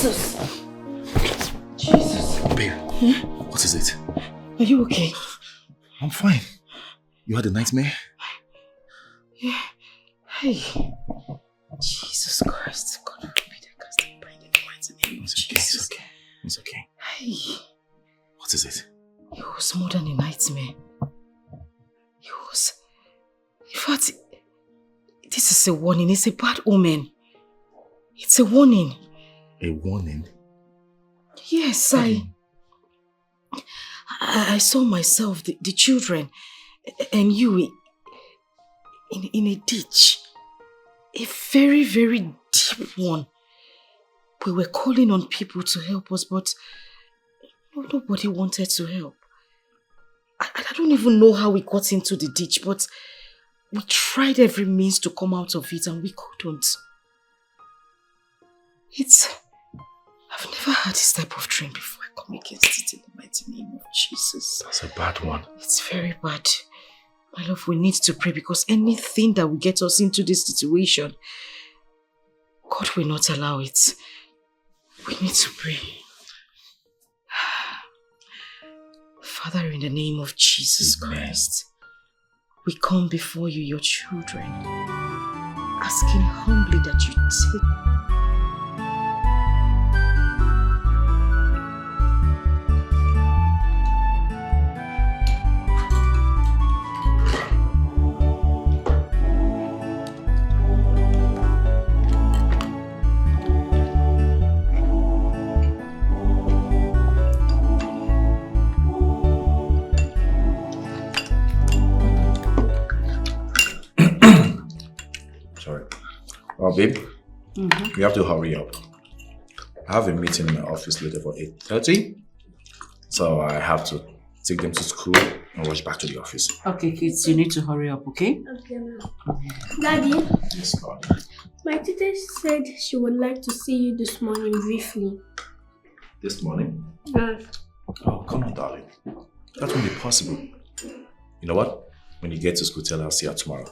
Jesus! Jesus! Babe, what is it? Are you okay? I'm fine. You had a nightmare? Yeah. Hey. Jesus Christ. God forbid I cast it by the mighty name of Jesus. It's okay. It's okay. Hey. What is it? It was more than a nightmare. It was... In fact, this is a warning. It's a bad omen. It's a warning. A warning? Yes, I saw myself, the children, and you in a ditch. A very, very deep one. We were calling on people to help us, but nobody wanted to help. I don't even know how we got into the ditch, but we tried every means to come out of it and we couldn't. I've never had this type of dream before. I come against it in the mighty name of Jesus. That's a bad one. It's very bad. My love, we need to pray because anything that will get us into this situation, God will not allow it. We need to pray. Father, in the name of Jesus Amen. Christ, we come before you, your children, asking humbly that you take Babe, we have to hurry up. I have a meeting in my office later for 8:30, so I have to take them to school and rush back to the office. Okay, kids, you need to hurry up, okay? Okay, ma'am. Daddy? Yes, God. My teacher said she would like to see you this morning briefly. This morning? Yes. Oh, come on, darling. That won't be possible. You know what? When you get to school, tell her I'll see her tomorrow.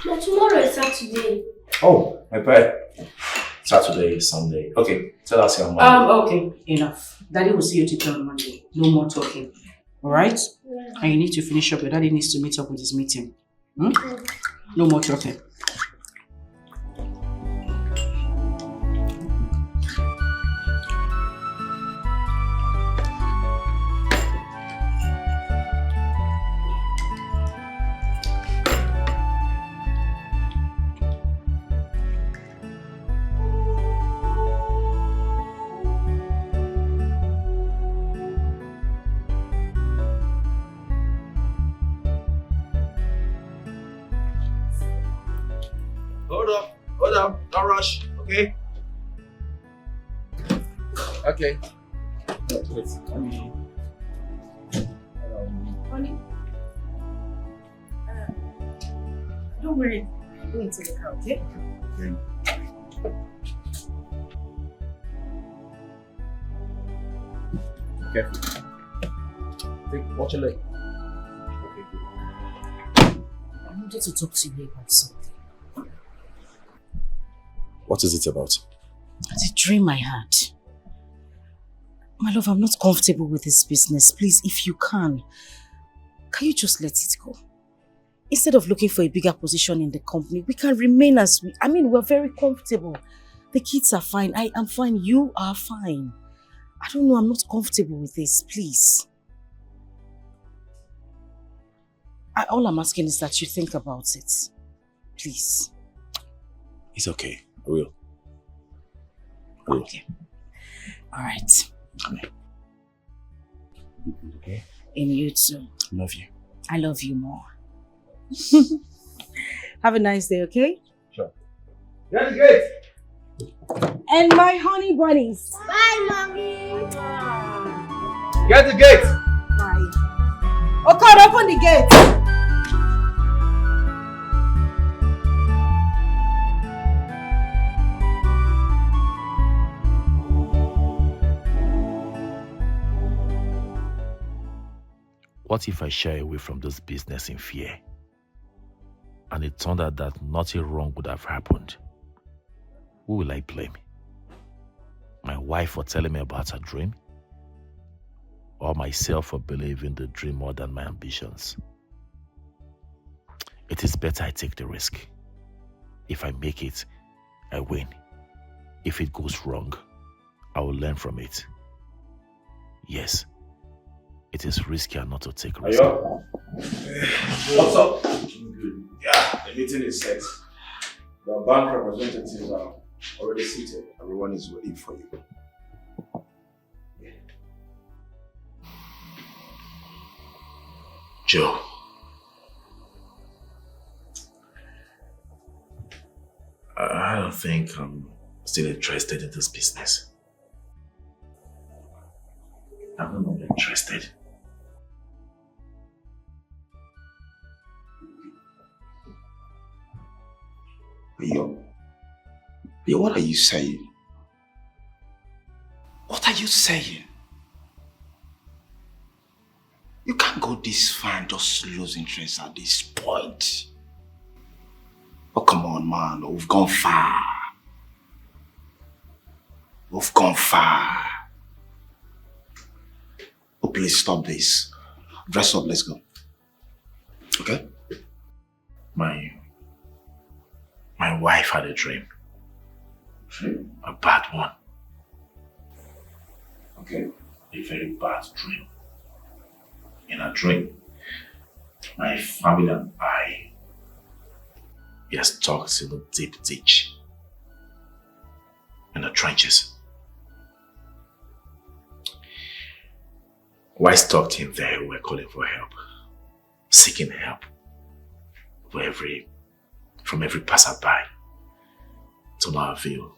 But tomorrow is Saturday. Oh, my bad. Saturday, Sunday. Okay, tell us your Monday. Okay, enough. Daddy will see your teacher on Monday. No more talking. Alright? Yeah. And you need to finish up. Your daddy needs to meet up with his meeting. No more talking. Hold up, don't rush, okay? Okay. Wait, let me... Honey, don't worry. Go into the car, okay? Okay. Careful. Watch your leg. Okay, good. I wanted to talk to you about something. What is it about? It's a dream I had. My love, I'm not comfortable with this business. Please, if you can you just let it go? Instead of looking for a bigger position in the company, we can remain as we... we're very comfortable. The kids are fine. I am fine. You are fine. I don't know. I'm not comfortable with this. Please. All I'm asking is that you think about it. Please. It's okay. I will. Okay. All right. Okay. And you too. Love you. I love you more. Have a nice day, okay? Sure. Get the gate! And my honey bunnies. Bye, Mommy. Get the gate! Bye. Oh God, open the gate! What if I shy away from this business in fear? And it turned out that nothing wrong would have happened. Who will I blame? My wife for telling me about her dream? Or myself for believing the dream more than my ambitions? It is better I take the risk. If I make it, I win. If it goes wrong, I will learn from it. Yes, it is riskier not to take risk. Ayo? What's up? Good. Yeah, the meeting is set. The bank representatives are already seated. Everyone is waiting for you. Joe. I don't think I'm still interested in this business. I'm not interested. Yo, what are you saying? What are you saying? You can't go this far and just lose interest at this point. Oh, come on, man. We've gone far. We've gone far. Oh, please stop this. Dress up, let's go. Okay? My wife had a dream. A bad one. Okay. A very bad dream. In a dream, my family and I we are stuck in a deep ditch. In the trenches. While stuck in there, we were calling for help. Seeking help. From every passerby. To no avail.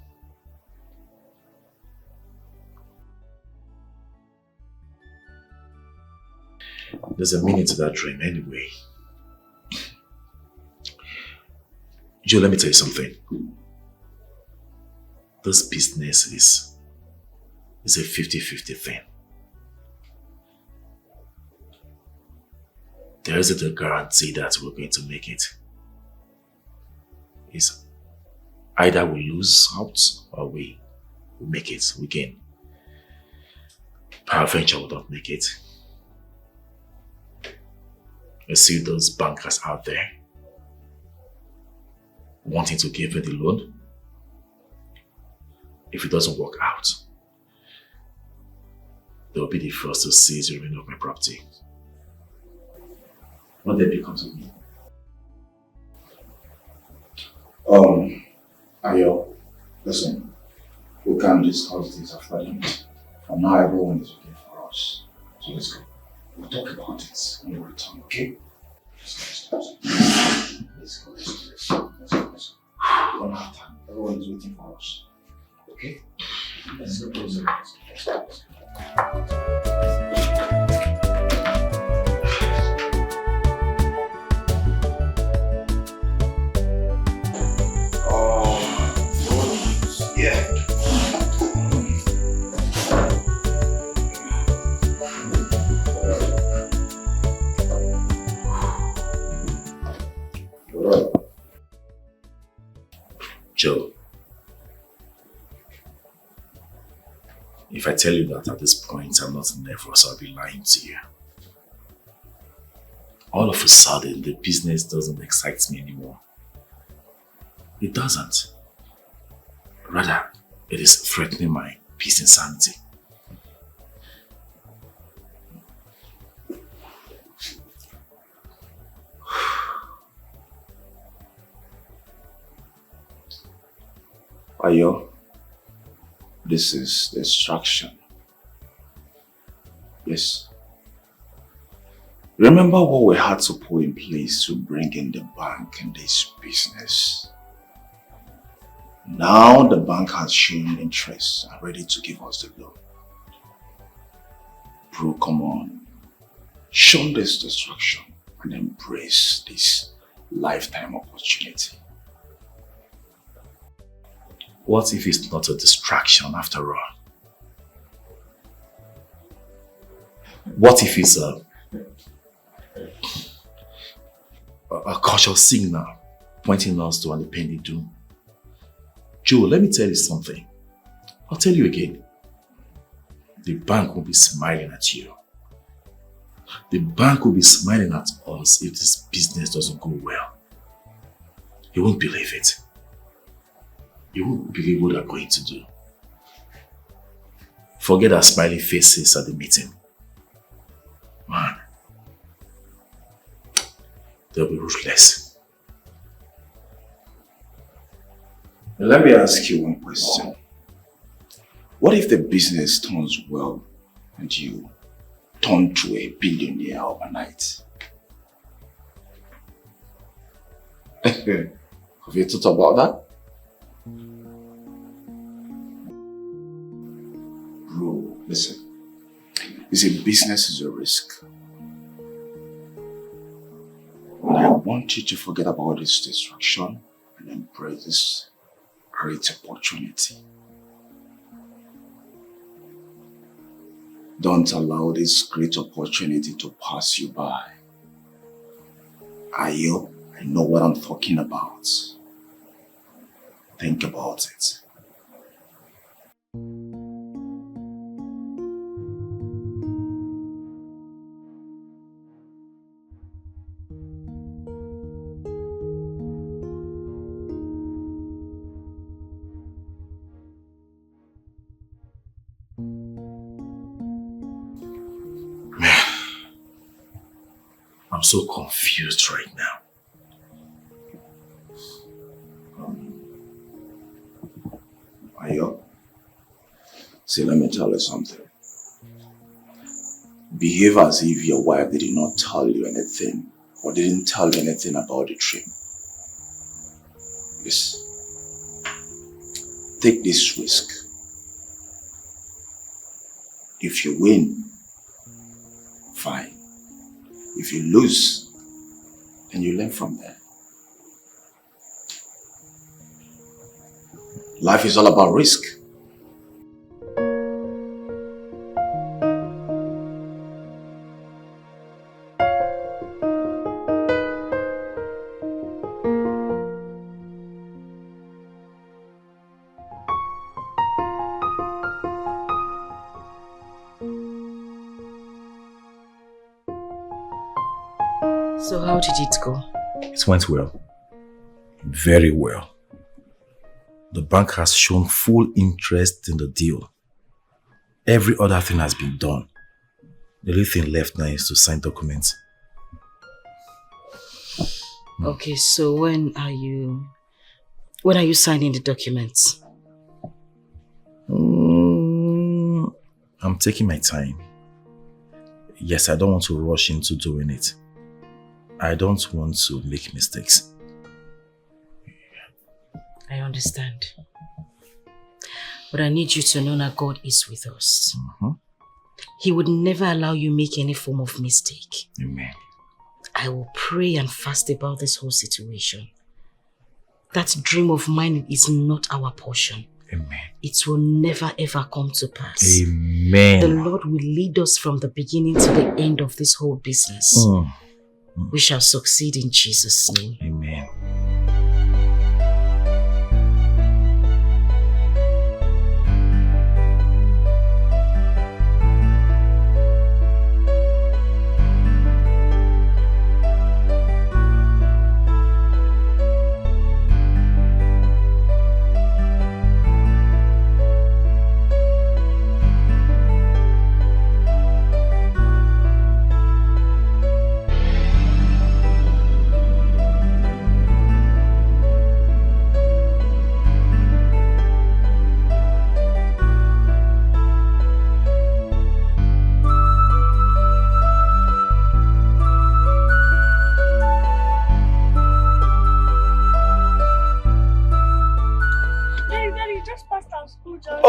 There's a meaning to that dream anyway. Joe, let me tell you something. This business is a 50-50 thing. There isn't a guarantee that we're going to make it. It's either we lose out or we make it, we gain. Peradventure will not make it. I see those bankers out there wanting to give me the loan. If it doesn't work out, they will be the first to seize the remainder of my property. What then becomes of me? Ayo, listen, we can discuss this after the meeting. For now, everyone is looking for us. So let's go. We'll talk about it when we return, okay? Let's go. We don't have time. Everyone is waiting for us. Okay? Let's go. Let's go. Yeah. Joe, if I tell you that at this point I'm not nervous, I'll be lying to you. All of a sudden, the business doesn't excite me anymore. It doesn't. Rather, it is threatening my peace and sanity. Ayo, this is distraction. Yes. Remember what we had to put in place to bring in the bank in this business. Now the bank has shown interest and ready to give us the loan. Bro, come on. Shun this distraction and embrace this lifetime opportunity. What if it's not a distraction after all? What if it's a cautious signal pointing us to an impending doom? Joe, let me tell you something. I'll tell you again. The bank will be smiling at you. The bank will be smiling at us if this business doesn't go well. You won't believe it. You won't believe what they're going to do. Forget our smiley faces at the meeting. Man, they'll be ruthless. Let me ask you one question. What if the business turns well and you turn to a billionaire overnight? Have you thought about that? Bro, listen. You see, business is a risk. And I want you to forget about this distraction and embrace this great opportunity. Don't allow this great opportunity to pass you by. I know what I'm talking about. Think about it. I'm so confused right now. Ayo, see, let me tell you something. Behave as if your wife did not tell you anything or didn't tell you anything about the trip. Yes. Take this risk. If you win, fine. If you lose, then you learn from there. Life is all about risk. So how did it go? It went well. Very well. The bank has shown full interest in the deal. Every other thing has been done. The only thing left now is to sign documents. Okay, so when are you signing the documents? I'm taking my time. Yes, I don't want to rush into doing it. I don't want to make mistakes. I understand. But I need you to know that God is with us. He would never allow you make any form of mistake. Amen. I will pray and fast about this whole situation. That dream of mine is not our portion. Amen. It will never ever come to pass. Amen. The Lord will lead us from the beginning to the end of this whole business. We shall succeed in Jesus' name. Amen.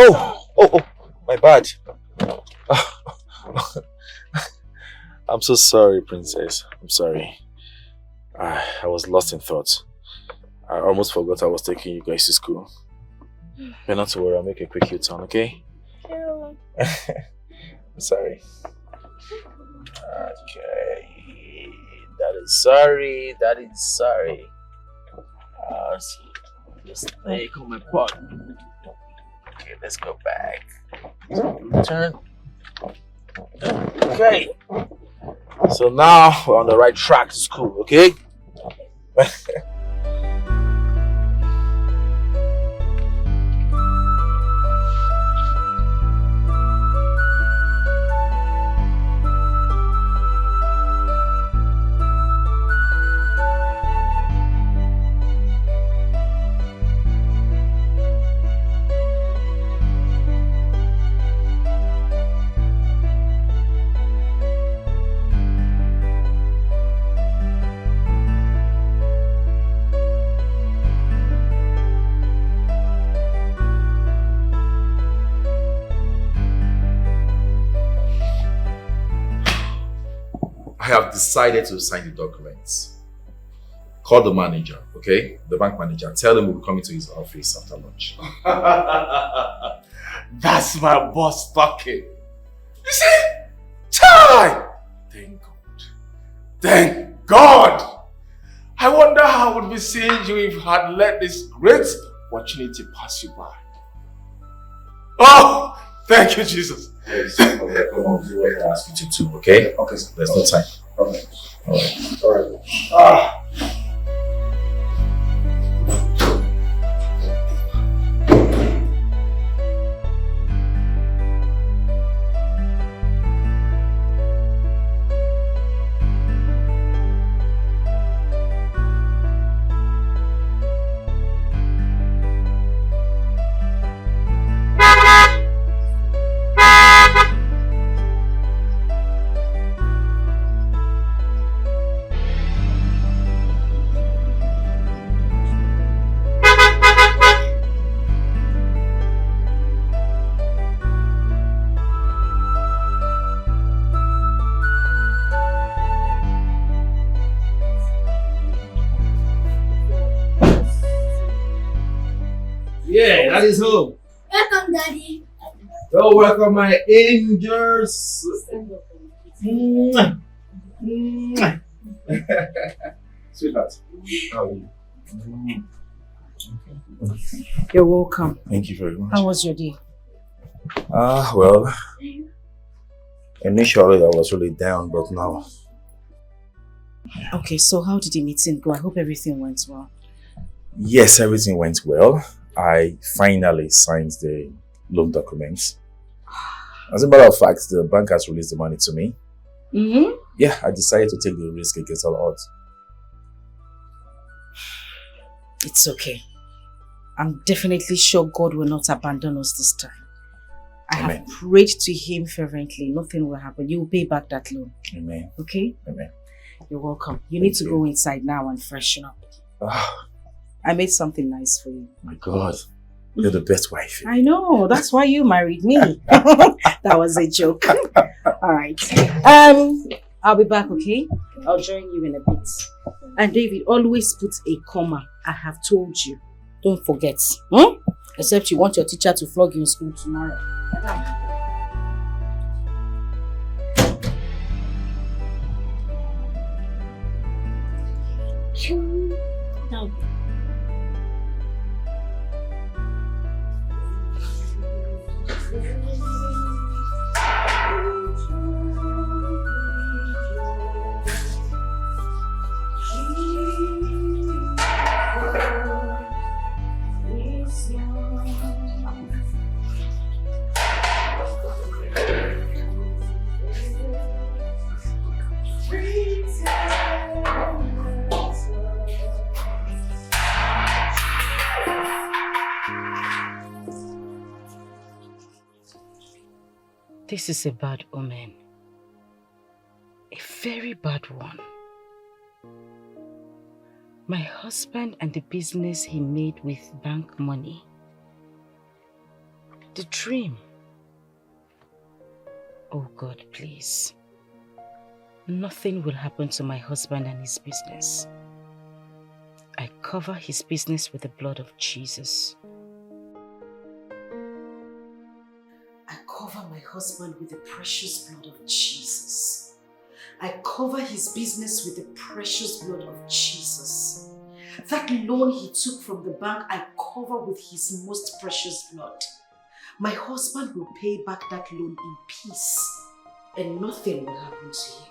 Oh, my bad. I'm so sorry, princess. I'm sorry. I was lost in thought. I almost forgot I was taking you guys to school. But not to worry, I'll make a quick U-turn, okay? Sure. I'm sorry. Okay. That is sorry. Just take on my part. Okay, let's go back. Turn. Okay. So now we're on the right track to school, okay? I have decided to sign the documents. Call the manager, okay? The bank manager. Tell him we'll be coming to his office after lunch. That's my boss talking. You see? Chai! Thank God. Thank God! I wonder how I would be seeing you if you had let this great opportunity pass you by. Oh! Thank you, Jesus. Yes, okay, come on, do what I ask you to do, okay? Okay. There's no time. Okay. Alright. Alright. Ah! Yeah, that is home. Welcome, Daddy. You're welcome, my angels. Mwah. Mwah. Sweetheart, how are you? You're welcome. Thank you very much. How was your day? Well, initially I was really down, but now... Okay, so how did the meeting go? I hope everything went well. Yes, everything went well. I finally signed the loan documents. As a matter of fact, the bank has released the money to me. Mm-hmm. Yeah, I decided to take the risk against all odds. It's okay. I'm definitely sure God will not abandon us this time. I Amen. have prayed to Him fervently. Nothing will happen. You will pay back that loan. Amen. Okay? Amen. You're welcome. You need to go inside now and freshen up. Oh, I made something nice for you. my God. You're the best wife. I know. That's why you married me. That was a joke. All right. I'll be back, okay? I'll join you in a bit. And David, always put a comma. I have told you. Don't forget. Except you want your teacher to flog you in school tomorrow. No. This is a bad omen. A very bad one. My husband and the business he made with bank money. The dream. Oh God, please. Nothing will happen to my husband and his business. I cover his business with the blood of Jesus. I cover my husband with the precious blood of Jesus. I cover his business with the precious blood of Jesus. That loan he took from the bank, I cover with his most precious blood. my husband will pay back that loan in peace and nothing will happen to him.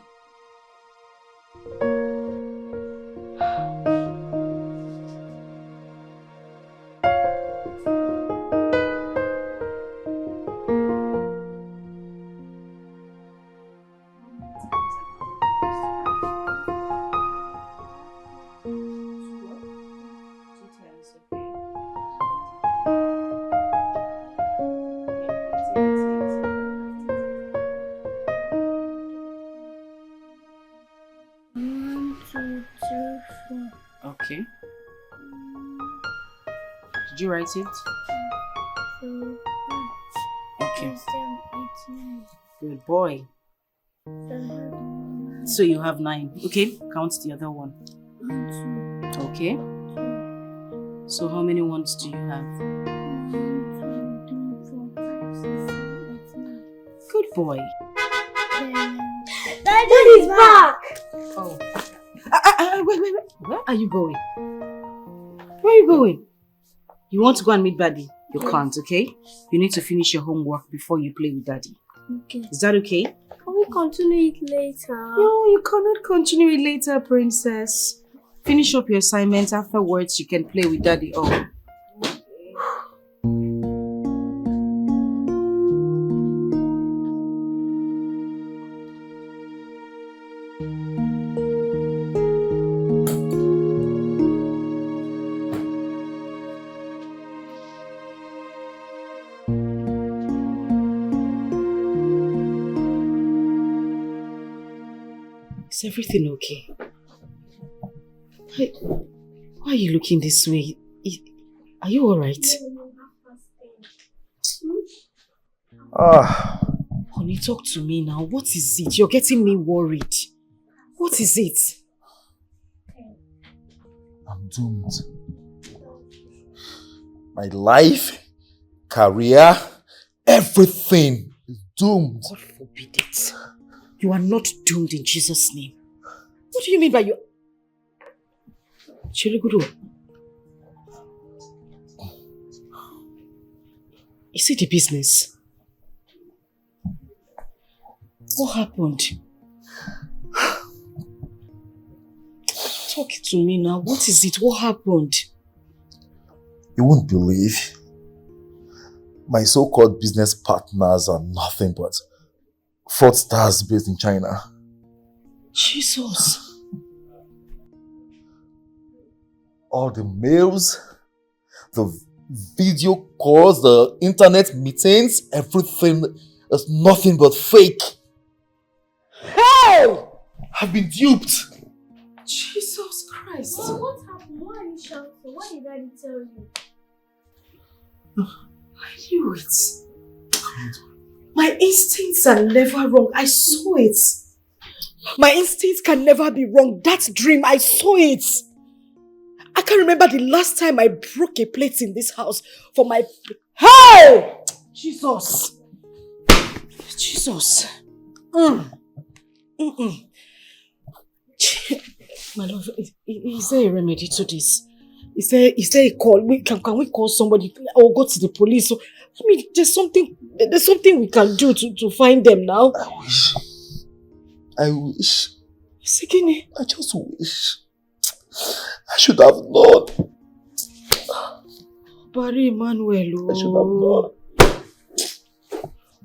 Okay. Did you write it? Okay. Good boy. So you have 9. Okay, count the other one. Okay. So how many ones do you have? 1, 2, 3, 4, 5, 6, 7, 8, 9. Good boy. Daddy's back! Oh. Wait. Where are you going? Where are you going? You want to go and meet Daddy? You can't, okay? You need to finish your homework before you play with Daddy. Okay. Is that okay? Can we continue it later? No, you cannot continue it later, princess. Finish up your assignment. Afterwards, you can play with Daddy. Oh. Is everything okay? Why are you looking this way? Are you alright? Honey, talk to me now. What is it? You're getting me worried. What is it? I'm doomed. My life, career, everything is doomed. God forbid it. You are not doomed in Jesus' name. What do you mean by you? Chiriguru. Is it the business? What happened? Talk to me now. What is it? What happened? You won't believe. My so-called business partners are nothing but fraudsters based in China. Jesus. All the mails, the video calls, the internet meetings, everything is nothing but fake. Hey! I've been duped. Jesus Christ. Well, what happened? Why are you shouting? What did Daddy tell you? I knew it. My instincts are never wrong. I saw it. My instincts can never be wrong. That dream, I saw it. I can't remember the last time I broke a plate in this house for my... Hey! Jesus. Jesus. My love, is there a remedy to this? Is there a call? Can we call somebody or go to the police? So, I mean, there's something we can do to find them now. I wish. Sikini. I just wish. I should have known. Barry Emmanuel. I should have known.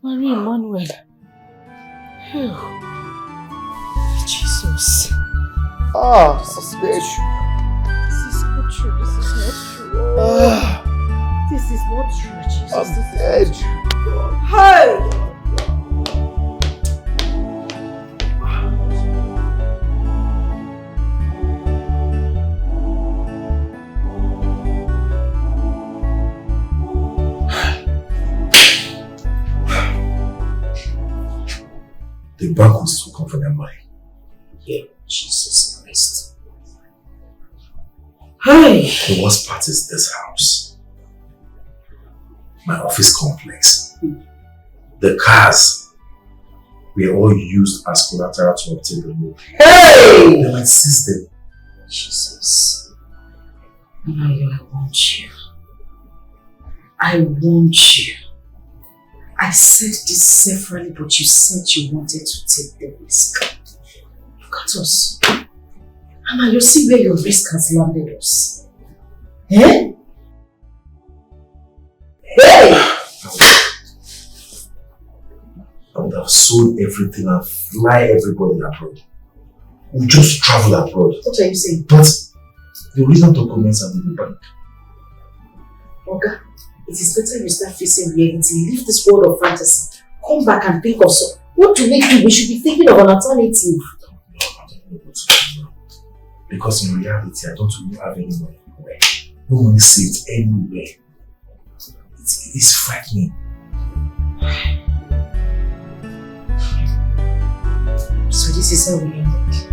Barry Emmanuel. Jesus. This is bad. This is not true. This is not true. This is not true, Jesus. I'm this dead. is not true. Hey! The bank was to come for their money. Yeah, Jesus Christ. Hey! The worst part is this house. My office complex. The cars were all used as collateral to obtain the loan. Hey! They might seize them. Jesus. I want you. I want you. I said this severally, but you said you wanted to take the risk. Look at us. Anna, you see where your risk has landed us. Eh? Hey! I would have sold everything and fly everybody abroad. We just travel abroad. What are you saying? But the original documents are in the bank. Oga, it is better you start facing reality. Leave this world of fantasy. Come back and think of so. What do we do? We should be thinking of an alternative. Because in reality, I don't really have any money anywhere. No money saved anywhere. It's frightening. So this is how we end it.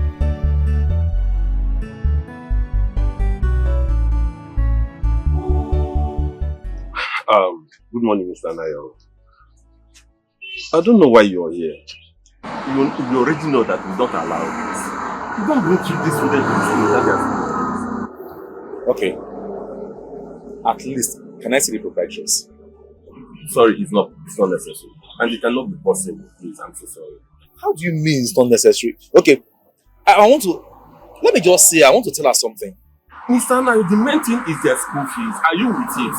Good morning, Mr. Nayo. I don't know why you're here. You already know that we don't allow this. You don't bring this student to school without their Okay. At least, can I see the proprietress? Sorry, it's not necessary. And it cannot be possible, please. I'm so sorry. How do you mean it's not necessary? Okay, I want to... Let me just say, I want to tell her something. Mr. Nayo, the main thing is their school fees. Are you with it?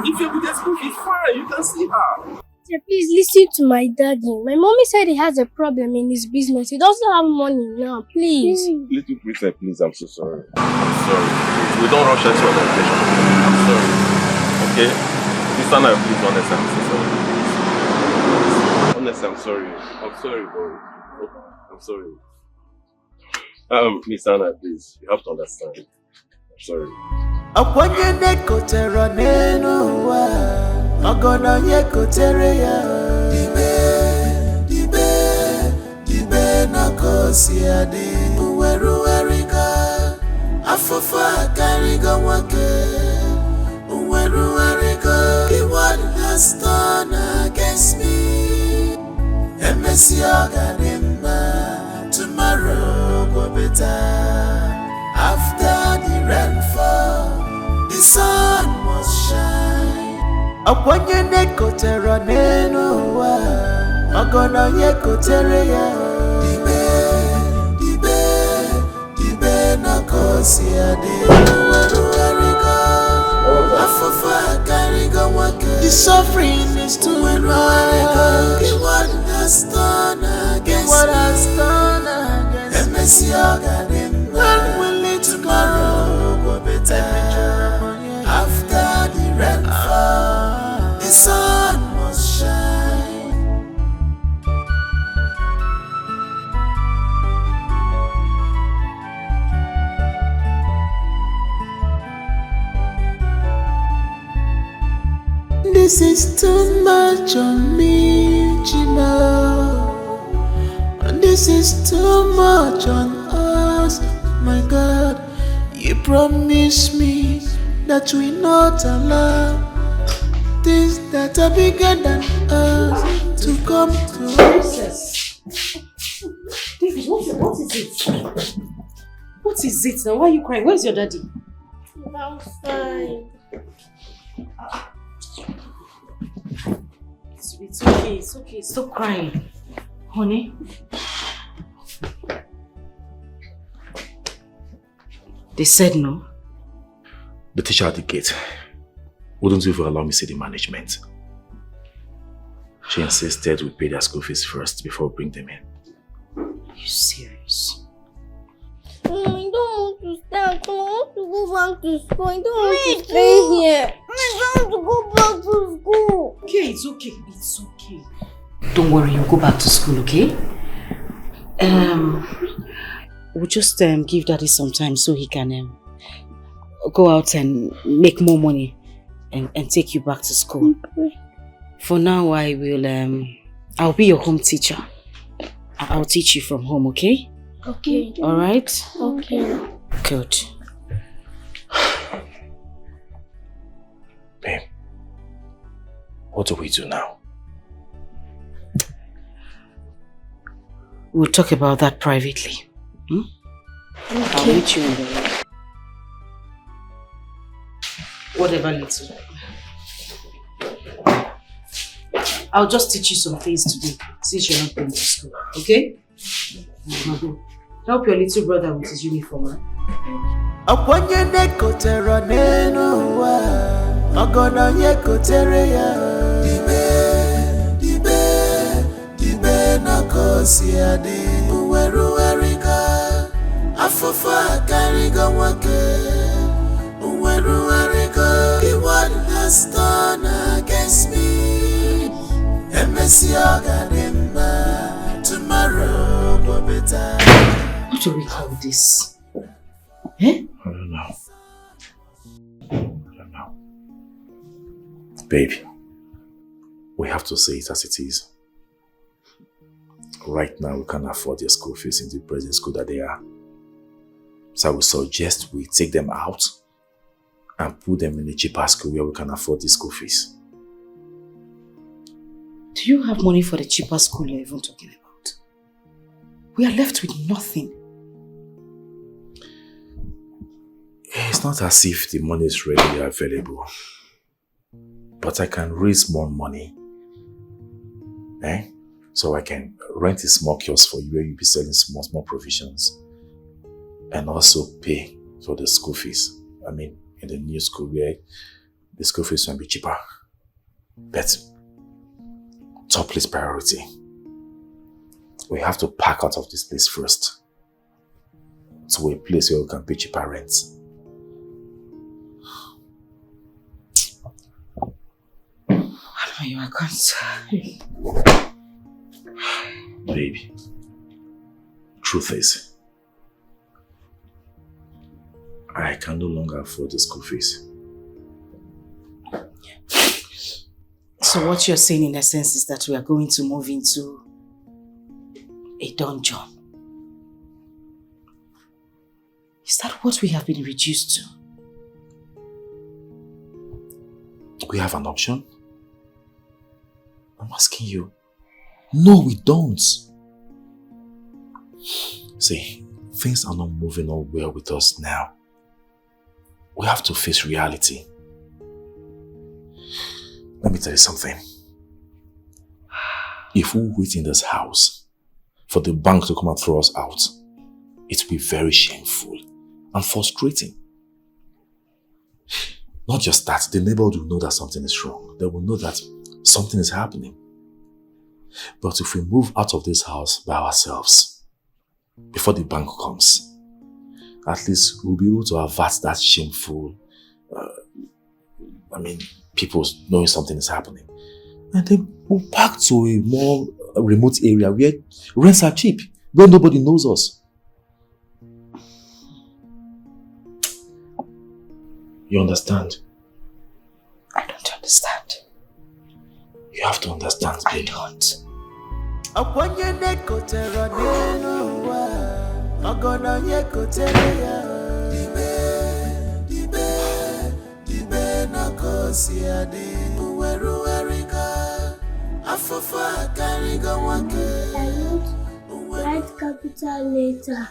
If you're with their school fees, fine. You can see her. Please listen to my daddy. My mommy said he has a problem in his business. He doesn't have money now. Please. Little princess, please. I'm so sorry. I'm sorry. We don't rush into your medication. I'm sorry. Okay? Mr. Nayo, please, honestly, I'm so sorry. Honestly, I'm sorry. I'm sorry, bro. I'm sorry. Mr. Nayo, please. You have to understand. I'm sorry. Ogono ye kotere ya Dibe na kosi ade Uweru erika Afofa kariga wake Uweru erika The one has done against me Emesi oganimba Tomorrow go better After the rainfall The sun must shine Akwanye nekotera neno wa Ogono ye kotere ya Dibe na kosi ade Uweruerika Afafa kariga wake The suffering is too high The one has done against me Emesi oganim When will it tomorrow go better After the rainfall The sun must shine. This is too much on me, Gina. This is too much on us, my God. You promised me that we not allow things that are bigger than us to come to us. David, what is it? What is it now? Why are you crying? Where's your daddy? I'm fine. It's okay. Stop crying. Honey. They said no. The teacher at the gate wouldn't even allow me to see the management. She insisted we pay their school fees first before we bring them in. Are you serious? I don't want to stay at home. I want to go back to school. I don't want to stay here. I don't want to go back to school. Okay, it's okay. It's okay. Don't worry, you'll go back to school, okay? We'll just give Daddy some time so he can go out and make more money and take you back to school. Okay. For now, I will, I'll be your home teacher. I'll teach you from home, okay? Okay. All right? Okay. Good. Babe, what do we do now? We'll talk about that privately. Hmm? Okay. I'll meet you in the room. Whatever leads to that. I'll just teach you some things today since you're not going to school, okay? Help your little brother with his uniform, huh? What has done against me? Tomorrow will be better. What do we call this? Eh? I don't know. Baby, we have to say it as it is. Right now, we can't afford their school fees in the present school that they are. So I would suggest we take them out and put them in a cheaper school where we can afford the school fees. Do you have money for the cheaper school you're even talking about? We are left with nothing. It's not as if the money is readily available. But I can raise more money. So I can rent a small kiosk for you where you'll be selling small provisions. And also pay for the school fees. I mean, in the new school where the school fees will be cheaper. But top list priority. We have to pack out of this place first. To a place where we can pay cheaper rent. I can't. Baby, truth is, I can no longer afford the school fees. So what you're saying in essence is that we are going to move into a dungeon. Is that what we have been reduced to? We have an option? I'm asking you. No, we don't. See, things are not moving on well with us now. We have to face reality. Let me tell you something. If we wait in this house for the bank to come and throw us out, it will be very shameful and frustrating. Not just that, the neighborhood will know that something is wrong. They will know that something is happening. But if we move out of this house by ourselves, before the bank comes, at least we'll be able to avert that shameful, people knowing something is happening. And then we'll back to a more remote area where rents are cheap, where nobody knows us. You understand? I don't understand. You have to understand, baby. I don't. Write capital letter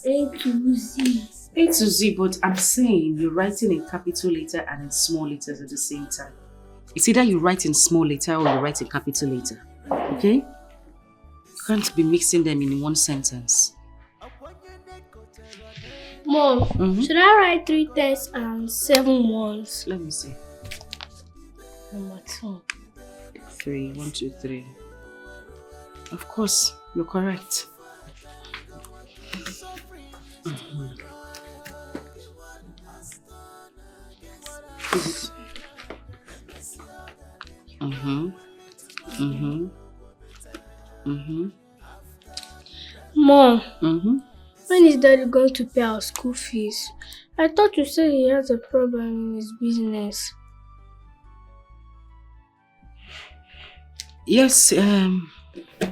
A to Z. A to Z, but I'm saying you're writing in capital letter and in small letters at the same time. It's either you write in small letter or you write in capital letter. Okay? You can't be mixing them in one sentence. Mom, should I write 3 10s and 7 ones? Let me see. Number 2. 3, 1, 2, 3. Of course, you're correct. Mom, when is Daddy going to pay our school fees? I thought you said he has a problem in his business. Yes,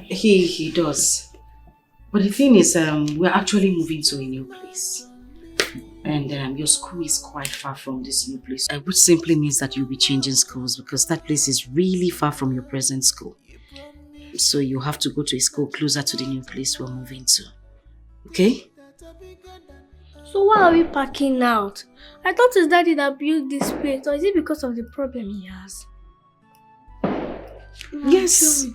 he does. But the thing is, we're actually moving to a new place. And your school is quite far from this new place. Which simply means that you'll be changing schools because that place is really far from your present school. So you have to go to a school closer to the new place we're moving to. Okay? So why are we packing out? I thought it's Daddy that built this place, or is it because of the problem he has? Yes.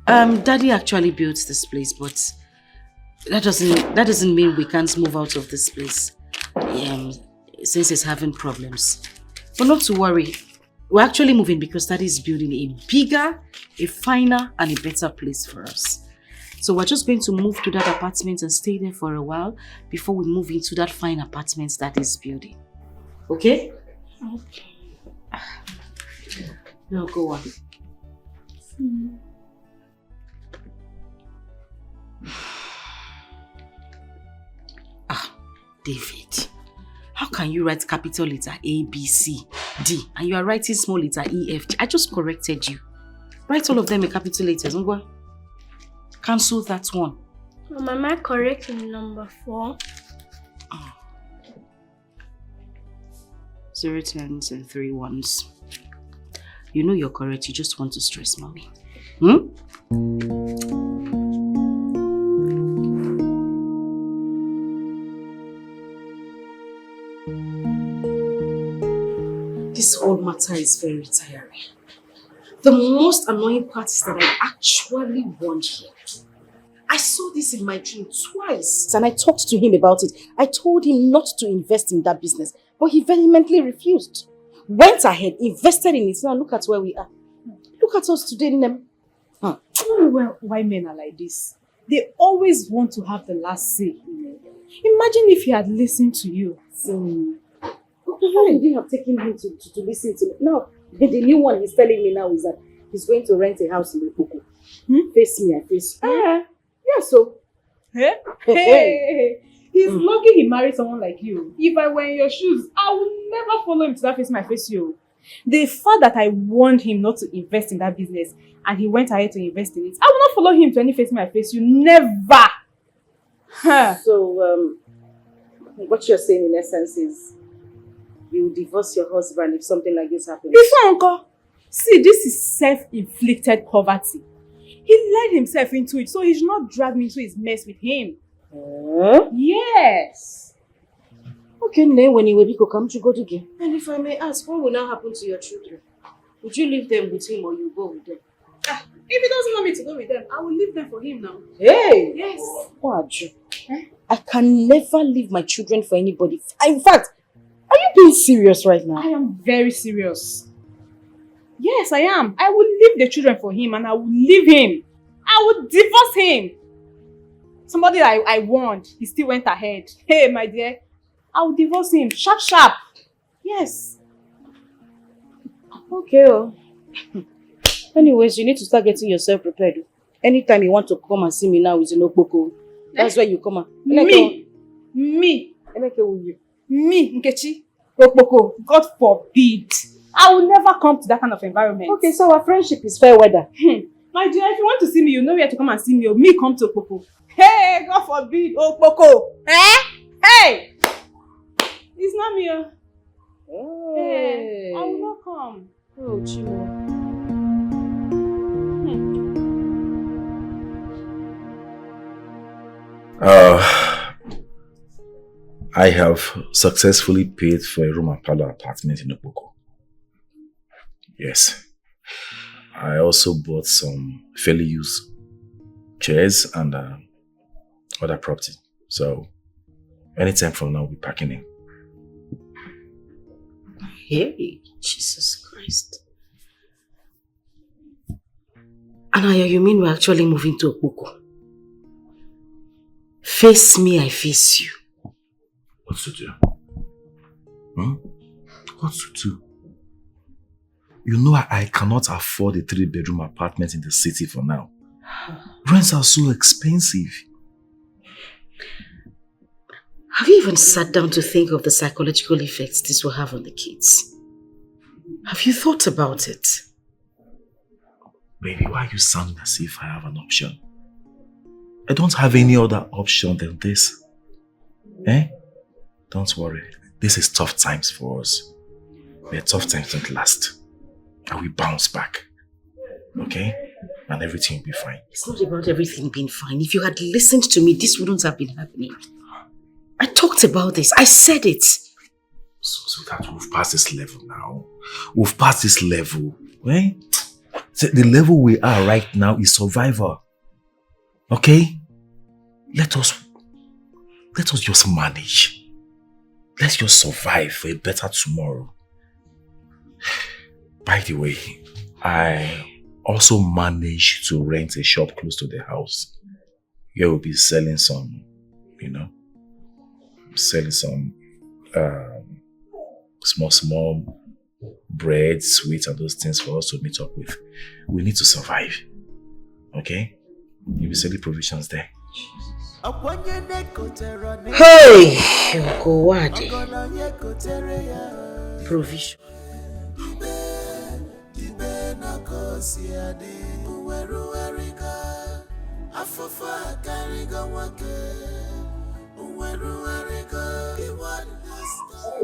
Daddy actually built this place, but that doesn't mean we can't move out of this place. Since it's having problems. But not to worry. We're actually moving because Daddy is building a bigger, a finer, and a better place for us. So we're just going to move to that apartment and stay there for a while before we move into that fine apartment that is building. Okay? Okay. No, go on. David, how can you write capital letter A, B, C, D and you are writing small letter E, F, G? I just corrected you. Write all of them in capital letters. Cancel that one. Am I correct in number 4? 0 10s and 3 1s. You know you're correct. You just want to stress mommy. This whole matter is very tiring. The most annoying part is that I actually won here. I saw this in my dream twice and I talked to him about it. I told him not to invest in that business, but he vehemently refused. Went ahead, invested in it. Now look at where we are. Look at us today, Nem. I don't know why men are like this. They always want to have the last say. Imagine if he had listened to you. Why did you have taken him to listen to me? Now, the new one he's telling me now is that he's going to rent a house in Okoko. Face me, I face you. Yeah, so. Hey. He's lucky he married someone like you. If I were in your shoes, I would never follow him to that face my face you. The fact that I warned him not to invest in that business and he went ahead to invest in it, I will not follow him to any face my face you. Never! So, what you're saying in essence is you will divorce your husband if something like this happens? Before, Uncle. See, this is self-inflicted poverty. He led himself into it, so he should not drag me into his mess with him. Yes. Okay, now when you will come to go again. And if I may ask, what will now happen to your children? Would you leave them with him or you go with them? If he doesn't want me to go with them, I will leave them for him now. Hey! Yes. What? I can never leave my children for anybody. In fact, are you being serious right now? I am very serious. Yes, I am. I will leave the children for him and I will leave him. I will divorce him. Somebody I warned, he still went ahead. Hey, my dear, I will divorce him. Sharp, sharp. Yes. Okay. Anyways, you need to start getting yourself prepared. Anytime you want to come and see me now is in Okpoko. That's where you come on. Me, Nkechi, Okpoko, God forbid. I will never come to that kind of environment. Okay, so our friendship is fair weather. My dear, if you want to see me, you know where to come and see me. Or me come to Okpoko. Hey, God forbid, Okpoko. Hey! It's not me. Hey, I will not come. Oh, Chimo. I have successfully paid for a room and parlor apartment in Okpoko. Yes. I also bought some fairly used chairs and other property. So, anytime from now, we'll be packing in. Hey, Jesus Christ. Anaya, you mean we're actually moving to Okpoko? Face me, I face you. What to do? What to do? You know I cannot afford a 3-bedroom apartment in the city for now. Rents are so expensive. Have you even sat down to think of the psychological effects this will have on the kids? Have you thought about it? Baby, why are you sounding as if I have an option? I don't have any other option than this. Don't worry. This is tough times for us. But tough times don't last. And we bounce back. Okay? And everything will be fine. It's not about everything being fine. If you had listened to me, this wouldn't have been happening. I talked about this. I said it. So that we've passed this level now. We've passed this level. So the level we are right now is survival. Okay? Let us just manage. Let's just survive for a better tomorrow. By the way, I also managed to rent a shop close to the house. Here we'll be selling some, selling some small bread, sweets, and those things for us to meet up with. We need to survive. Okay? You'll be selling provisions there. Hey! Ukowade. Provision.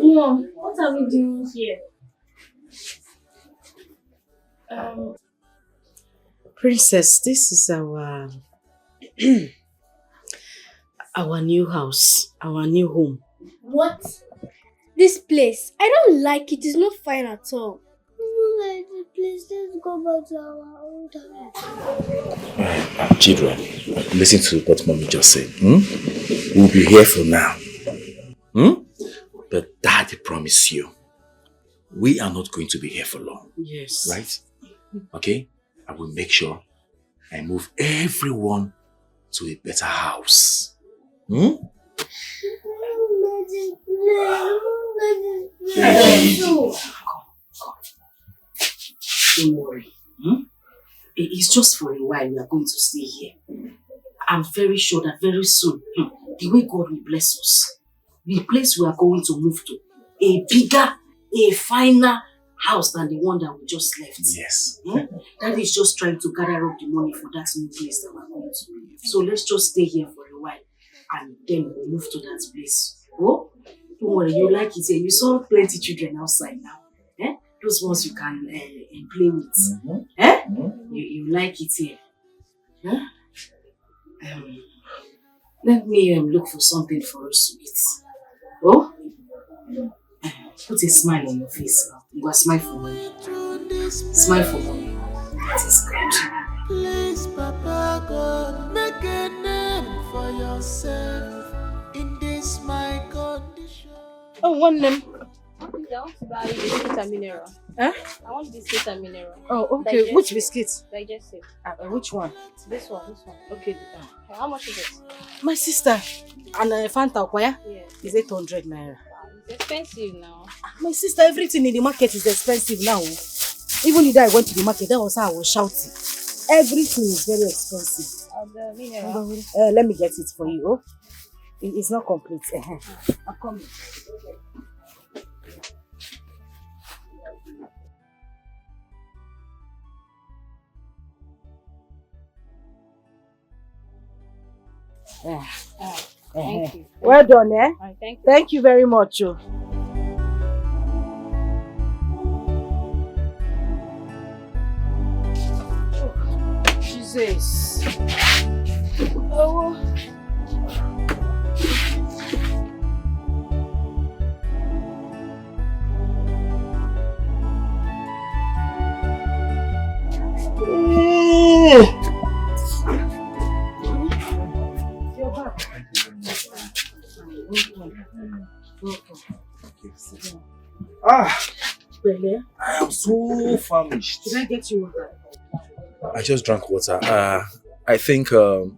Mom, what are we doing here? Princess, this is our our new house, our new home. What? This place? I don't like it. It's not fine at all. Please, let's go back to our old house. Children, listen to what mommy just said. We'll be here for now. But Daddy promised you, we are not going to be here for long. Yes. Right? Okay? I will make sure I move everyone to a better house. Don't worry. It's just for a while we are going to stay here. I'm very sure that very soon, the way God will bless us, the place we are going to move to, a bigger, a finer house than the one that we just left. Yes. That is just trying to gather up the money for that new place that we're going to. So let's just stay here for a while and then we'll move to that place. Oh, don't worry, you like it here. You saw plenty children outside now. Those ones you can play with. You like it here. Let me look for something for us to eat. Oh? Put a smile on your face now. You got smile for me. Smile for me. That is good. Please, Papa God, make a name for yourself in this my condition. Oh, one name. I want to buy biscuit and mineral. Huh? I want biscuit and mineral. Oh, okay. Digestive. Which biscuit? Digestive. Which one? This one. Okay. How much is it? My sister. And Fanta Okwaya? Yeah. Is 800 naira. It's expensive now. My sister, everything in the market is expensive now. Even the day I went to the market, that was how I was shouting. Everything is very expensive. The mineral. Let me get it for you. Oh, it's not complete. I'm coming. Thank you. Well done, eh? Thank you. Thank you very much. Oh. Jesus. Oh. Really? I am so famished. Did I get you water? I just drank water. I think a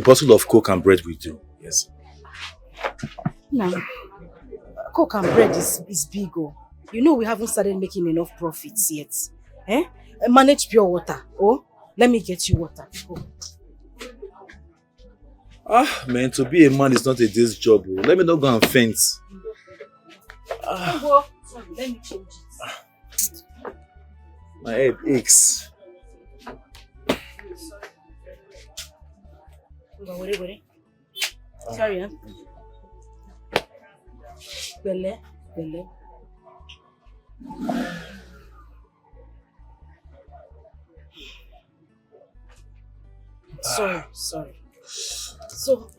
bottle of Coke and bread will do. Yes. No. Coke and bread is big. Oh. You know we haven't started making enough profits yet. Manage pure water. Oh, let me get you water. Oh. Man, to be a man is not a day's job. Oh. Let me not go and faint. Sorry, let me change it. My head aches. Sorry, huh? Bele. Sorry. So,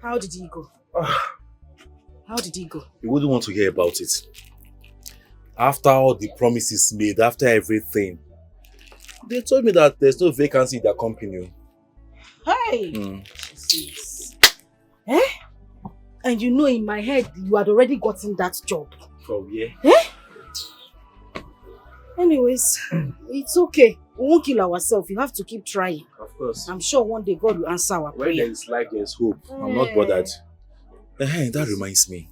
how did he go? How did he go? You wouldn't want to hear about it. After all the promises made, after everything, they told me that there's no vacancy in their company. Hey! Eh? And you know in my head, you had already gotten that job. From where? Eh? Anyways, it's okay. We won't kill ourselves. You have to keep trying. Of course. I'm sure one day God will answer our prayer. When there is life, there is hope. I'm not bothered. That reminds me.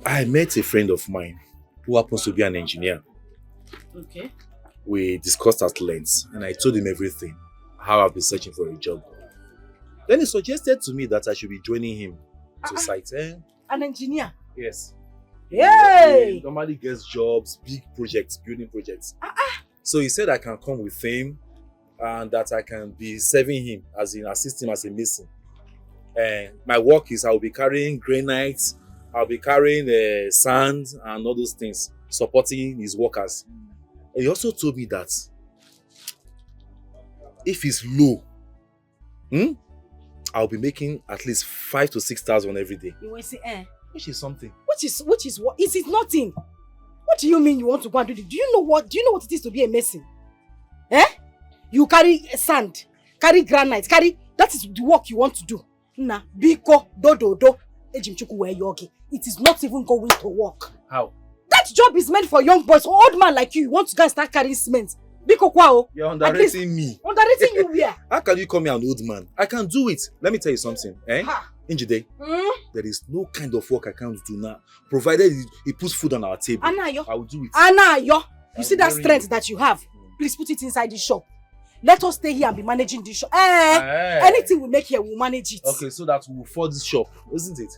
I met a friend of mine who happens to be an engineer. Okay. We discussed at length and I told him everything. How I've been searching for a job. Then he suggested to me that I should be joining him to site. An engineer? Yes. Yay! He normally gets jobs, big projects, building projects. So he said I can come with him and that I can be serving him, as in assist him as a mason. My work is I'll be carrying granite, I'll be carrying sand and all those things, supporting his workers. And he also told me that if it's low, I'll be making at least 5,000 to 6,000 every day. You will say, Which is something. Which is what? Is it nothing? What do you mean you want to go and do this? Do you know what it is to be a mason? You carry sand, carry granite, that is the work you want to do. Nah, biko, do, it is not even going to work. How? That job is meant for young boys, old man like you. You want to go and start carrying cement. Biko kwao. You're underrating me. Underrating you where? How can you call me an old man? I can do it. Let me tell you something. Njide, there is no kind of work I can't do now. Provided it puts food on our table. Anayo. I will do it. Anayo. You see that strength that you have? Please put it inside the shop. Let us stay here and be managing this shop. Anything we make here, we'll manage it. Okay, so that we'll fall this shop, isn't it?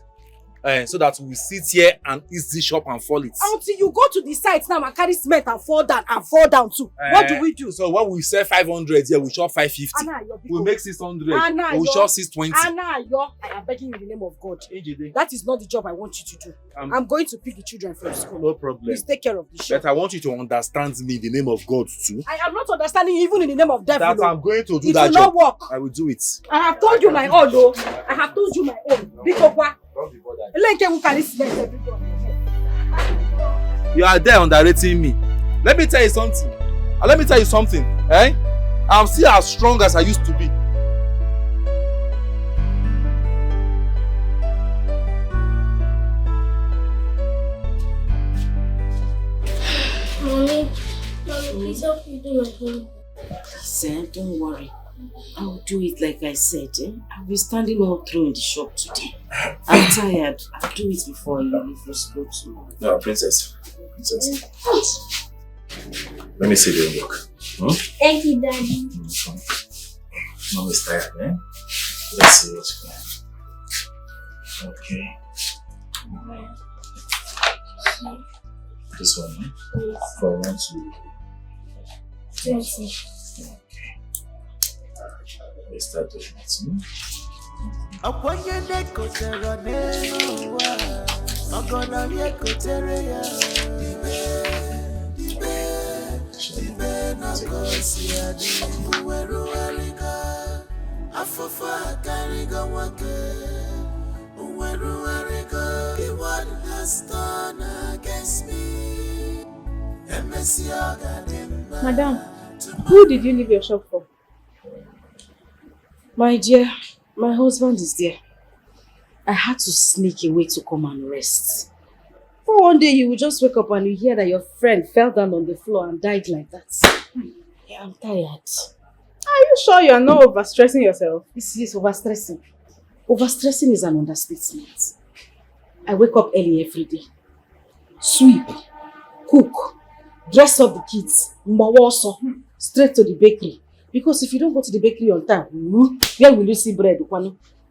So that we'll sit here and eat this shop and fall it. Until you go to the site now and carry cement and fall down too. What do we do? So when we sell 500 here, we shop 550. We'll make 600. We'll shop 620. I am begging you in the name of God. That is not the job I want you to do. I'm going to pick the children from school. No problem. Please take care of the shop. But I want you to understand me in the name of God too. I am not understanding even in the name of devil. That I'm going to do that job. It will not work. I will do it. I have told you my own though. I have told you my own. Because what? You are there underrating me. Let me tell you something. I'm still as strong as I used to be. Mommy, please help me do my homework. Listen, don't worry. I'll do it like I said. I'll be standing all through in the shop today. I'm tired. I'll do it before you leave for school tomorrow. No, Princess. Let me see the homework. Thank you, Daddy. Mom is tired, Let's see what's going on. Okay. This one, Yes. For 1 to 20. Okay. Let's start doing it. Madam, who did you leave your shop for? My dear, my husband is there. I had to sneak away to come and rest. For one day you will just wake up and you hear that your friend fell down on the floor and died like that. Yeah, I'm tired. Are you sure you are not overstressing yourself? This is overstressing. Overstressing is an understatement. I wake up early every day. Sweep, cook, dress up the kids, straight to the bakery. Because if you don't go to the bakery on time, where will you see bread?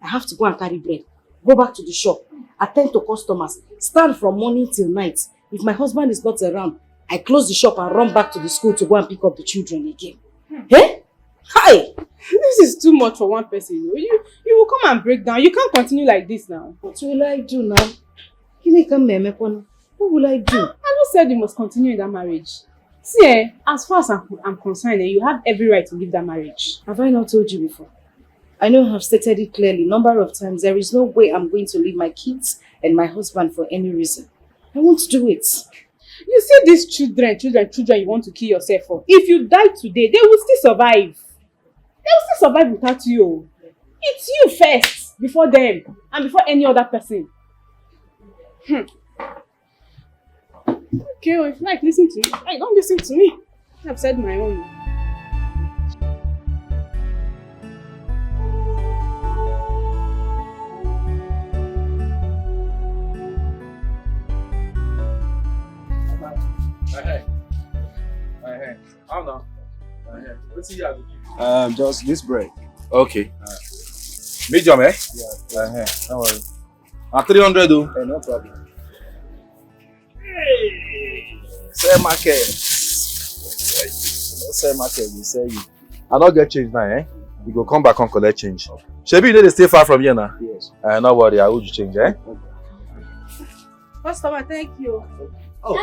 I have to go and carry bread. Go back to the shop, attend to customers, stand from morning till night. If my husband is not around, I close the shop and run back to the school to go and pick up the children again. Hey? Hi! This is too much for one person. You will come and break down. You can't continue like this now. What will I do now? What will I do? I just said you must continue in that marriage. See, as far as I'm concerned, you have every right to leave that marriage. Have I not told you before? I know I have stated it clearly, number of times. There is no way I'm going to leave my kids and my husband for any reason. I won't do it. You see these children you want to kill yourself for. If you die today, they will still survive. They will still survive without you. It's you first, before them, and before any other person. Okay, well, if you like, listen to me. Hey, don't listen to me. I've said my own. How now? Let's see you. Just this bread. Okay. Medium, eh? Yeah. No worry. 300 though. No problem. Sell market. Sell market, we sell you. I don't get change now, eh? You go come back and collect change. Shebi, you know they stay far from here now? Yes. No worry, I will change, eh? Customer, thank you. Oh.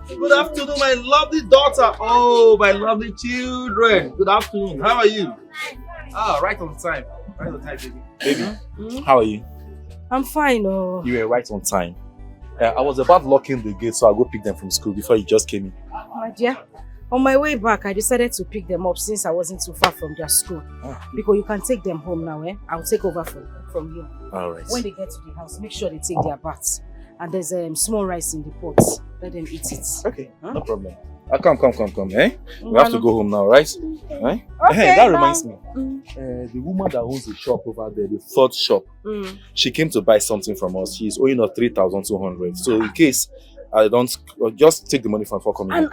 Good afternoon, my lovely daughter. Oh, my lovely children. Good afternoon. How are you? Ah, right on time. Right on time, baby. Baby, how are you? I'm fine. Oh. You were right on time. I was about locking the gate, so I'll go pick them from school before you just came in. My dear, on my way back, I decided to pick them up since I wasn't too far from their school. Because you can take them home now, eh? I'll take over from you. All right. When they get to the house, make sure they take their baths. And there's small rice in the pot. Let them eat it. Okay, no problem. Come, eh? We have to go home now, right? Okay, Hey, that reminds me. The woman that owns the shop over there, the third shop, she came to buy something from us. She's owing us 3,200. So in case I don't, just take the money from for coming. Anna,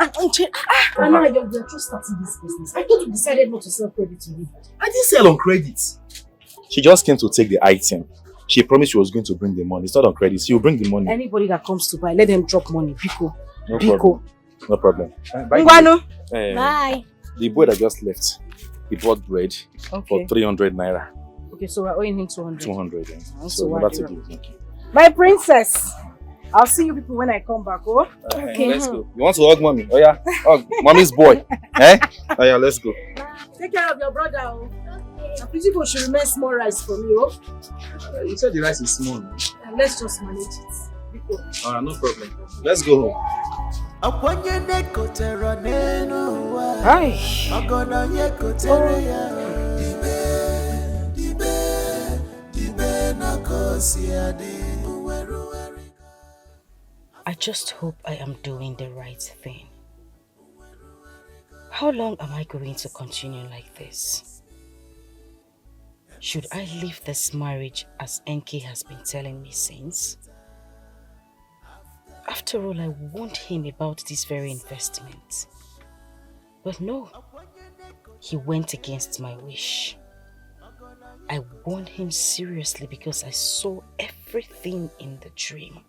you're just starting this business. I thought you decided not to sell credit to me. I didn't sell on credit. She just came to take the item. She promised she was going to bring the money. It's not on credit. She will bring the money. Anybody that comes to buy, let them drop money. Biko. No problem. No problem. Bye. Bye. The boy that just left, he bought bread for 300 naira. Okay, so we're owing him 200. 200. Yeah. So that's a deal. Okay. My princess. I'll see you people when I come back, oh? Okay. Let's go. You want to hug mommy? Oh yeah. Hug mommy's boy. Eh? Oh yeah, let's go. Take care of your brother, oh. The people should remain small rice for me, oh? You said the rice is small. And let's just manage it. No problem. Let's go home. Hi. I just hope I am doing the right thing. How long am I going to continue like this? Should I leave this marriage as NK has been telling me since? After all, I warned him about this very investment. But no, he went against my wish. I warned him seriously because I saw everything in the dream.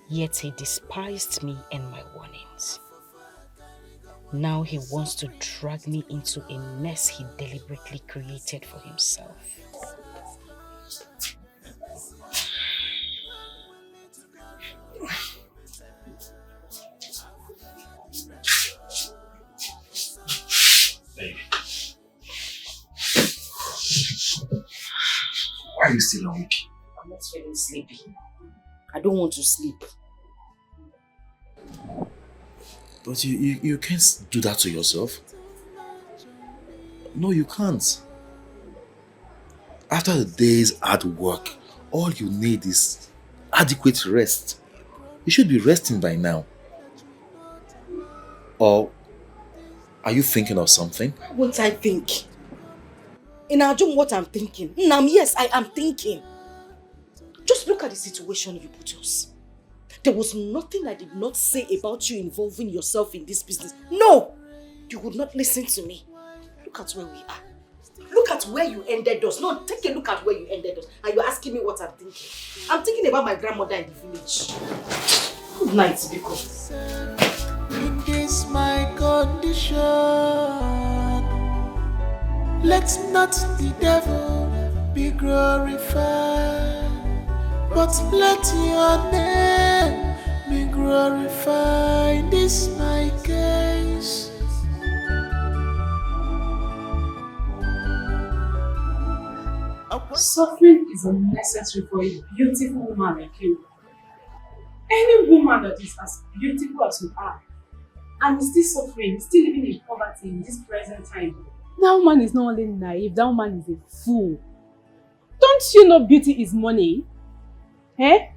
Yet he despised me and my warnings. Now he wants to drag me into a mess he deliberately created for himself. Why are you still awake? I'm not feeling sleepy. I don't want to sleep. But you can't do that to yourself. No, you can't. After the day's hard work, all you need is adequate rest. You should be resting by now. Or are you thinking of something? Won't I think? In Ajum, what I'm thinking? Nam, yes, I am thinking. Just look at the situation you put us. There was nothing I did not say about you involving yourself in this business. No! You would not listen to me. Look at where we are. Look at where you ended us. No, take a look at where you ended us. And you're asking me what I'm thinking. I'm thinking about my grandmother in the village. Good night, Biko. In this my condition, let not the devil be glorified, but let your name be glorified. In this my case. Suffering is unnecessary for a beautiful woman like you. Any woman that is as beautiful as you are and is still suffering, still living in poverty in this present time, that woman is not only naive, that woman is a fool. Don't you know beauty is money? Eh?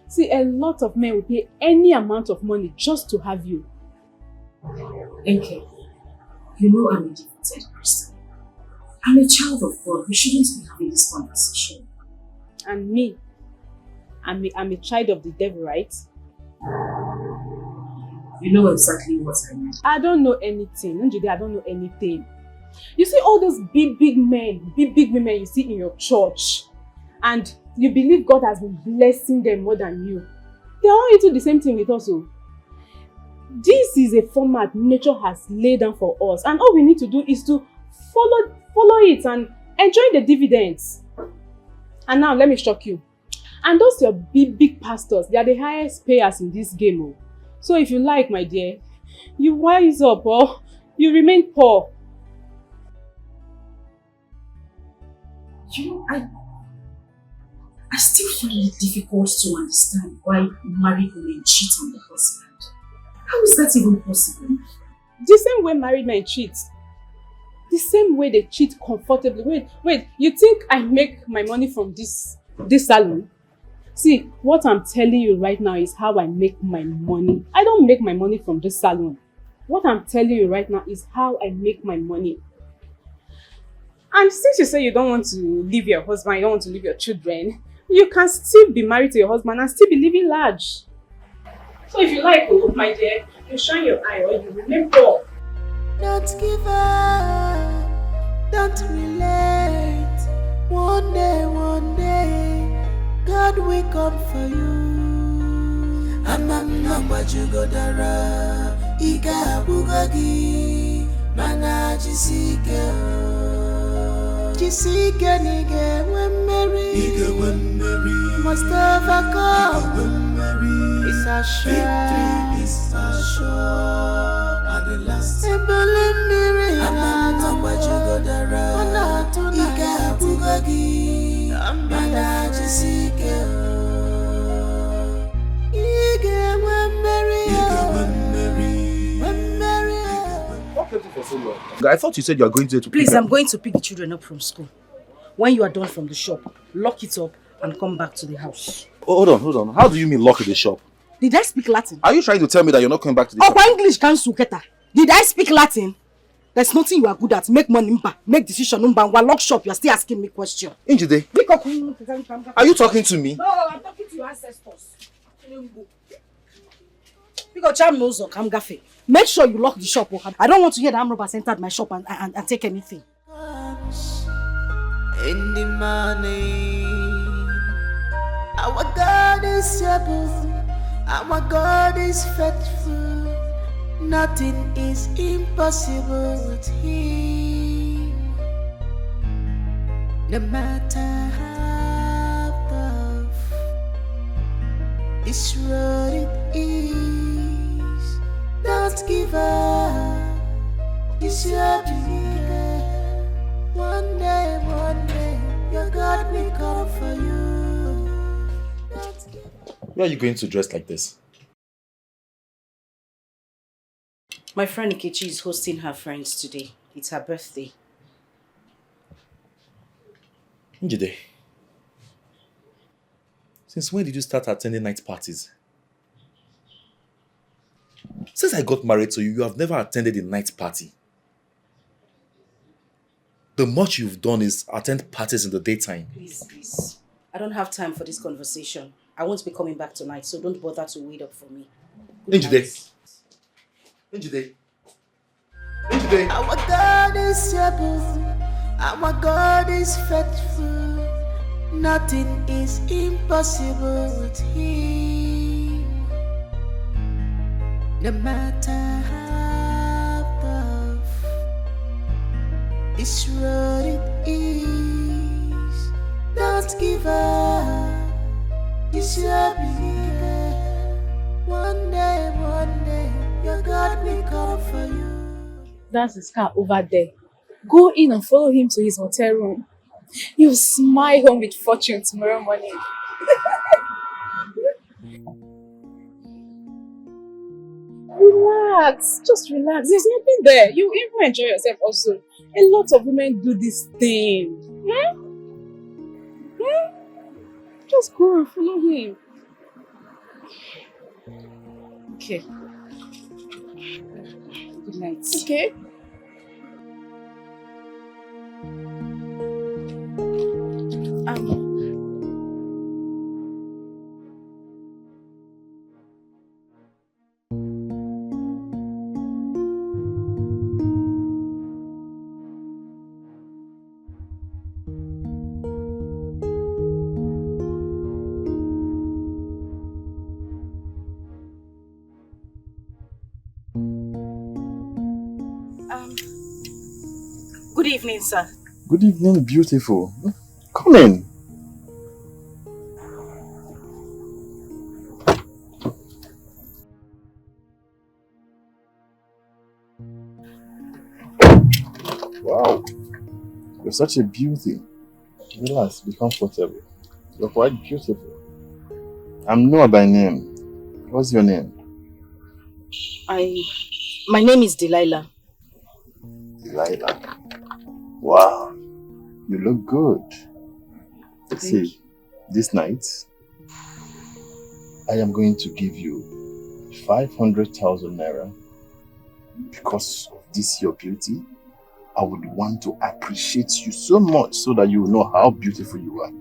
See, a lot of men will pay any amount of money just to have you. Okay. You know I'm a devoted Christian. I'm a child of God. We shouldn't be having this conversation. And me, I'm a child of the devil, right? You know exactly what I mean. I don't know anything. Njide, I don't know anything. You see all those big men, big women you see in your church, and you believe God has been blessing them more than you. They are all into the same thing with us. Oh. This is a format nature has laid down for us, and all we need to do is to follow it and enjoy the dividends. And now let me shock you. And those your big pastors, they are the highest payers in this game. Oh. So if you like, my dear, you wise up or you remain poor. You know, I still find it difficult to understand why married women cheat on their husband. How is that even possible? The same way married men cheat. The same way they cheat comfortably. Wait, you think I make my money from this salon? See, what I'm telling you right now is how I make my money. I don't make my money from this salon. What I'm telling you right now is how I make my money. And since you say you don't want to leave your husband, you don't want to leave your children, you can still be married to your husband and still be living large. So if you like, oh, my dear, you shine your eye or you remain poor. Don't give up, don't relate. One day, God will come for you. Amamma jugodara, iga bugagi, mana Jisike nige when Mary must overcome. It's a sure, at the last. Iga bugagi, mana jisike. Iga when Mary. For so long. I thought you said you are going to Please, I'm going to pick the children up from school. When you are done from the shop, lock it up and come back to the house. Oh, hold on. How do you mean lock the shop? Did I speak Latin? Are you trying to tell me that you're not coming back to the shop? English can suketa. Did I speak Latin? There's nothing you are good at. Make money, make decision, while lock shop, you are still asking me questions. Injide, are you talking to me? No, I'm talking to your ancestors. Make sure you lock the shop. I don't want to hear the armed robbers entered my shop and take anything. In the morning, our God is able, our God is faithful. Nothing is impossible with Him. No matter how tough this road it is, don't give up. It's your belief. One day, your God will come for you. Don't give up. Where are you going to dress like this? My friend Nkechi is hosting her friends today. It's her birthday. Njide, since when did you start attending night parties? Since I got married to you, you have never attended a night party. The much you've done is attend parties in the daytime. Please. I don't have time for this conversation. I won't be coming back tonight, so don't bother to wait up for me. Njide. Our God is able, our God is faithful. Nothing is impossible with Him. No matter how tough this road it is, don't give up. It's your belief. One day, your God will come for you. That's his car over there. Go in and follow him to his hotel room. You'll smile home with fortune tomorrow morning. Relax. Just relax. There's nothing there. You even enjoy yourself also. A lot of women do this thing. Just go and follow him. Okay. Good night. Okay. Good evening, sir. Good evening, beautiful. Come in. Wow, you're such a beauty. Relax, be comfortable. You're quite beautiful. I'm Noah by name. What's your name? My name is Delilah. Delilah. Wow, you look good. See, this night, I am going to give you 500,000 naira because of this your beauty. I would want to appreciate you so much so that you will know how beautiful you are.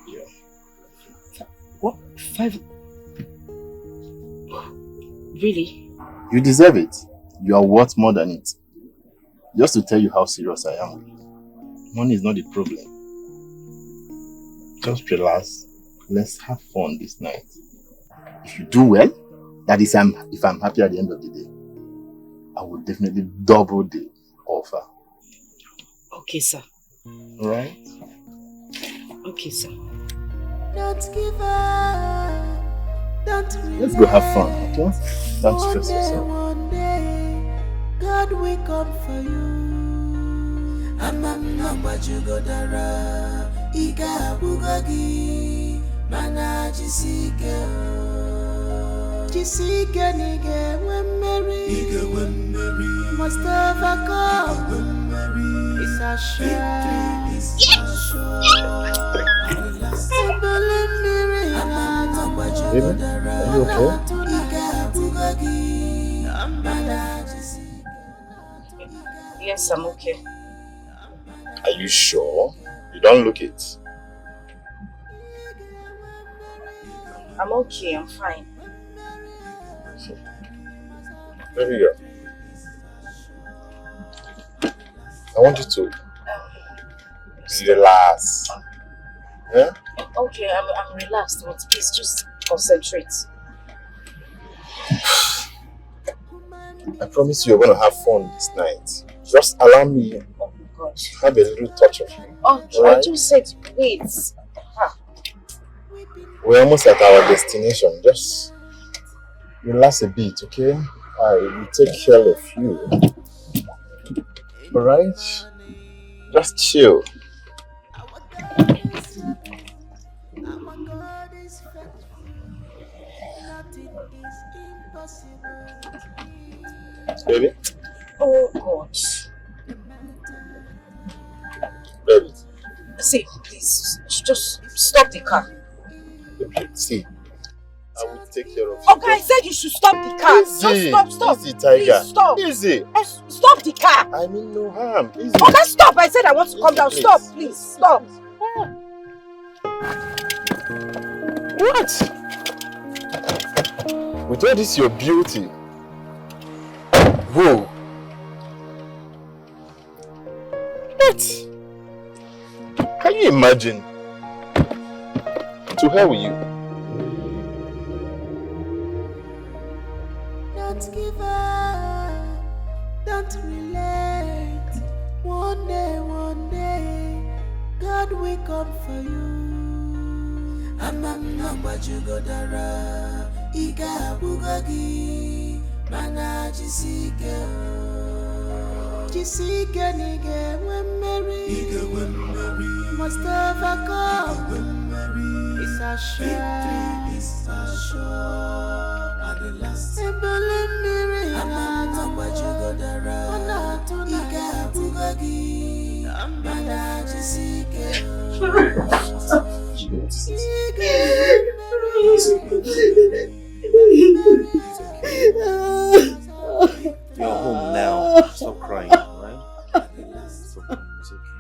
Yeah. What? 5? Really? You deserve it. You are worth more than it. Just to tell you how serious I am. Money is not the problem. Just relax. Let's have fun this night. If you do well, that is if I'm happy at the end of the day, I will definitely double the offer. Okay, sir. Alright? Okay, sir. Don't give up. Don't relent. Let's go have fun, okay? Don't stress yourself. One day, God will come for you. I'm not you go dara. Iga bugagi. Mana jisike. Jisike nige wemeri. Nige wemeri. Must overcome. Wemeri. It's a shame. It's a shame. Baby, are you okay? Yes, I'm okay. Are you sure? You don't look it. I'm okay, I'm fine. Baby girl, I want you to relax. Yeah? Okay, I'm relaxed, but please just concentrate. I promise you're going to have fun this night. Just allow me Oh my God. have a little touch of you. Okay, Alright? I just said wait. We're almost at our destination. Just relax a bit, okay? I will take care of you. Alright? Just chill. Baby? Oh God. Baby. See, please, just stop the car. Baby, see. I will take care of you. Okay, I said you should stop the car. Easy. Just stop. Easy, Tiger. Please stop. Easy. Stop the car. I mean no harm. Easy. Okay, stop. I said I want to come down. Please. Stop, please. Stop. What? With all this your beauty. Whoa. What? Can you imagine? To hell with you. Don't give up. Don't relent. One day, God will come for you. I'm not you go dara. Iga bugagi. Mana jisike. Jisike nige wemeri. Nige wemeri. Must overcome. It's a shame. It's a shame. At the last. You're home now. Stop crying, alright? Stop crying, it's okay.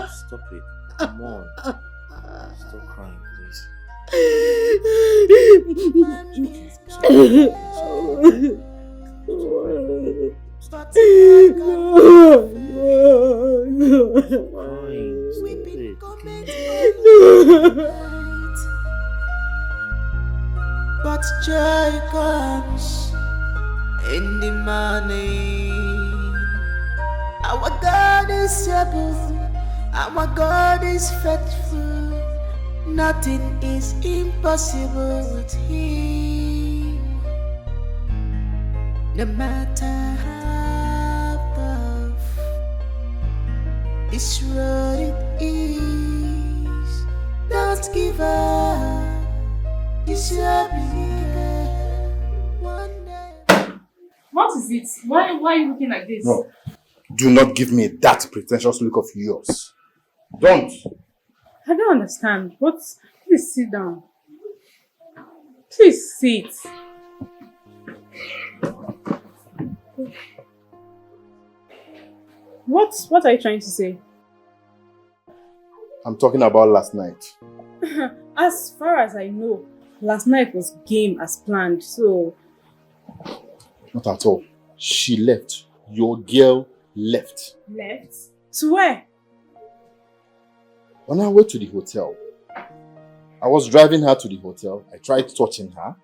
Stop it. Come on. Stop crying, please. But joy comes in the morning. Our God is able, our God is faithful. Nothing is impossible with Him. No matter how tough this road it is, don't give up. You shall believe one day. What is it? Why are you looking like this? No. Do not give me that pretentious look of yours. Don't. I don't understand. But please sit down. Please sit. What are you trying to say? I'm talking about last night. As far as I know, last night was game as planned, so... Not at all. She left. Your girl left. Left? To where? On our way to the hotel. I was driving her to the hotel. I tried touching her.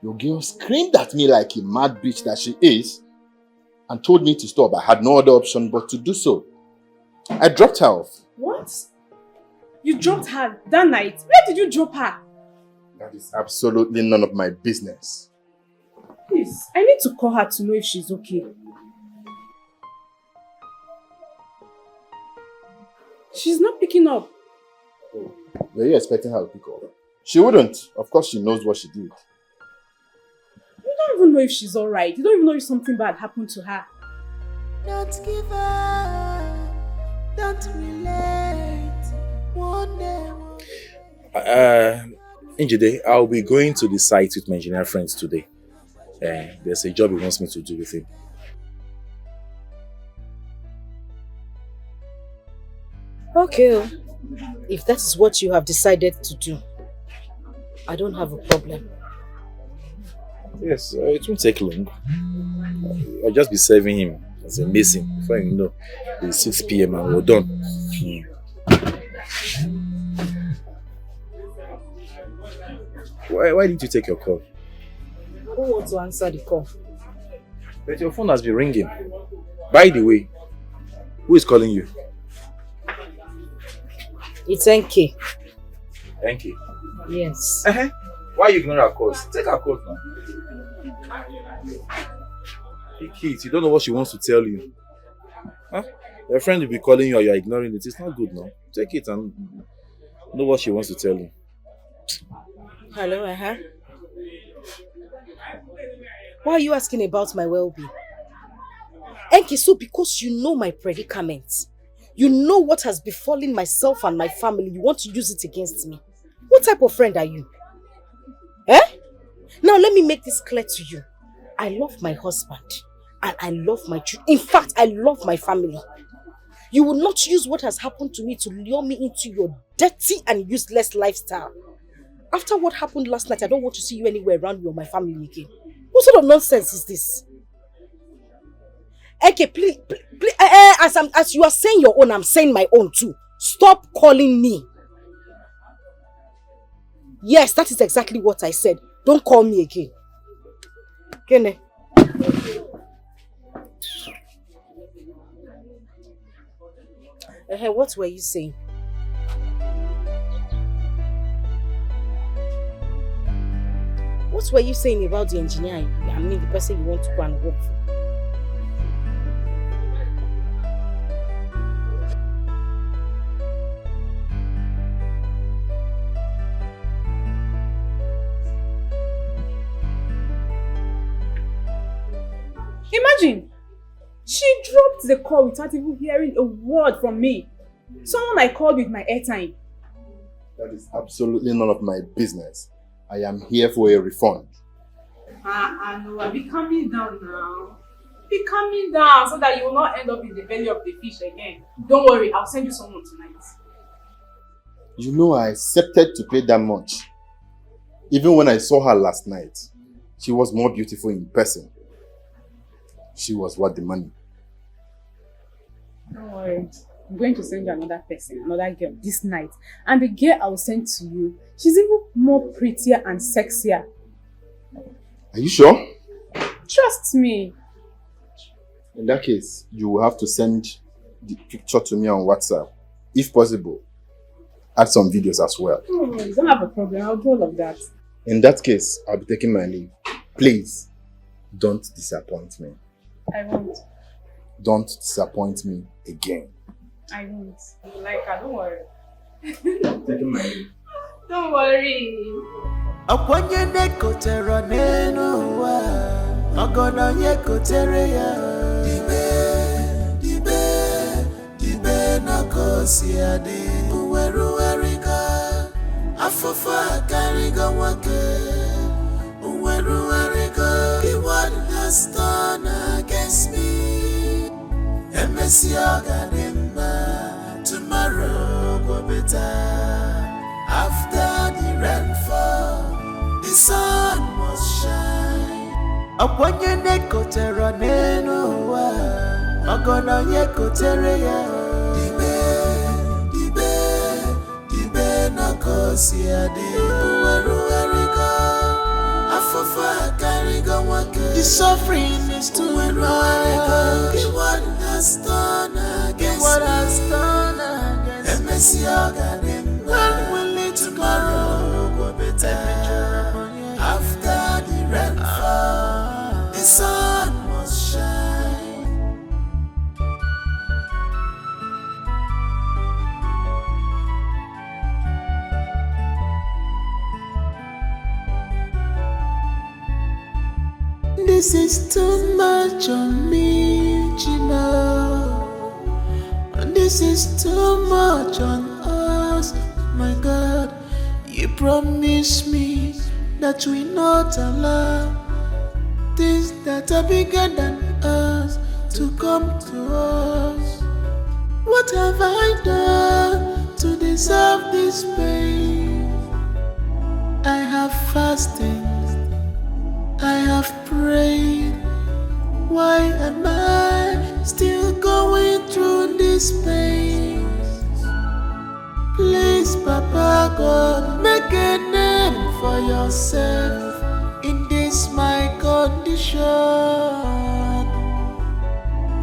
Your girl screamed at me like a mad bitch that she is and told me to stop. I had no other option but to do so. I dropped her off. What? You dropped her that night? Where did you drop her? That is absolutely none of my business. Please, I need to call her to know if she's okay. She's not picking up. Oh, were you expecting her to pick up? She wouldn't. Of course she knows what she did. You don't even know if she's alright. You don't even know if something bad happened to her. Don't give up. Don't relate. One day. Njide, I'll be going to the site with my engineer friends today. There's a job he wants me to do with him. Okay, if that is what you have decided to do, I don't have a problem. Yes, it won't take long. I'll just be serving him as a mason before you know it's 6 p.m. and we're done. Why didn't you take your call? Who wants to answer the call? But your phone has been ringing. By the way, who is calling you? It's NK. NK? Yes. Why are you ignoring our calls? Take our calls now. Hey kids, you don't know what she wants to tell you. Huh? Your friend will be calling you or you're ignoring it. It's not good now. Take it and know what she wants to tell you. Hello, Why are you asking about my well-being? Enki, so because you know my predicament, you know what has befallen myself and my family, you want to use it against me. What type of friend are you? Now let me make this clear to you. I love my husband and I love my children. In fact, I love my family. You will not use what has happened to me to lure me into your dirty and useless lifestyle. After what happened last night, I don't want to see you anywhere around me or my family again. What sort of nonsense is this? Okay, please, as you are saying your own, I'm saying my own too. Stop calling me. Yes, that is exactly what I said. Don't call me again. Kene. What were you saying? What were you saying about the engineer? I mean, the person you want to go and work for. Imagine, she dropped picked the call without even hearing a word from me. Someone I called with my airtime. That is absolutely none of my business. I am here for a refund. Noah, be calming down now. Be calming down so that you will not end up in the belly of the fish again. Don't worry, I'll send you someone tonight. You know I accepted to pay that much. Even when I saw her last night, she was more beautiful in person. She was worth the money. Don't worry. I'm going to send you another person, another girl this night. And the girl I will send to you, she's even more prettier and sexier. Are you sure? Trust me. In that case, you will have to send the picture to me on WhatsApp. If possible, add some videos as well. Oh, you don't have a problem. I'll do all of that. In that case, I'll be taking my leave. Please, don't disappoint me. I won't. Don't disappoint me again. I won't. You like her, don't worry. I'm taking my leave. Don't worry. Akwanye neko tera neno wa Ogono yeko tere ya Dibe na kosi ade Uweru erika Afofa kariga wake Uweru erika What has done against me Emesi oganima Tomorrow go better After the rainfall, the sun must shine. Akwanye neko tera neno wa, Ogono yeko tere ya. Dibe na kosi ade. Uweru erika, afofa kariga wake. The suffering is too much. What has done against me? Emesi oganima. When will it tomorrow go better? After the rainfall, the sun must shine. This is too much on me, Gina. This is too much on us, my God. You promised me that we not allow things that are bigger than us to come to us. What have I done to deserve this pain? I have fasted, I have prayed. Why am I still going through this pain? Please, Papa God, make a name for yourself in this my condition.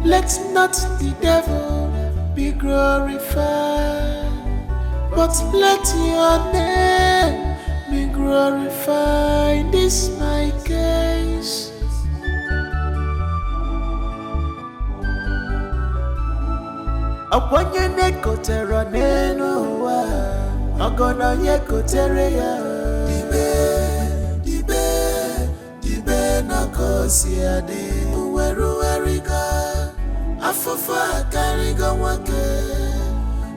Let not the devil be glorified, but let your name be glorified in this my case. Akwanye neko tera neno wa, Ogono yeko tere ya. Dibe na kosi ade. Uweru erika, afofa kariga wake.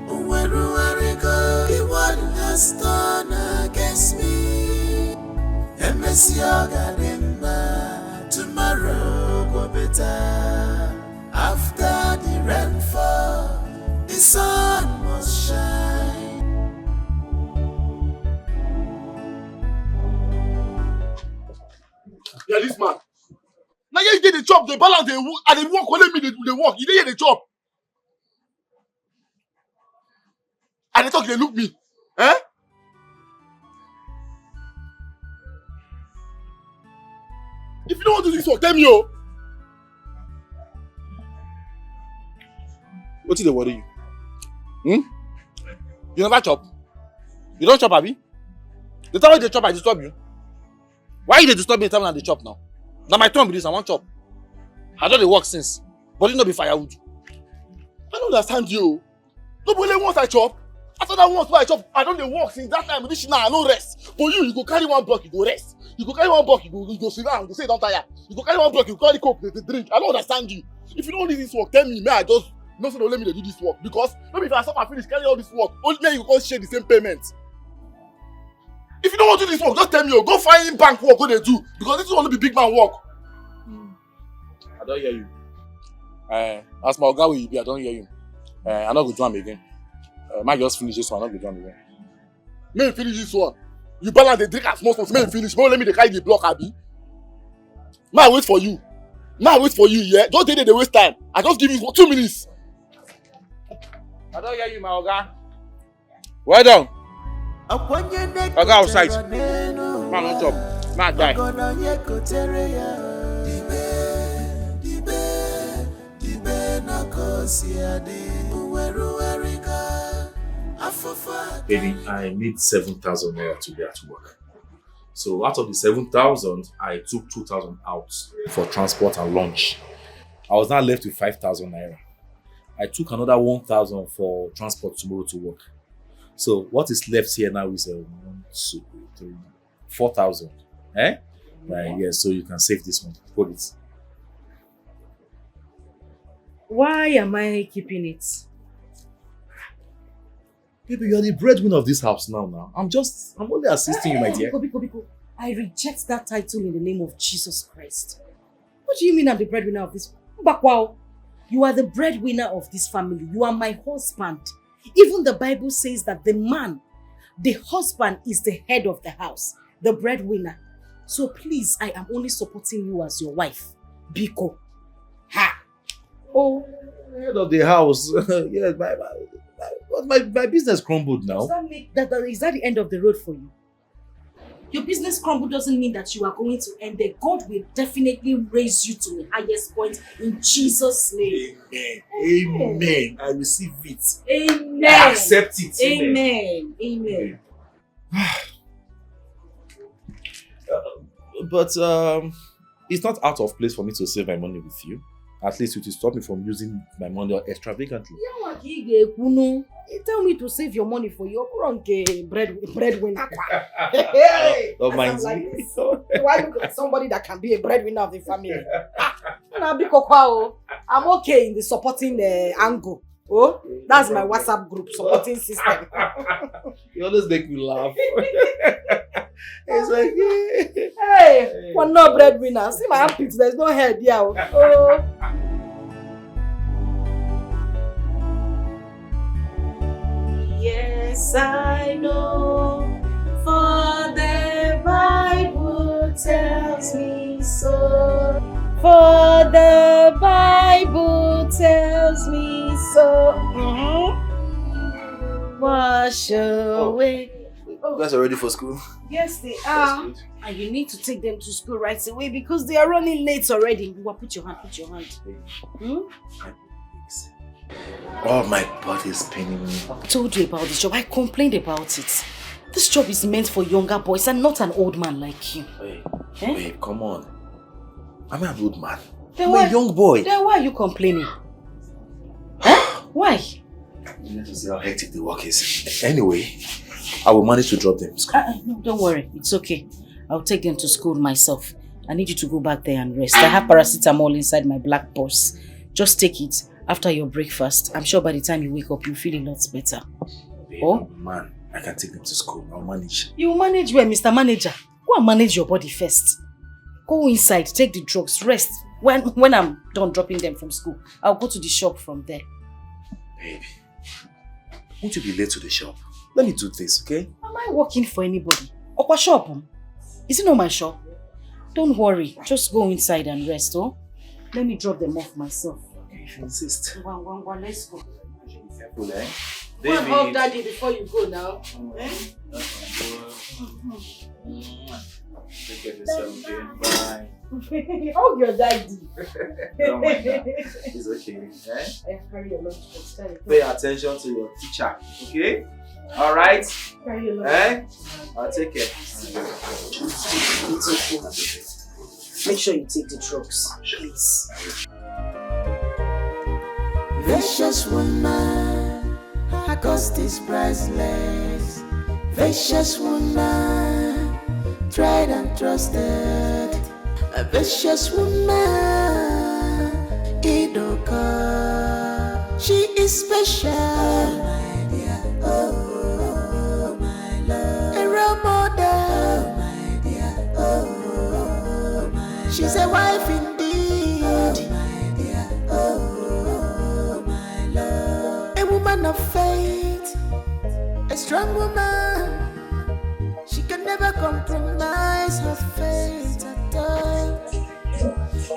Uweru erika, what has done against me? Emesi oganima, tomorrow go better. After the rainfall, the sun must shine. Yeah, this man. Now you get the chop, the balance, and they walk, only me they walk. You didn't hear the chop. And they talk, they look me. Eh? If you don't want to do this, tell me, oh. What did they worry you? You never chop? You don't chop, Abi? The time they chop, I disturb you. Why you disturb me the time I chop now? Now my turn be this, I want chop. I don't work since. But it not be firewood. I don't understand you. Nobody wants I chop. After that once I chop, I don't work since that time. This now I no rest. For you go carry one block, you go rest. You go carry one block, you go sit down, you go say don't tire. You go carry one block, you carry coke, they drink. I don't understand you. If you don't do this work, tell me, may I just no say no let me dey do this work because maybe if I stop and finish carry all this work, only then you go share the same payment. If you don't want to do this work, just tell me, go find bank work go dey do because this is only be big man work. I don't hear you. As my oga will be, I don't hear you. I not go do am again. Might just finish this one, I not go do am again. May you finish this one. You balance the drink as small small, may you finish. May let me dey carry the block, abi. May I wait for you. May I wait for you, yeah? Don't take it, they waste time. I just give you 2 minutes. I don't hear you, my oga. Well done. Oga outside. Man on top. Man die. Baby, I need 7,000 naira to be at work. So out of the 7,000, I took 2,000 out for transport and lunch. I was now left with 5,000 naira. I took another 1,000 for transport tomorrow to work. So what is left here now is 1, 2, 3, 4,000. Eh? Right, yeah, so you can save this one. Hold it. Why am I keeping it? Baby, you're the breadwinner of this house now. I'm only assisting you, my dear. Biko. I reject that title in the name of Jesus Christ. What do you mean I'm the breadwinner of this? Bakwao, you are the breadwinner of this family. You are my husband. Even the Bible says that the husband is the head of the house, the breadwinner. So please, I am only supporting you as your wife. Biko. Ha! Oh, head of the house. Yes, my business crumbled now. Is that the end of the road for you? Your business crumble doesn't mean that you are going to end there. God will definitely raise you to the highest point in Jesus' name. Amen. I receive it. Amen. I accept it. Amen. But it's not out of place for me to save my money with you. At least it will stop me from using my money extravagantly. You tell me to save your money for your breadwinner. Don't mind like me. Why look at somebody that can be a breadwinner of the family? I'm okay in the supporting angle. Oh, that's my WhatsApp group supporting system. You always make me laugh. It's like, hey, we're not breadwinner. See my armpits, there's no head here. Oh. Yes, I know, for the Bible tells me so. For the Bible tells me so. Wash away. You guys are ready for school? Yes, they are. And you need to take them to school right away because they are running late already. Put your hand. Oh, my body is paining me. I told you about this job. I complained about it. This job is meant for younger boys and not an old man like you. Babe, come on. I'm an old man. I'm a young boy. Then why are you complaining? Why? You need to see how hectic the work is. Anyway, I will manage to drop them in school. No, don't worry. It's okay. I'll take them to school myself. I need you to go back there and rest. I have paracetamol inside my black purse. Just take it after your breakfast. I'm sure by the time you wake up, you'll feel a lot better. Babe, oh? Man, I can take them to school. I'll manage. You manage where, Mr. Manager? Go and manage your body first. Go inside, take the drugs, rest. When I'm done dropping them from school, I'll go to the shop from there. Baby, won't you be late to the shop? Let me do this, okay? Am I working for anybody? Okwa shop? Is it not my shop? Don't worry, just go inside and rest, oh? Let me drop them off myself. Okay, if you insist. Let's go. Be careful, eh? Go and hug daddy before you go now. Take care of yourself, okay? Bye. Hug your daddy. Don't mind that. It's okay, eh? Carry your lunch. Pay attention to your teacher, okay? Alright? Carry your lunch. Eh? I'll take care. It's okay. Make sure you take the drugs, please. Vicious woman, her cost is priceless. Vicious woman, tried and trusted. A vicious woman Idoka. She is special, my dear. Oh, my love. A role model, my dear. Oh, my love. She's a wife indeed, my dear. Oh, my love. A woman of faith, a strong woman. She can never compromise her faith at all.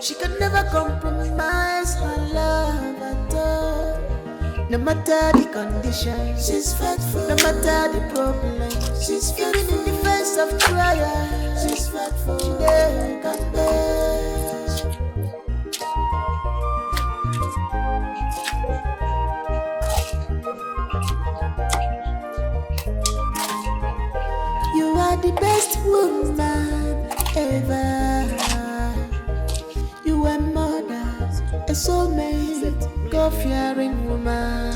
She can never compromise her love at all. No matter the condition, she's faithful. No matter the problem, she's faithful. Even in the face of trial, she's faithful. She never can bear. You are the best woman ever. You are mother, a soulmate, God-fearing woman.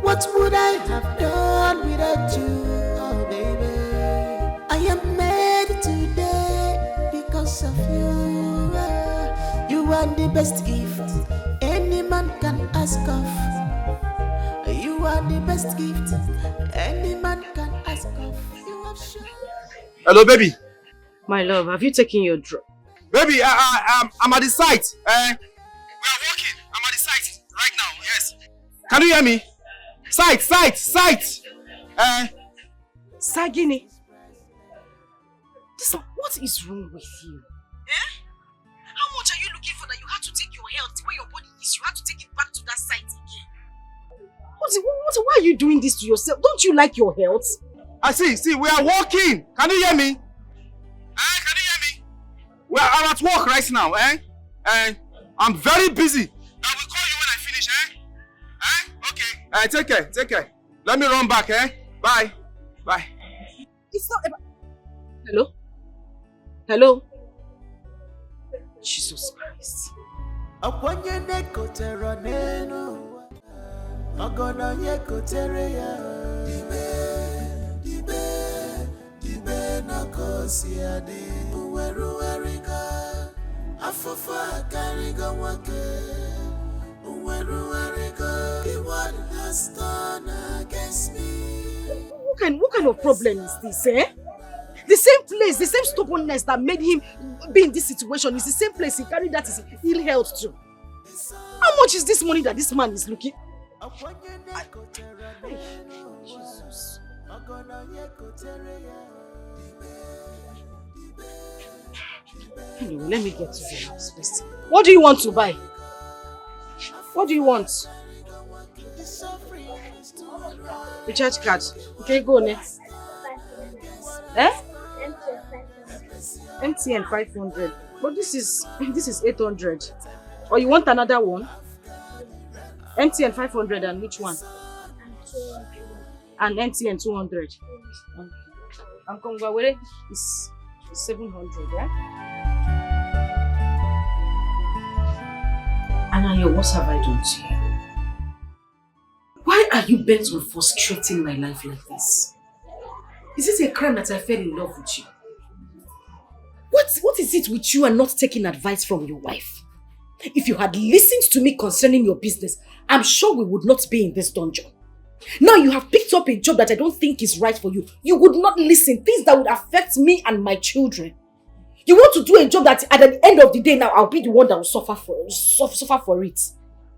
What would I have done without you, oh baby? I am made today because of you. You are the best gift any man can ask of. You are the best gift any man can ask of. You have shown. Hello, baby. My love, have you taken your drug? Baby, I'm at the site. We are walking. I'm at the site right now. Yes. Can you hear me? Site. Sagini. What is wrong with you? How much are you looking for that you had to take your health where your body is? You had to take it back to that site again. Why are you doing this to yourself? Don't you like your health? I see, we are walking. Can you hear me? Can you hear me? I'm at work right now, And I'm very busy. I will call you when I finish, Okay. Take care. Let me run back, Bye. It's not about... Hello? Jesus Christ. Has done against me. What kind of problem is this, The same place, the same stubbornness that made him be in this situation is the same place he carried that his ill health to. How much is this money that this man is looking? Jesus. Anyway, let me get to the house first. What do you want to buy? What do you want? Recharge card. Okay, go next. MTN 500. But this is 800. Or you want another one? MTN 500 and which one? And MTN 200. I'm Kongwawere is 700, yeah? Anayo, what have I done to you? Why are you bent on frustrating my life like this? Is it a crime that I fell in love with you? What is it with you and not taking advice from your wife? If you had listened to me concerning your business, I'm sure we would not be in this dungeon. Now you have picked up a job that I don't think is right for you. You would not listen. Things that would affect me and my children. You want to do a job that at the end of the day now I'll be the one that will suffer for it.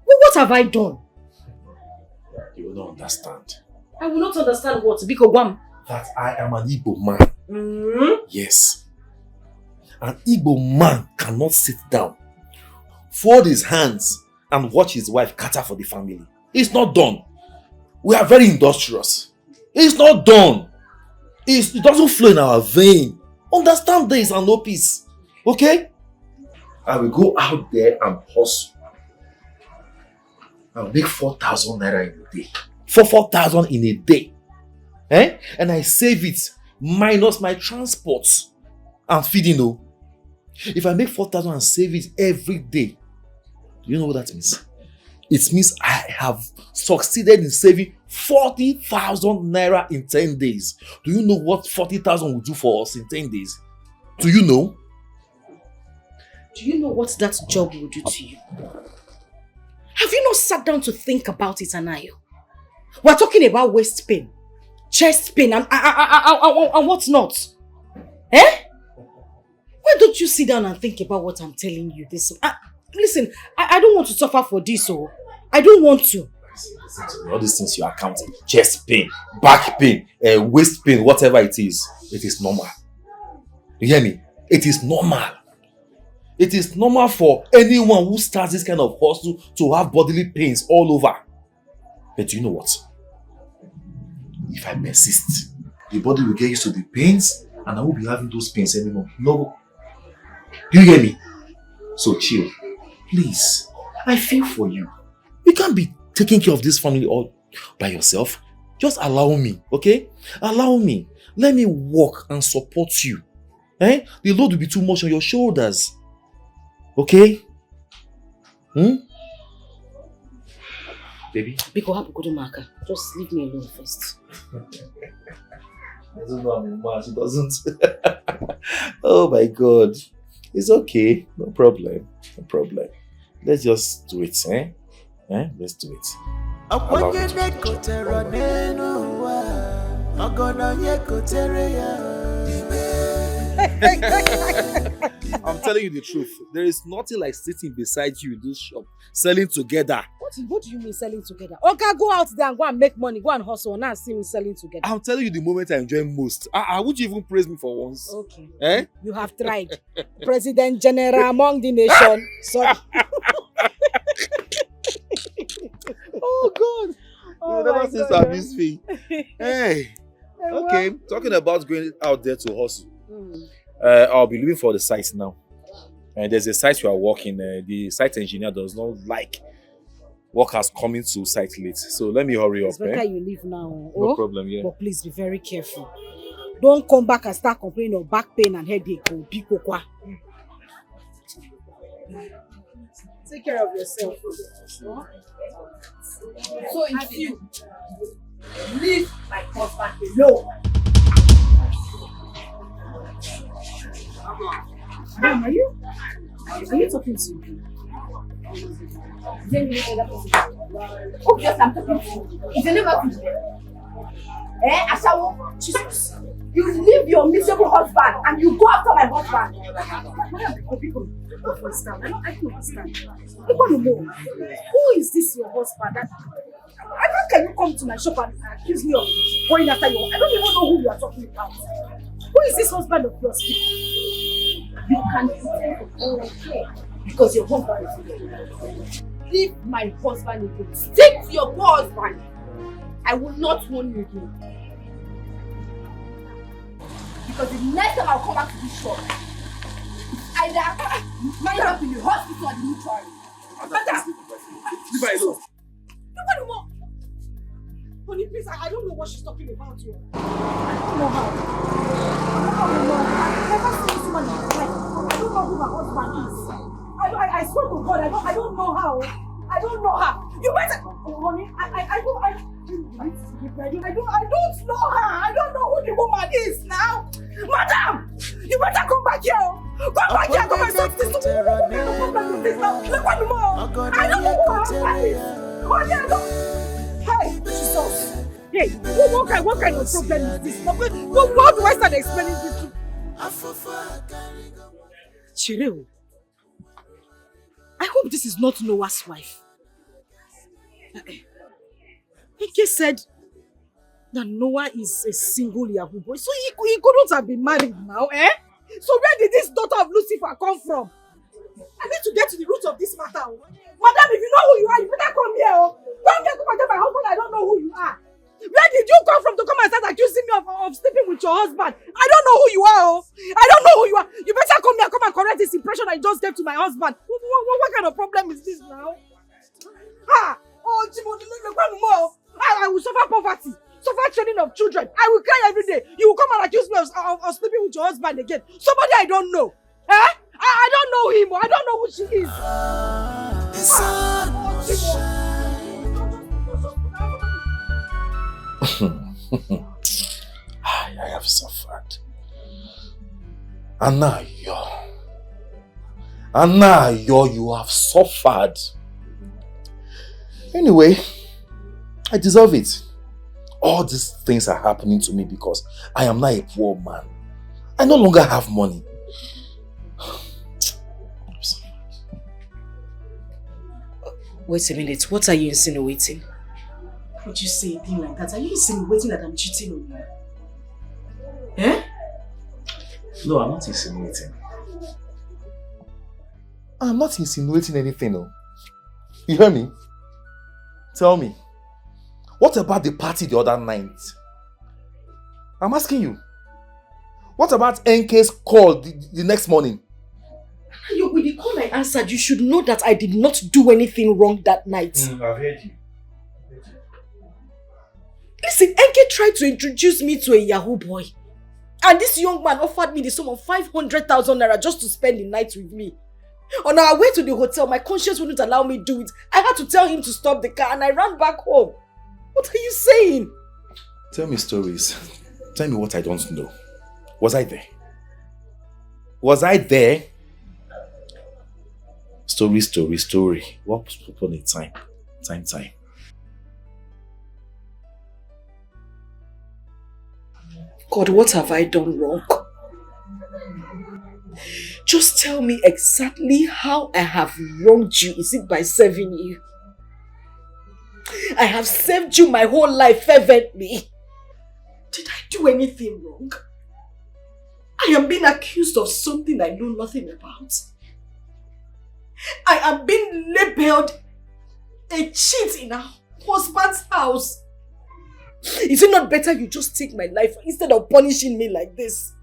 Well, what have I done? You will not understand. I will not understand what? Biko Guam. That I am an Igbo man. Yes. An Igbo man cannot sit down, fold his hands and watch his wife cater for the family. It's not done. We are very industrious. It's not done. It doesn't flow in our vein. Understand this and no peace. Okay? I will go out there and hustle. I'll make 4,000 naira in a day. 4,000 in a day. And I save it minus my transport and feeding. If I make 4,000 and save it every day, do you know what that means? It means I have succeeded in saving 40,000 naira in 10 days. Do you know what 40,000 will do for us in 10 days? Do you know? Do you know what that job will do to you? Have you not sat down to think about it, Anayo? We're talking about waist pain, chest pain, and what's not. Eh? Why don't you sit down and think about what I'm telling you? Listen, I don't want to suffer for this, oh. I don't want to. Listen to me. All these things you are counting, chest pain, back pain, waist pain, whatever it is normal. You hear me? It is normal. It is normal for anyone who starts this kind of hustle to have bodily pains all over. But do you know what? If I persist, the body will get used to the pains and I won't be having those pains anymore. No. Do you hear me? So chill. Please. I feel for you. You can't be taking care of this family all by yourself. Just allow me, okay? Allow me. Let me walk and support you. The load will be too much on your shoulders. Okay? Baby? Biko happy good marker. Just leave me alone first. I don't know, Mama. She doesn't. Oh my God. It's okay. No problem. No problem. Let's just do it, Let's do it. Allow me I'm telling you the truth. There is nothing like sitting beside you in this shop, selling together. What do you mean selling together? Okay, go out there and go and make money, go and hustle, and now see me selling together. I'm telling you the moment I enjoy most. Would you even praise me for once? Okay. You have tried. President General among the nation. Sorry. Oh God. You never seem to miss me. Hey. Okay. Talking about going out there to hustle. I'll be looking for the site now. And there's a site we are working. The site engineer does not like workers coming to site late. So let me hurry up. It's better you leave now. No problem, yeah. But please be very careful. Don't come back and start complaining of back pain and headache. Take care of yourself. So if you leave my husband alone. Ma'am, are you talking to me? Obviously, I'm talking to you. It's a never Ashawo, Jesus. You leave your miserable husband and you go after my husband. I don't understand. Who is this your husband? How can you come to my shop and accuse me of going after you? I don't even know who you are talking about. Who is this husband of yours? You can okay because your husband is leave my husband again. Stick to your poor husband. I will not warn you again. Because the next time I'll come back to this shop, either mind up in the hospital or the mortuary. Leave her alone. Nobody more. Honey, please, I don't know what she's talking about here. I don't know how. I've never seen this woman in my life. I don't know who my husband is. I swear to God, I don't know how. I don't know her. You better, honey, I don't know her. I don't know who the woman is now. Madam, you better come back here. Come back here. Come and sort this. Look what more. I don't know who her husband is. Honey, I don't. Hey, Jesus. Hey, what kind of problem is this? How do I start explaining this to Chireo? I hope this is not Noah's wife. Ike said that Noah is a single Yahoo boy, so he couldn't have been married now, eh? So where did this daughter of Lucifer come from? I need to get to the root of this matter. Madam, if you know who you are, you better come here. Come here, come and tell my husband I don't know who you are. Where did you come from to come and start accusing me of sleeping with your husband? I don't know who you are. I don't know who you are. You better come here, come and correct this impression I just gave to my husband. What kind of problem is this now? I will suffer poverty, suffer training of children. I will cry every day. You will come and accuse me of sleeping with your husband again. Somebody I don't know. I don't know him. I don't know who she is. I have suffered. Anayo, you have suffered. Anyway, I deserve it. All these things are happening to me because I am now a poor man. I no longer have money. Wait a minute, what are you insinuating? Would you say a thing like that? Are you insinuating that I'm cheating on you? Eh? No, I'm not insinuating. I'm not insinuating anything, no. You hear me? Tell me. What about the party the other night? I'm asking you. What about NK's call the next morning? With the call I answered, you should know that I did not do anything wrong that night. I've heard you. Listen, NK tried to introduce me to a Yahoo boy. And this young man offered me the sum of 500,000 naira just to spend the night with me. On our way to the hotel, my conscience wouldn't allow me to do it. I had to tell him to stop the car and I ran back home. What are you saying? Tell me stories. Tell me what I don't know. Was I there? Was I there? Story, story, story. What upon a time? Time. God, what have I done wrong? Just tell me exactly how I have wronged you. Is it by serving you? I have served you my whole life fervently. Did I do anything wrong? I am being accused of something I know nothing about. I am being labeled a cheat in a husband's house. Is it not better you just take my life instead of punishing me like this?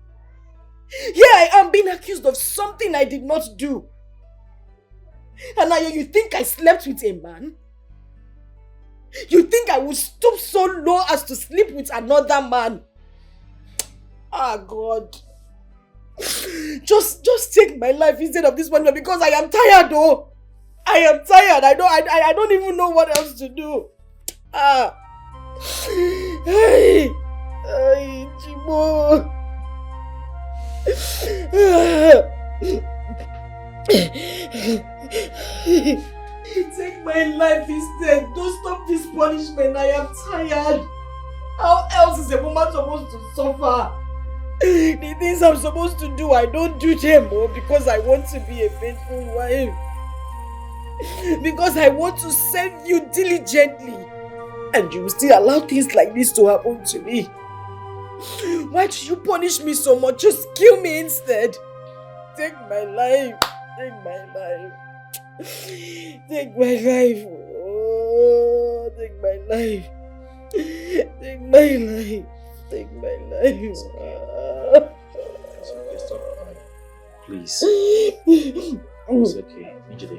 Here I am being accused of something I did not do. And now you think I slept with a man? You think I would stoop so low as to sleep with another man? Ah, God. Just take my life instead of this one because I am tired though. I am tired. I don't even know what else to do. Ah. Hey, Jimo. Take my life instead. Don't stop this punishment. I am tired. How else is a woman supposed to suffer? The things I'm supposed to do, I don't do them because I want to be a faithful wife. Because I want to serve you diligently. And you will still allow things like this to happen to me. Why do you punish me so much? Just kill me instead. Take my life. Take my life. Take my life. Oh, take my life. Take my life. Take my life. It's okay. Stop crying. Please. It's okay. Njide.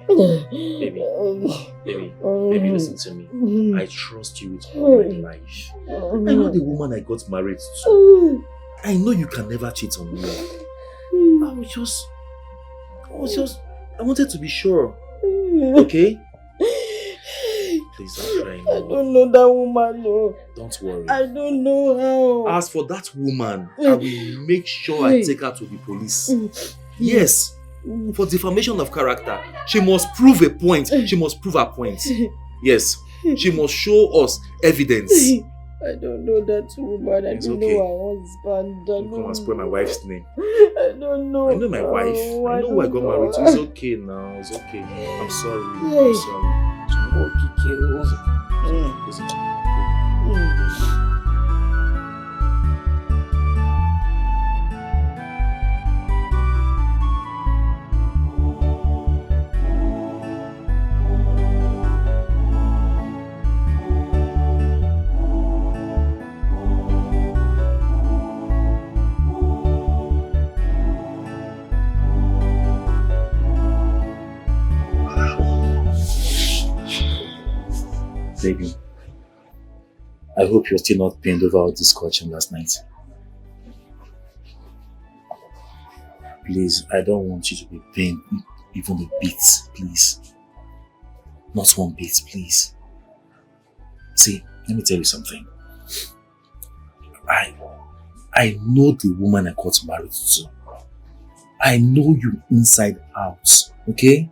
Baby, listen to me. I trust you with all my life. I know the woman I got married to. I know you can never cheat on me. I wanted to be sure. Okay? Please don't cry anymore. I don't know that woman, no. Don't worry. I don't know how. As for that woman, I will make sure I take her to the police. Yes. For defamation of character, she must prove a point. She must prove her point. Yes. She must show us evidence. I don't know that woman. I don't know her husband. Don't come and spoil my wife's name. I don't know. I know my wife. I know who I got married to. It's okay now. It's okay. I'm sorry. I'm sorry. It's okay. Baby, I hope you're still not pained over our discussion last night. Please, I don't want you to be pained even a bit, please. Not one bit, please. See, let me tell you something. I know the woman I got married to. I know you inside out, okay?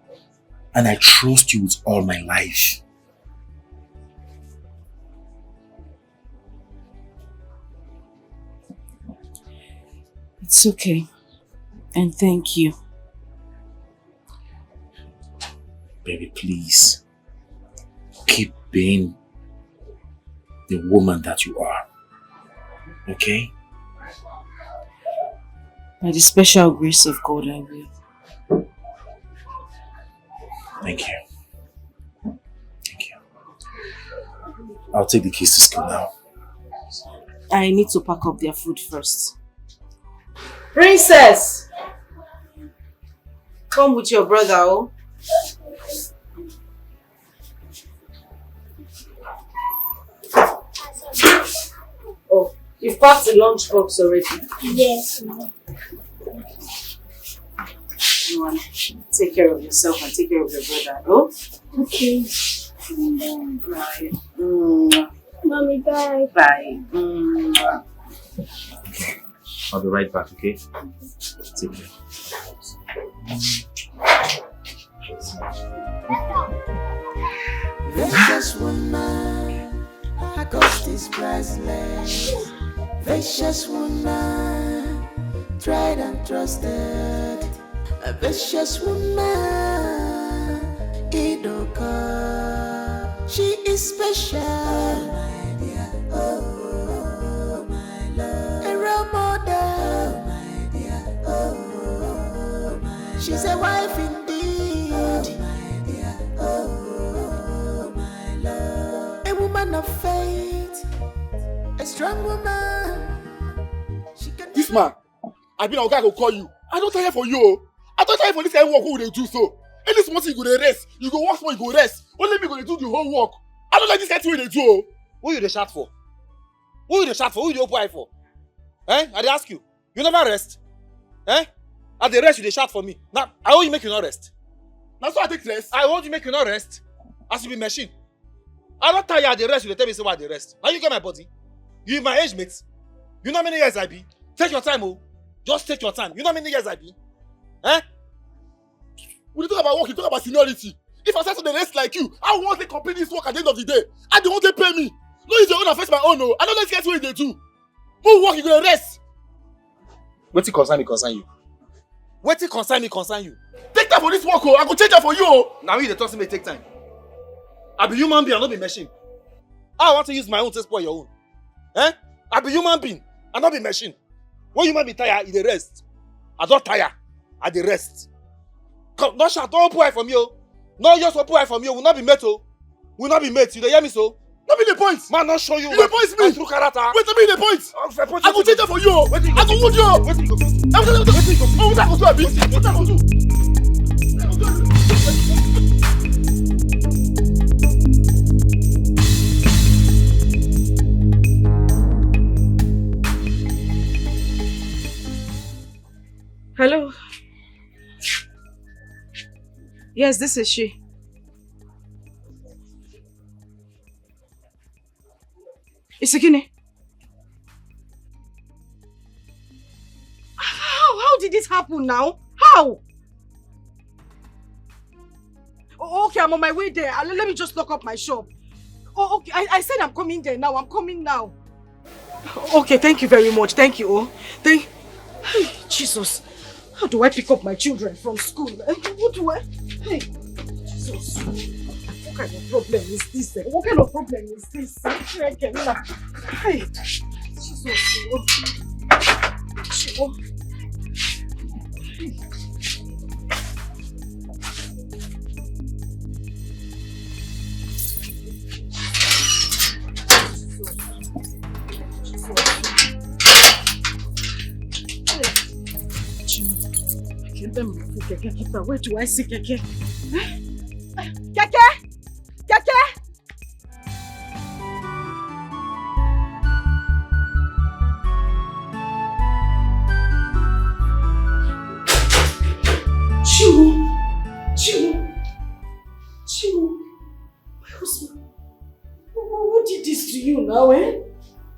And I trust you with all my life. It's okay. And thank you. Baby, please. Keep being the woman that you are. Okay? By the special grace of God, I will. Thank you. Thank you. I'll take the keys to school now. I need to pack up their food first. Princess! Come with your brother, oh. Oh, you've packed the lunch box already? Yes. You want to take care of yourself and take care of your brother, oh? Okay. Bye. Mommy, bye. Bye. I'll be right back, okay? Take care. Vicious woman, her ghost is priceless. Vicious woman, tried and trusted. A vicious woman, Idoka. She is special, my dear. Oh, my love. A role model, oh, my dear. Oh, my love. She's a wife indeed. Oh, my dear. Oh, my love. A woman of faith, a strong woman. This man, I been a guy go call you. I don't tire for you. I don't tire for this kind of work. Who they do so? Any small thing you go dey rest. You go work small, you go rest. Only me go dey do the whole work. I don't like this kind of thing they do. Who you dey shout for? Who you dey shout for? Who you dey open eye for? Eh? I dey ask you. You never rest? Eh? At the rest you dey shout for me. Now I want you make you not rest. Now so I take rest. I want you make you not rest. As you be machine. I don't tire at the rest. You dey tell me say why I dey rest. Now you get my body. You my age mate. You know how many years I be? Take your time, oh. Just take your time. You know how many years I be? Eh? We talk about work, you talk about seniority. If I start to the rest like you, I want to complete this work at the end of the day. I don't want to pay me. No, it's your own affect my own. No, I don't let guys what they do. Who work, you gonna rest. Wetin concern me concern you. Wetin concern me concern you. Take time for this work, oh. I go change that for you, oh. Now you dey talk to me take time. I be human being, I no be machine. I want to use my own to spoil your own. Eh? I be human being, I no be machine. When human be tired, you dey rest. I don't tire, I dey rest. Come, no shout, don't put eye for me, oh. No just put eye for me, oh. Will not be met, oh. Will not be met. You dey hear me so? Not be the point. Man, not show you. You the point me. My true character. Wait a minute, the point. I go change that for you, oh. I go wound you, oh. Wetin you go do? What I go do, Abi? What I go do? Hello. Yes, this is she. Isegini. How did it happen now? How? Oh, okay, I'm on my way there. Let me just lock up my shop. Oh, okay. I said I'm coming there now. I'm coming now. Okay, thank you very much. Thank you. Oh, thank. Hey, Jesus. How do I pick up my children from school? What do I? Hey, Jesus. What kind of problem is this? What kind of problem is this? Hey, Jesus. Oh. Where do I see Keke? Keke! Keke! Chiwo, my husband. Who did this to you now, eh?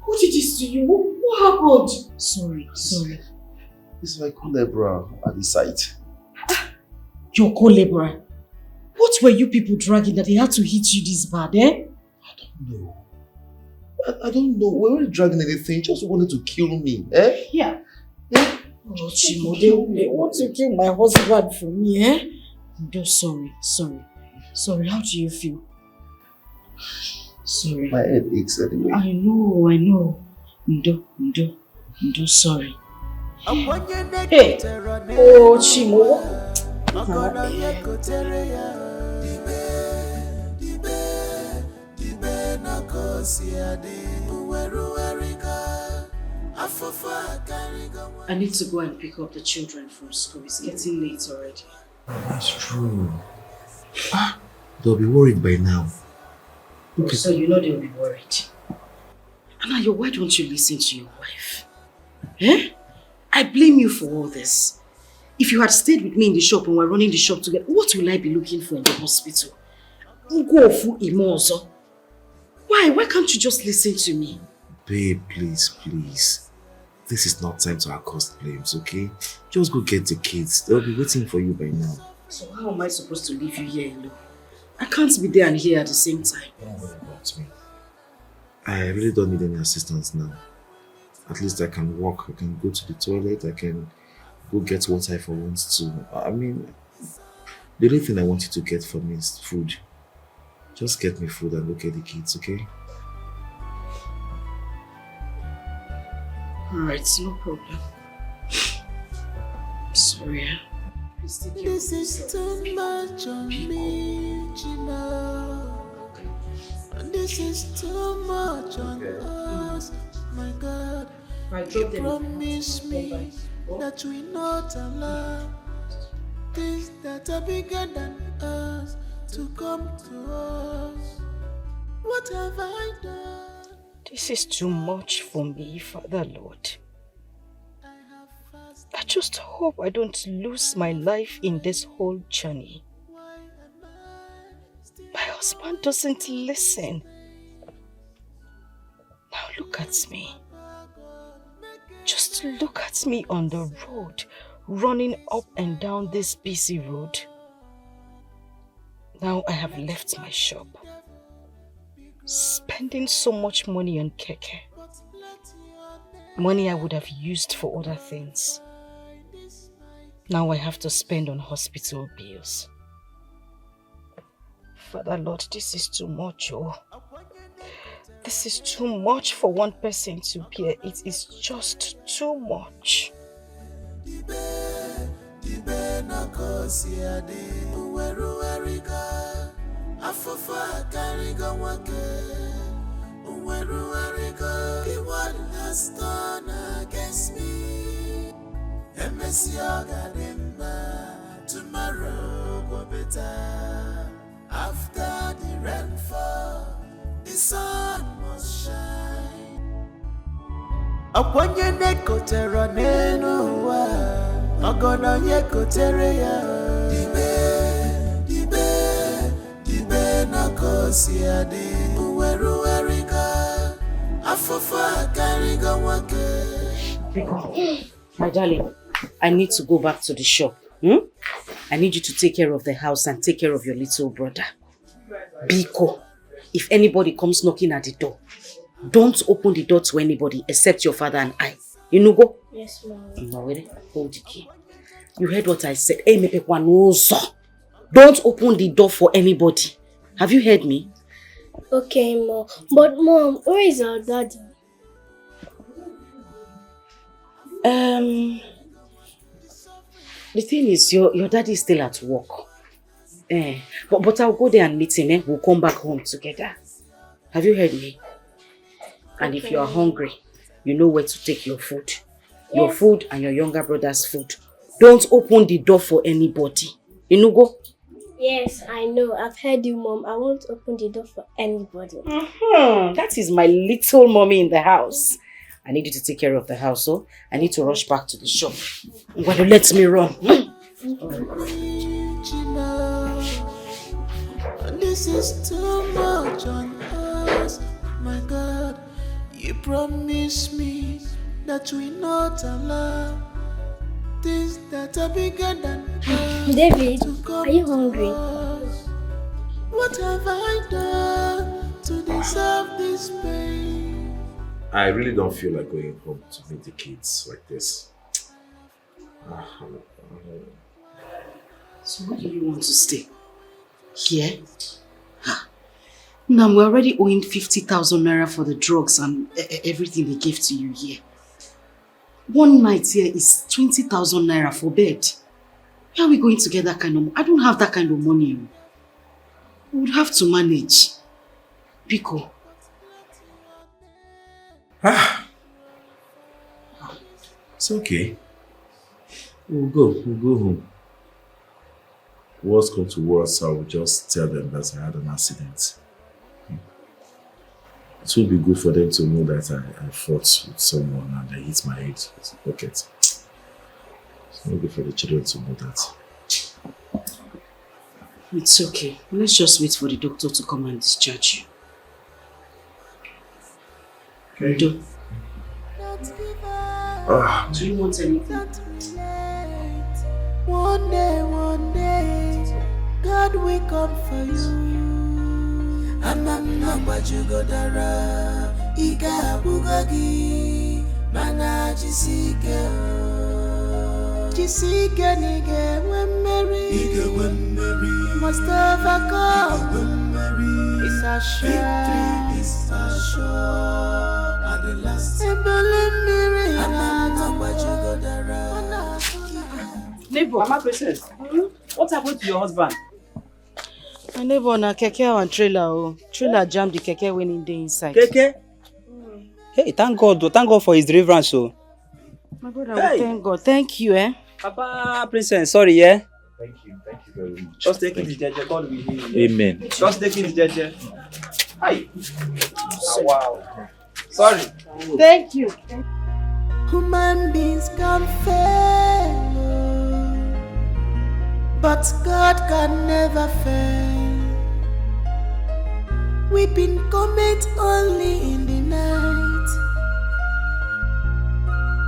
Who did this to you? What happened? Sorry. It's my co-laborer at the site. Your co-laborer? What were you people dragging that they had to hit you this bad, eh? I don't know. We weren't dragging anything. He just wanted to kill me, eh? Yeah. Yeah? Oh, Chimo, they want to kill my husband for me, eh? Ndo, sorry. How do you feel? Sorry. My head aches anyway. I know. Ndo, sorry. Hey! Oh, Chimo. I need to go and pick up the children from school. It's getting late already. That's true. They'll be worried by now. Okay. So you know they'll be worried. Anayo, why don't you listen to your wife? Eh? I blame you for all this. If you had stayed with me in the shop and we're running the shop together, what will I be looking for in the hospital? Immerse. Why can't you just listen to me? Babe, please. This is not time to accost blames, okay? Just go get the kids. They'll be waiting for you by now. So how am I supposed to leave you here alone? I can't be there and here at the same time. Don't worry about me. I really don't need any assistance now. At least I can walk, I can go to the toilet, I can go get what I want to. I mean, the only thing I want you to get for me is food. Just get me food and look at the kids, okay? Alright, no problem. Sorry. This is too much on me, Gina. This is too much on us, my God. You promise me that we not allow things that are bigger than us to come to us. What have I done? This is too much for me, Father Lord. I just hope I don't lose my life in this whole journey. My husband doesn't listen. Now look at me. Just look at me on the road, running up and down this busy road. Now I have left my shop, spending so much money on keke. Money I would have used for other things. Now I have to spend on hospital bills. Father Lord, this is too much, oh. This is too much for one person to bear. It is just too much. What has done against me? Tomorrow go better. After the rainfall, the sun must shine. Akwanye neko tera neno wa, agona yeko tere ya. Dibe na kosi ade. Uweru erika, afofa kariga wake. My darling, I need to go back to the shop. I need you to take care of the house and take care of your little brother. Biko, if anybody comes knocking at the door, don't open the door to anybody except your father and I. You know go? Yes, Mom. Hold the key. You heard what I said. Don't open the door for anybody. Have you heard me? Okay, Mom. But Mom, where is our daddy? The thing is, your daddy is still at work. But I'll go there and meet him. We'll come back home together. Have you heard me? And if you are hungry, you know where to take your food. Yes. Your food and your younger brother's food. Don't open the door for anybody. You know go? Yes, I know. I've heard you, Mom. I won't open the door for anybody. That is my little mommy in the house. I need you to take care of the house, so I need to rush back to the shop. I'm going to let me run. This is too much on us, my God. You promised me that we not allow things that are bigger than us. David, are you hungry? What have I done to deserve this pain? I really don't feel like going home to meet the kids like this. So where do you want to stay? Here? Now we're already owing 50,000 naira for the drugs and everything they gave to you here. One night here is 20,000 naira for bed. Where are we going to get that kind of money? I don't have that kind of money. We would have to manage. Biko. It's okay. We'll go home. Worst come to worst, I will just tell them that I had an accident. It will be good for them to know that I fought with someone and I hit my head with a bucket. It's not good for the children to know that. It's okay. Let's just wait for the doctor to come and discharge you. Okay. Do you want anything? One day, God will come for you. Amamna bajugodara, Iga bugagi, mana jisike nige wemmeri, must overcome. It's a shame, it's a show. At the last, Amamna bajugodara. Neighbor, Mama Princess, what happened to your husband? My neighbor na keke and trailer. Trailer jammed the keke when in the inside. Keke? Hey, thank God for his deliverance. So. My brother, thank God. Thank you, Papa Princess, sorry, yeah? Thank you very much. Just taking the jeje, God will heal you. Amen. Just taking the jeje. Hi. Wow. Sorry. Thank you. Human beings can fail, but God can never fail. Weeping cometh only in the night,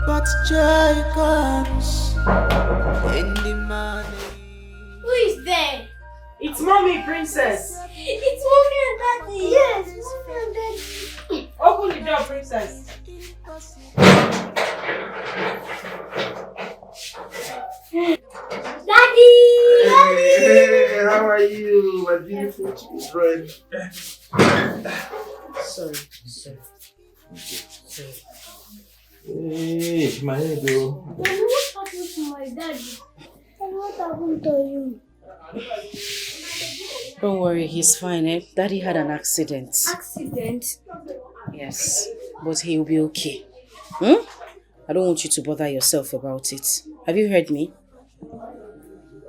but joy comes in the morning. Who is there? It's Mommy, Princess. It's Mommy and Daddy. Yes, Mommy and Daddy. Open the door, Princess. Daddy! Hey, how are you, my beautiful children? Sorry. Hey, my head though. What happened to my daddy? And what happened to you? Don't worry, he's fine, Daddy had an accident. Accident? Yes, but he'll be okay. I don't want you to bother yourself about it. Have you heard me?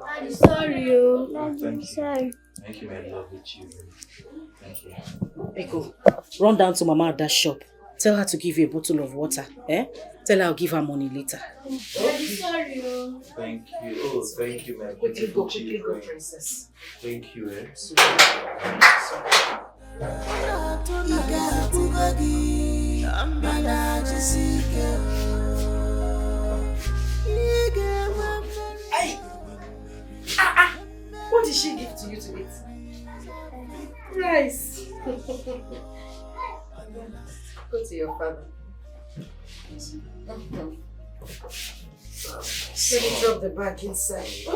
Daddy, sorry. Thank you. Sorry. Thank you, my lovely children. Thank you. Biko, run down to Mama at that shop. Tell her to give you a bottle of water. Tell her I'll give her money later. Daddy, sorry. Thank you. Oh, thank you, my beautiful children. Princess. Thank you, What did she give to you to eat? Rice. Go to your father. Let me drop the bag inside.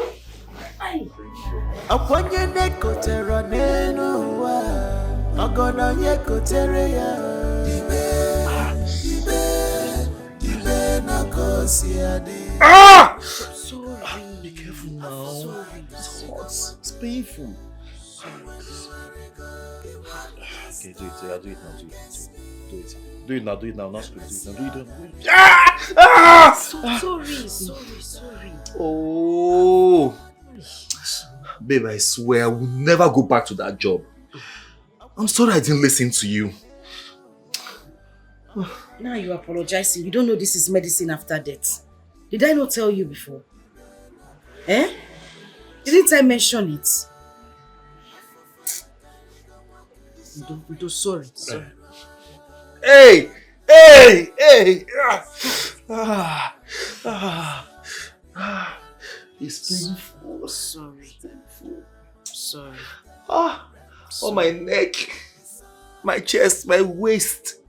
Akwanye nekotera nenu wa, agona yekotere ya. Ibe na kosi ade. Sorry. Be careful now. It's hot. It's painful. Okay, do it. Yeah, do it now. Do it now. Do it now. Not scream. Do it now. Sorry. Oh. Babe, I swear I will never go back to that job. I'm sorry I didn't listen to you. Now you're apologizing. You don't know this is medicine after death. Did I not tell you before? Didn't I mention it? Sorry. Hey! It's painful. Sorry. On my neck, my chest, my waist.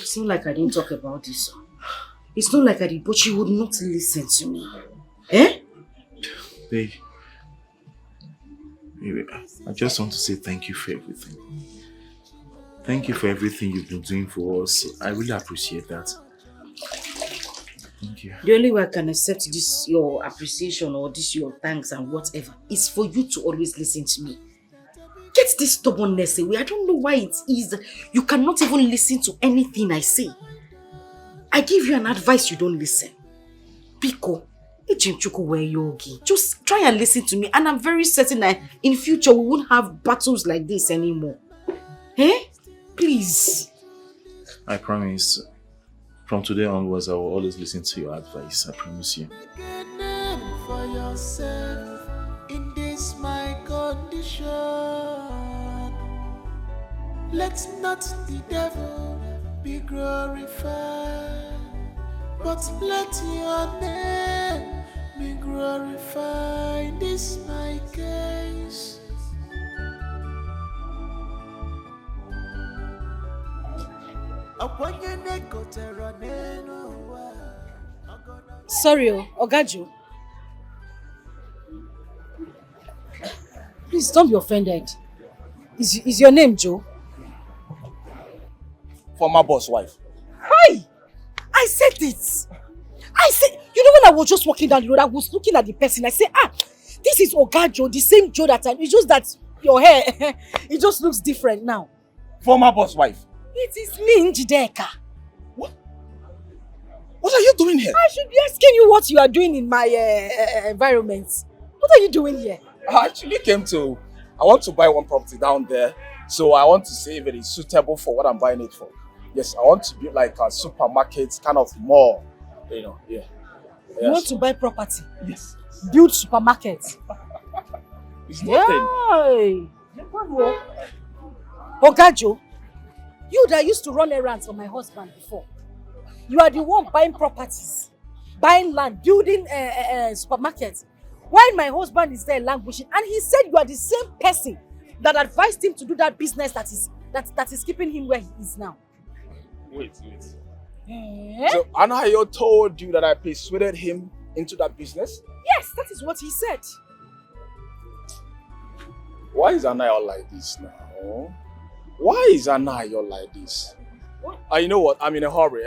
It's not like I didn't talk about this. It's not like I did, but she would not listen to me. Eh? Babe, I just want to say thank you for everything. Thank you for everything you've been doing for us. I really appreciate that. Thank you. The only way I can accept this, your appreciation or this, your thanks and whatever, is for you to always listen to me. Get this stubbornness away. I don't know why it is. You cannot even listen to anything I say. I give you an advice, you don't listen. Biko, just try and listen to me, and I'm very certain that in future we won't have battles like this anymore. Eh? Please. I promise. From today onwards, I will always listen to your advice. I promise you. For yourself in this my condition. Let not the devil be glorified, but let your name be glorified in this my case. Sorry, Ogajo. Please don't be offended. Is your name Joe? Former boss wife. Hi! I said it. I said, you know, when I was just walking down the road, I was looking at the person. I said, this is Ogajo, the same Joe that time. It's just that your hair, it just looks different now. Former boss wife. It is me, Njideka. What are you doing here? I should be asking you what you are doing in my environment. What are you doing here? I actually I want to buy one property down there. So I want to see if it is suitable for what I'm buying it for. Yes, I want to build like a supermarket kind of mall. You know, yeah. Yes. You want to buy property? Yes. Build supermarket? It's nothing. Yay! Ogajo, you that used to run errands for my husband before. You are the one buying properties, buying land, building supermarkets. While my husband is there languishing, and he said you are the same person that advised him to do that business that is keeping him where he is now. Wait. So Anayo told you that I persuaded him into that business? Yes, that is what he said. Why is Anayo like this now? Why is Anayo like this? You know what? I'm in a hurry,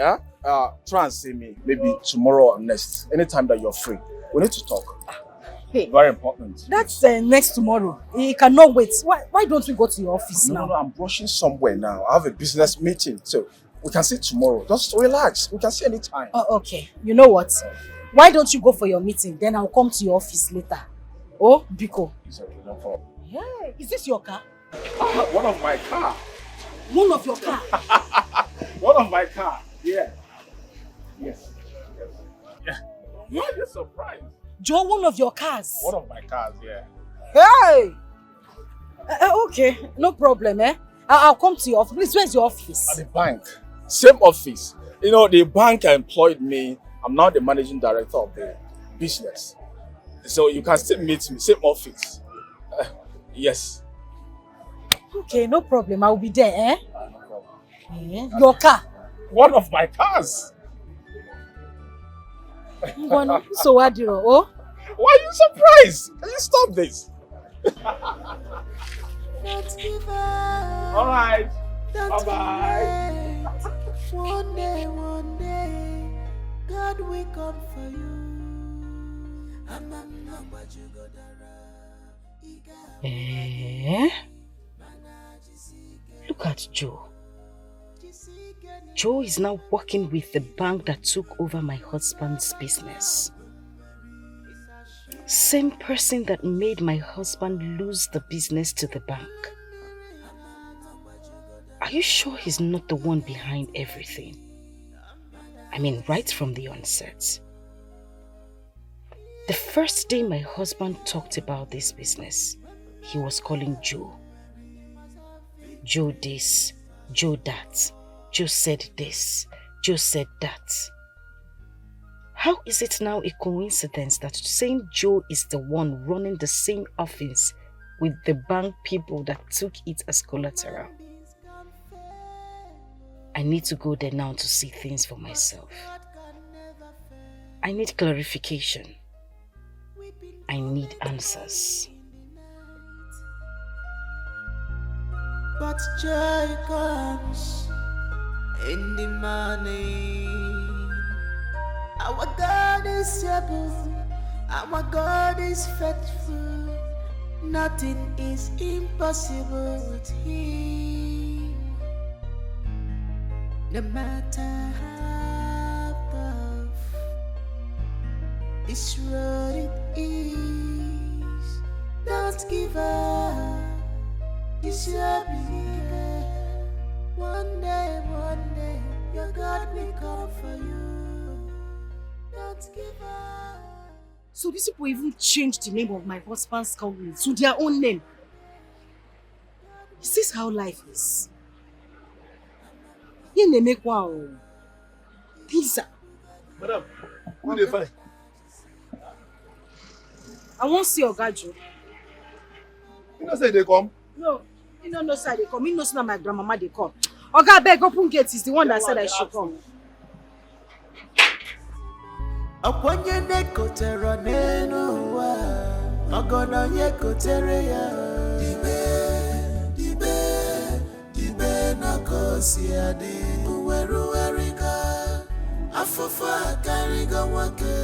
try and see me maybe tomorrow or next. Anytime that you're free. We need to talk. Hey, very important. That's next tomorrow. He cannot wait. Why don't we go to your office now? No, I'm rushing somewhere now. I have a business meeting, so we can see tomorrow. Just relax. We can see anytime. Oh, okay. You know what? Why don't you go for your meeting? Then I'll come to your office later. Oh, Biko. It's okay, no problem. Yeah. Is this your car? One of my car. One of your car? One of my car. Yeah. Yes. Yeah. Why are you surprised? Joe, one of your cars? One of my cars, yeah. Hey! Okay, no problem, I'll come to your office. Please, where's your office? At the bank. Same office. You know, the bank employed me. I'm now the managing director of the business. So you can still meet me. Same office. Yes. Okay, no problem. I'll be there, No problem. Your car? One of my cars. So what do you know? Why are you surprised? Can you stop this? All right. Bye-bye. One day, God will come for you. Look at Joe. Joe is now working with the bank that took over my husband's business. Same person that made my husband lose the business to the bank. Are you sure he's not the one behind everything? I mean, right from the onset. The first day my husband talked about this business, he was calling Joe. Joe this, Joe that. Joe said this, Joe said that. How is it now a coincidence that saying Joe is the one running the same office with the bank people that took it as collateral? I need to go there now to see things for myself. I need clarification. I need answers. But joy comes in the morning. Our God is able, our God is faithful. Nothing is impossible with Him. No matter how tough this road it is, don't give up. It's your beginning. One day, your God will come for you. Don't give up. So these people even changed the name of my husband's company to their own name. Is this how life is? You may make one. These are... Madam, who they find? I won't see Ogajo. You know say they come? No, you don't know side they come. You know say my grandmama they come. Oga beg, open gate is the one that said I should come. Upon your neck, Kotera Nenoa, Magona Yekoterea, Dibe, Nakosia, Uweru Erika, Afafa, Kariga Wake,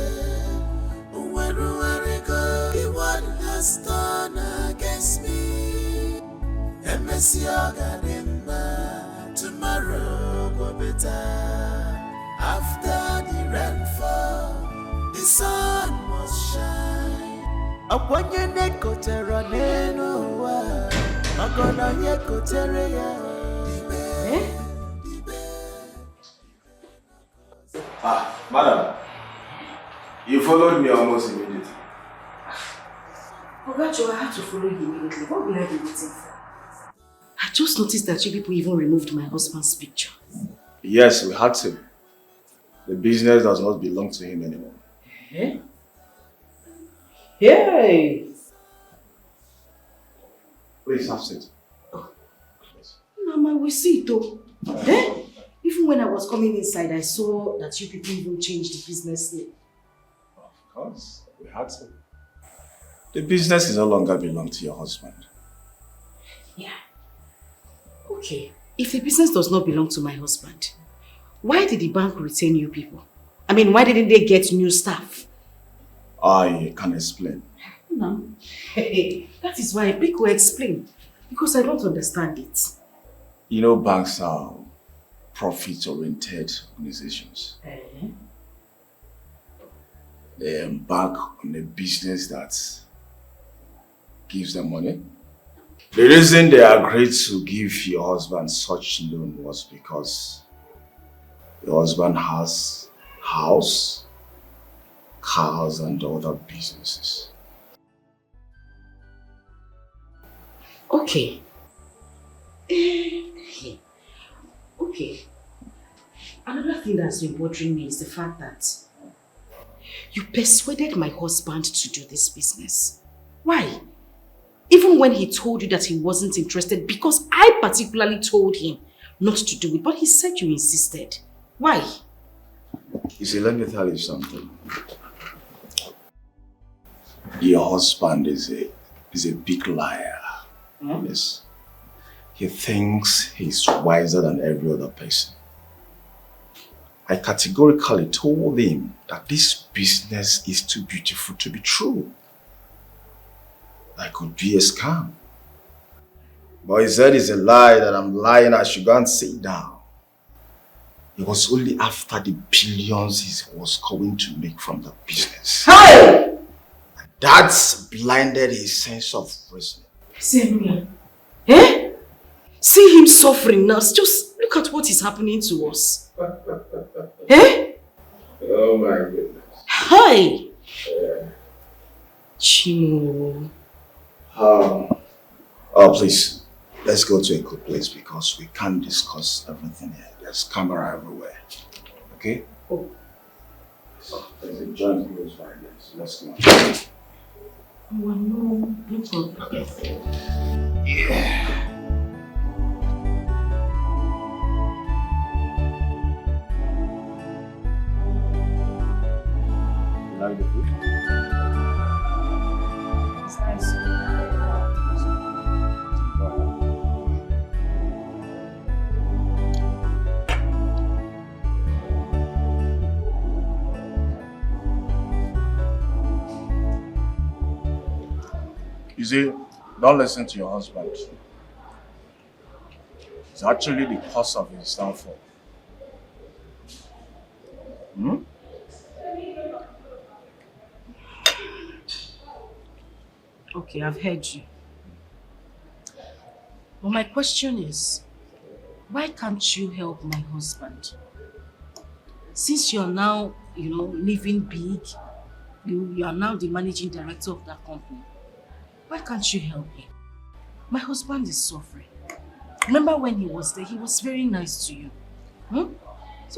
Uweru Erika, what has done against me, Emesia Gadimba, tomorrow go better, after the rainfall. The sun must shine upon your neck, Kotera Nenoa. Magona Yekoterea. Madam, you followed me almost immediately. Ogajo, I had to follow you immediately. What will I be waiting for? I just noticed that you people even removed my husband's picture. Yes, we had to. The business does not belong to him anymore. Eh? Hey! Please have it. Mama, we see it though. Eh? Even when I was coming inside, I saw that you people even changed the business name. Of course, we had to. The business is no longer belong to your husband. Yeah. Okay. If the business does not belong to my husband, why did the bank retain you people? I mean, why didn't they get new staff? I can explain. No. Hey, that is why Pick will explain. Because I don't understand it. You know, banks are profit-oriented organizations. They embark on a business that gives them money. The reason they agreed to give your husband such loan was because your husband has house, cars, and other businesses. Okay. Okay. Another thing that's been bothering me is the fact that you persuaded my husband to do this business. Why? Even when he told you that he wasn't interested, because I particularly told him not to do it, but he said you insisted. Why? You see, let me tell you something. Your husband is a big liar. Yes. He thinks he's wiser than every other person. I categorically told him that this business is too beautiful to be true. That could be a scam. But he said it's a lie, that I'm lying, I should go and sit down. It was only after the billions he was going to make from the business. Hey! And that's blinded his sense of reason. Samuel, eh? See him suffering now. Just look at what is happening to us. Eh? Oh my goodness. Hi! Chimo. Oh, please. Let's go to a good place because we can't discuss everything here. There's camera everywhere. Okay? Oh. There's a joint close by there, so let's go. Oh, no. No problem. Okay. Yeah. You see, don't listen to your husband. It's actually the cause of his downfall. Hmm? Okay, I've heard you. But my question is, why can't you help my husband? Since you're now, living big, you are now the managing director of that company, why can't you help him? My husband is suffering. Remember when he was there, he was very nice to you. Look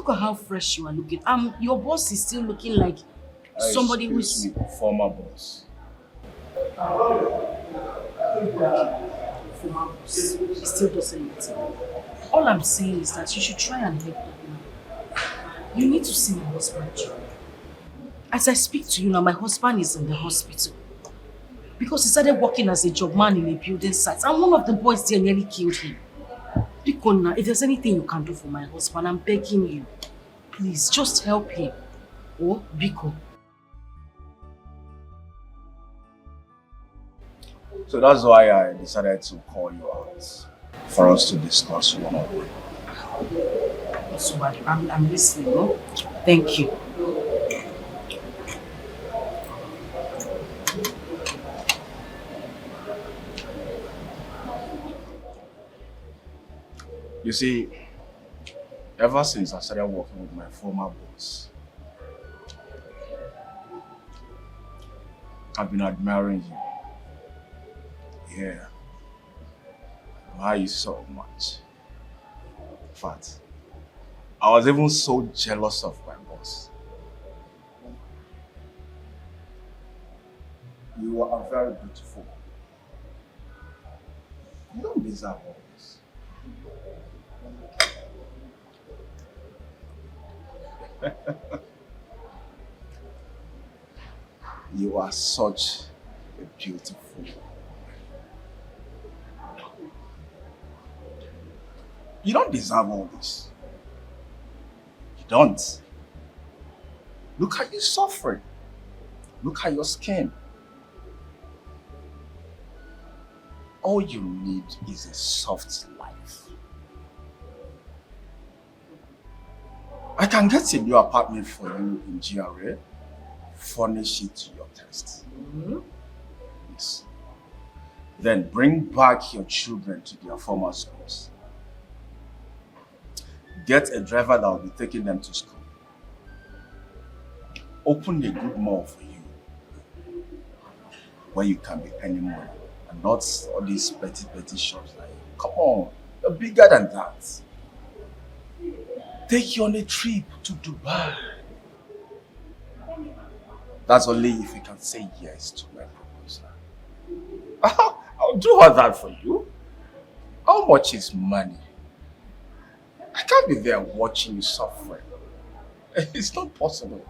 at how fresh you are looking. Your boss is still looking like somebody who's... Excuse me, former boss. Former boss. He still doesn't matter. All I'm saying is that you should try and help that man. You need to see my husband, Joe. As I speak to you now, my husband is in the hospital. Because he started working as a job man in a building site, and one of the boys there nearly killed him. Bikona, if there's anything you can do for my husband, I'm begging you. Please, just help him. Oh, Biko. So that's why I decided to call you out. For us to discuss one-on-one. So I'm listening, no? Thank you. You see, ever since I started working with my former boss, I've been admiring you. Yeah. I admire you so much. In fact, I was even so jealous of my boss. You are very beautiful. You don't deserve all this. You are such a beautiful woman. You don't deserve all this. You don't. Look at you suffering. Look at your skin. All you need is a soft life. I can get a new apartment for you in GRA. Furnish it to your taste. Yes. Then bring back your children to their former schools. Get a driver that will be taking them to school. Open a good mall for you where you can be earning money and not all these petty shops. Like, come on, you're bigger than that. Take you on a trip to Dubai. That's only if you can say yes to my proposal. I'll do all that for you. How much is money? I can't be there watching you suffering. It's not possible.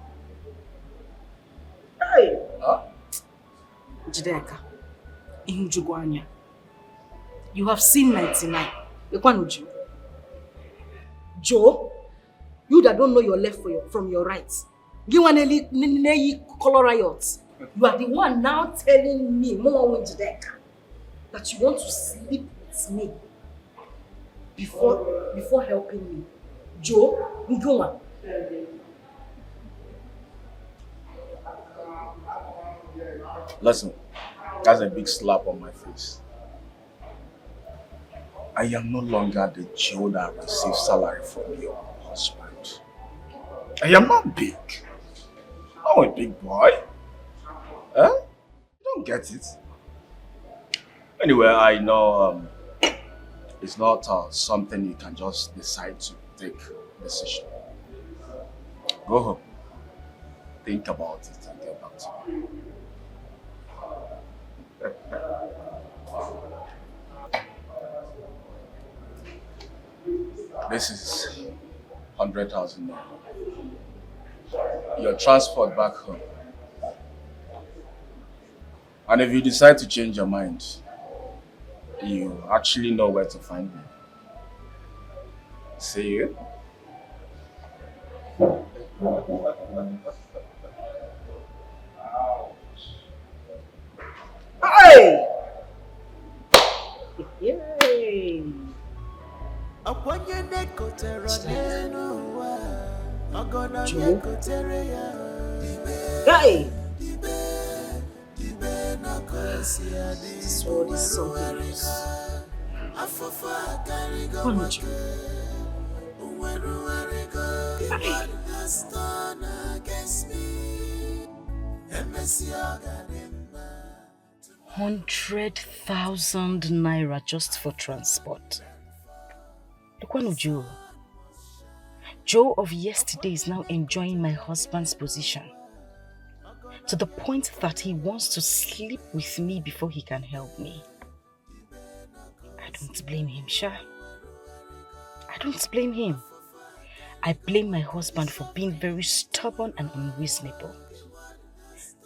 Hey! Huh? Jideka, Ihujugwanya. You have seen 99. Ekwanuju. Joe, you that don't know your left from your right. You are the color riots. You are the one now telling me, Mama Jideka, that you want to sleep with me before helping me. Joe, go on. Listen, that's a big slap on my face. I am no longer the Joe that receives salary from your husband. I am not big. I'm a big boy. Huh? You don't get it. Anyway, I know it's not something you can just decide to take a decision. Go home. Think about it and get back to me. This is 100,000 naira. Your transport back home. And if you decide to change your mind, you actually know where to find me. See you. Hey! Joe? Guy! This world is something else. Come on, Joe. 100,000 naira just for transport. Look one of Joe. Joe of yesterday is now enjoying my husband's position, to the point that he wants to sleep with me before he can help me. I don't blame him, Sha. I don't blame him. I blame my husband for being very stubborn and unreasonable.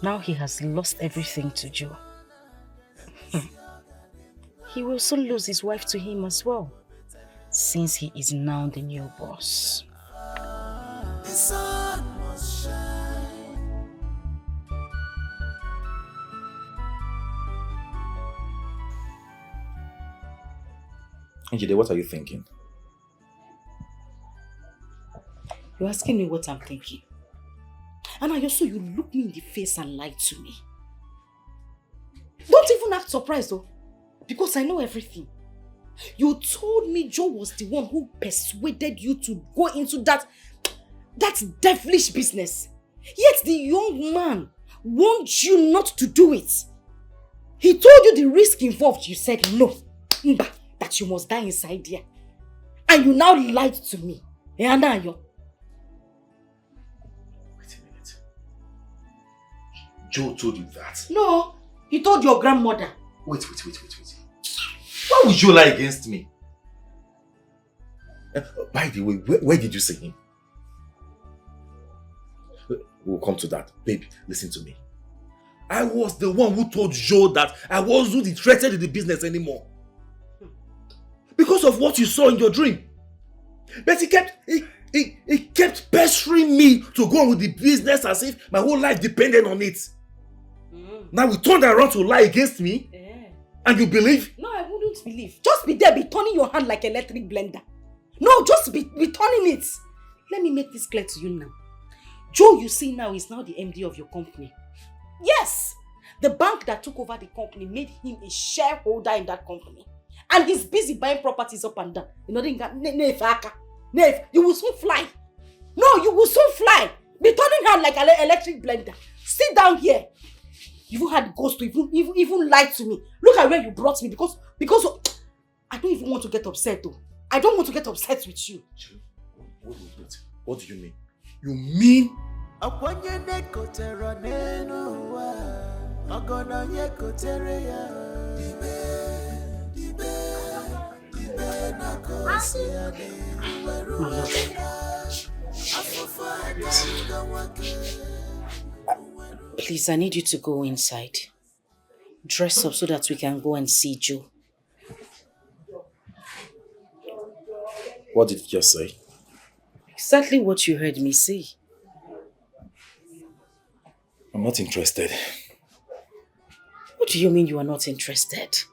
Now he has lost everything to Joe. He will soon lose his wife to him as well, since he is now the new boss. The sun must shine. Njide, what are you thinking? You're asking me what I'm thinking. And also you look me in the face and lie to me. Don't even act surprised though, because I know everything. You told me Joe was the one who persuaded you to go into that devilish business. Yet the young man warned you not to do it. He told you the risk involved. You said no, that you must die inside there. And you now lied to me. Wait a minute. Joe told you that? No, he told your grandmother. Wait. Why would you lie against me? By the way, where did you see him? We'll come to that. Babe, listen to me. I was the one who told Joe that I wasn't interested in the business anymore. Because of what you saw in your dream. But he kept pestering me to go on with the business as if my whole life depended on it. Now we turned around to lie against me? And you believe? No, I wouldn't believe. Just be there, be turning your hand like electric blender. No, just be turning it. Let me make this clear to you now. Joe, you see now, is now the MD of your company. Yes! The bank that took over the company made him a shareholder in that company. And he's busy buying properties up and down. You know, you will soon fly. No, you will soon fly. Be turning hand like an electric blender. Sit down here. You had ghost to even lie to me. Look at where you brought me because I don't even want to get upset though. I don't want to get upset with you. What do you mean? You mean? Please, I need you to go inside. Dress up so that we can go and see Joe. What did you just say? Exactly what you heard me say. I'm not interested. What do you mean you are not interested?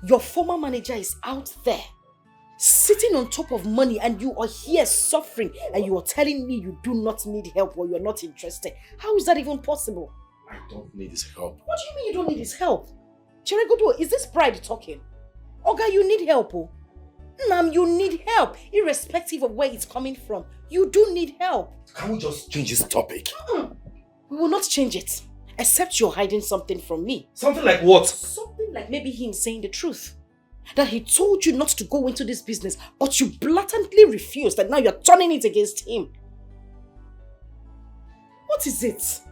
Your former manager is out there, sitting on top of money, and you are here suffering, and you are telling me you do not need help or you are not interested. How is that even possible? I don't need his help. What do you mean you don't need his help? Chiregodo, is this pride talking? Oga, you need help, oh. Nam, you need help, irrespective of where it's coming from. You do need help. Can we just change this topic? We will not change it, except you're hiding something from me. Something like what? Something like maybe him saying the truth. That he told you not to go into this business, but you blatantly refused, and now you're turning it against him. What is it?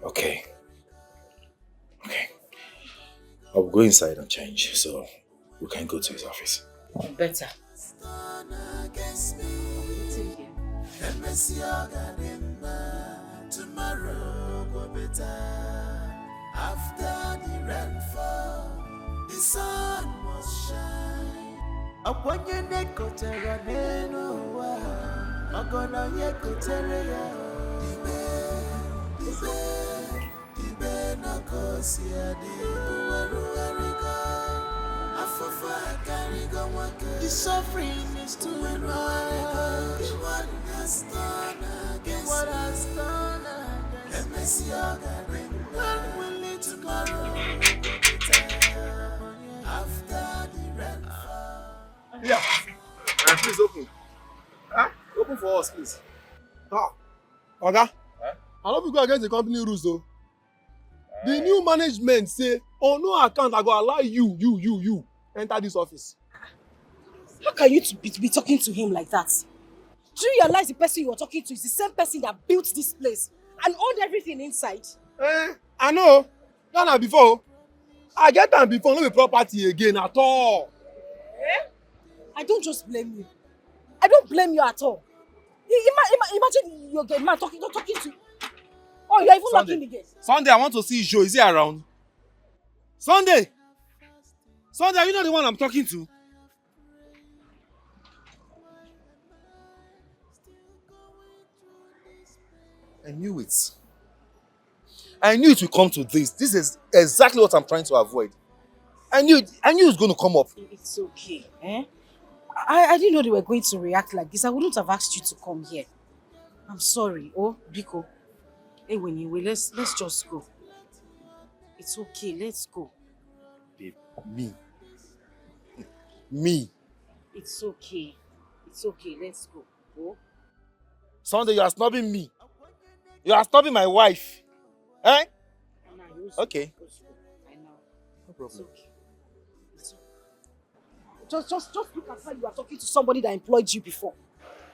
Okay. I'll go inside and change, so we can go to his office. Better. Tomorrow go better. After the rainfall, the sun must shine. Upon your neck, Magona yeko tereya. Ibe na kosi adi. Uwaruarika. Afafa kariga wake. The suffering is too much. What has done against what has done against. Let me see your gathering. When will it tomorrow? After the rainfall. Yeah. Please open. Huh? Open for us, please. Oga, I don't go against the company rules though. The new management say, on no account, I go allow you enter this office. How can you be talking to him like that? Do you realize the person you are talking to is the same person that built this place and owned everything inside? I know. Done before. I get them before, no be property again at all. I don't just blame you. I don't blame you at all. Imagine you're the man talking to. Oh, you're even locking the gate. Sunday, I want to see Joe. Is he around? Sunday! Sunday, are you not the one I'm talking to? I knew it. I knew it would come to this. This is exactly what I'm trying to avoid. I knew it was going to come up. It's okay. I didn't know they were going to react like this. I wouldn't have asked you to come here. I'm sorry. Oh, Biko. Hey, anyway, let's just go. It's okay. Let's go. Babe, me. It's okay. It's okay. Let's go. Oh. Sunday, you are snubbing me. You are snubbing my wife. Eh? Okay. I know. No problem. It's okay. Just look at how you are talking to somebody that employed you before.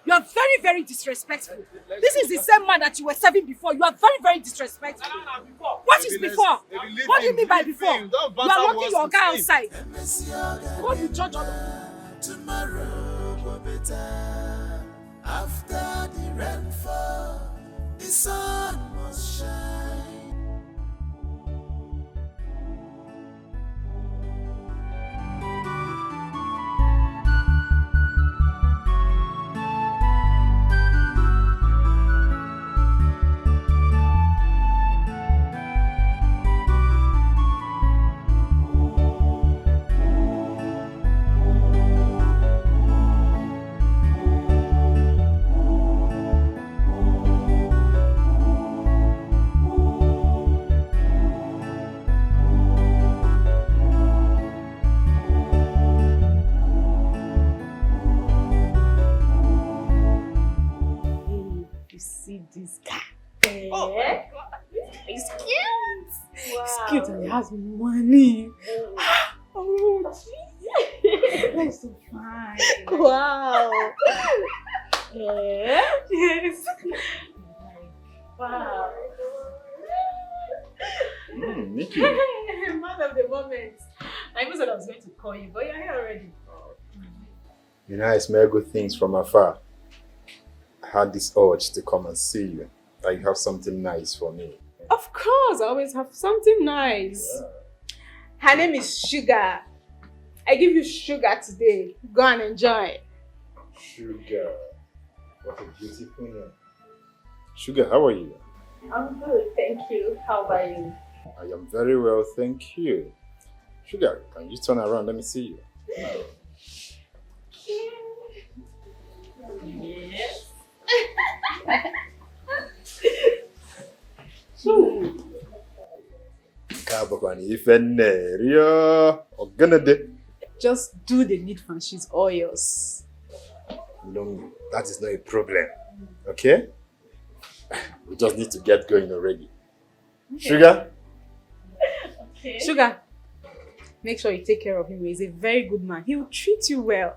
You are very, very disrespectful. This is the same man that you were serving before. You are very, very disrespectful. What is before? What do you mean by before? You are locking your guy outside. What you judge on? Tomorrow will be better. After the rainfall, the sun must shine. This guy. He's cute. Wow. He's cute and he has money. Oh, geez. That's so fine. Wow. Yes. Wow. Nikki. Man of the moment. I even said I was going to call you, but you're here already. You know, I smell good things from afar. I had this urge to come and see you. That you have something nice for me. Of course, I always have something nice. Yeah. Her name is Sugar. I give you Sugar today. Go and enjoy. Sugar. What a beautiful name. Sugar, how are you? I'm good, thank you. How about you? I am very well, thank you. Sugar, can you turn around? Let me see you. Yes. Just do the needful and she's all yours. No, that is not a problem. Okay? We just need to get going already. Okay. Sugar? Okay. Sugar, make sure you take care of him. He's a very good man. He will treat you well.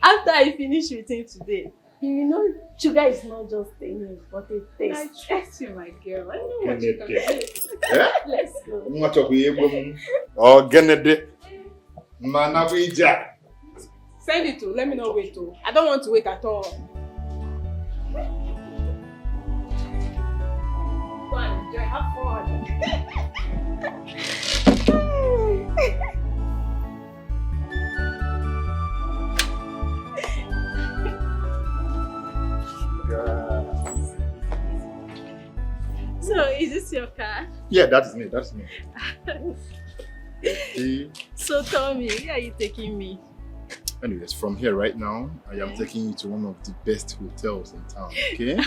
After I finish with him today, you know, Sugar is not just a name, but a taste. I trust you, my girl. I know what you can do. Yeah? Let's go. Send it to. Let me not wait to. I don't want to wait at all. Go and enjoy. Have fun. So, is this your car? Yeah, that is me. That's me. So tell me, where are you taking me? Anyways, from here right now, I am taking you to one of the best hotels in town, okay?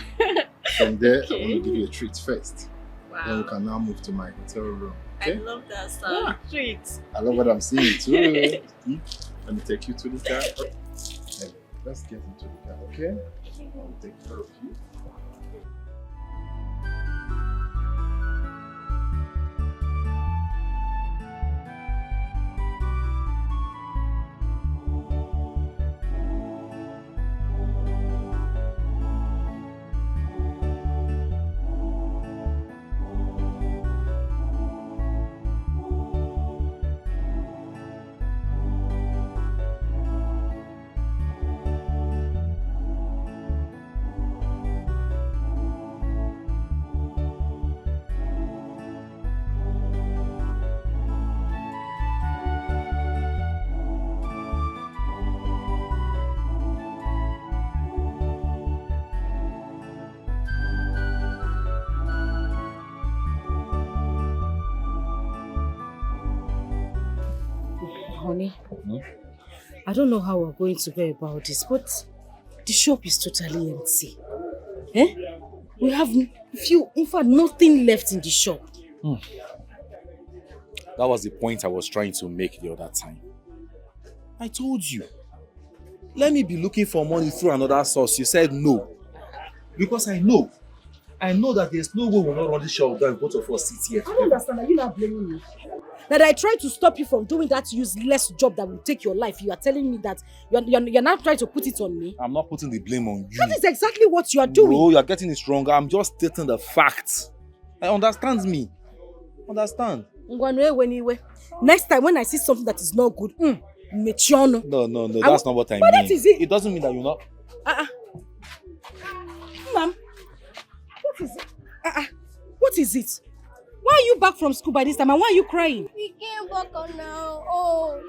From there, I want to give you a treat first. Wow. Then we can now move to my hotel room, okay? I love that sound. Treat. I love what I'm seeing too. Let me take you to the car. Let's get into the car, okay? I'll take care of you. Honey, I don't know how we're going to go about this, but the shop is totally empty. Eh? We have few, in fact, nothing left in the shop. That was the point I was trying to make the other time. I told you, let me be looking for money through another source. You said no. Because I know that there's no way we'll not run this shop down, both of us sit here. I don't understand. Are you not blaming me? That I tried to stop you from doing that useless job that will take your life. You are telling me that you're now trying to put it on me. I'm not putting the blame on you. That is exactly what you are doing. No, you are getting it wrong. I'm just stating the facts. I understand me. Understand? Next time when I see something that is not good, No, that's not what I mean. But that is it. It doesn't mean that you're not. Ma'am, what is it? What is it? Why are you back from school by this time and why are you crying? We came back on our own.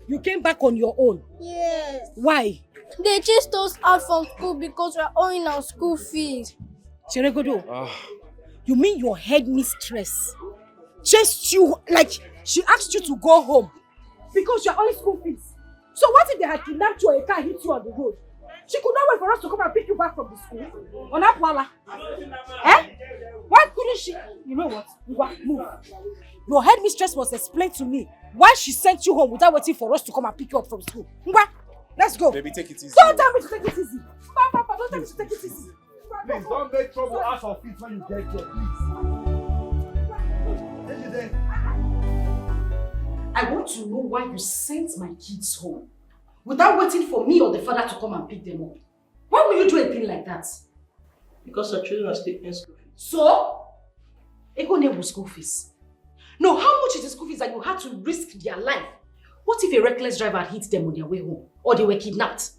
You came back on your own? Yes. Why? They chased us out from school because we're owing our school fees. Chiregodo, you mean your headmistress chased you, like she asked you to go home because you're owing school fees? So what if they had kidnapped you or a car hit you on the road? She could not wait for us to come and pick you back from the school. On Apwala. Eh? Why couldn't she? You know what? Move. Your headmistress must explain to me why she sent you home without waiting for us to come and pick you up from school. Let's go. Baby, take it easy. Don't tell me to take it easy. Papa, don't tell me to take it easy. Please don't make trouble out of it when you get here, please. I want to know why you sent my kids home without waiting for me or the father to come and pick them up. Why will you do a thing like that? Because our children are still paying school fees. So? Ego name school fees. No, how much is the school fees that you had to risk their life? What if a reckless driver hit them on their way home? Or they were kidnapped?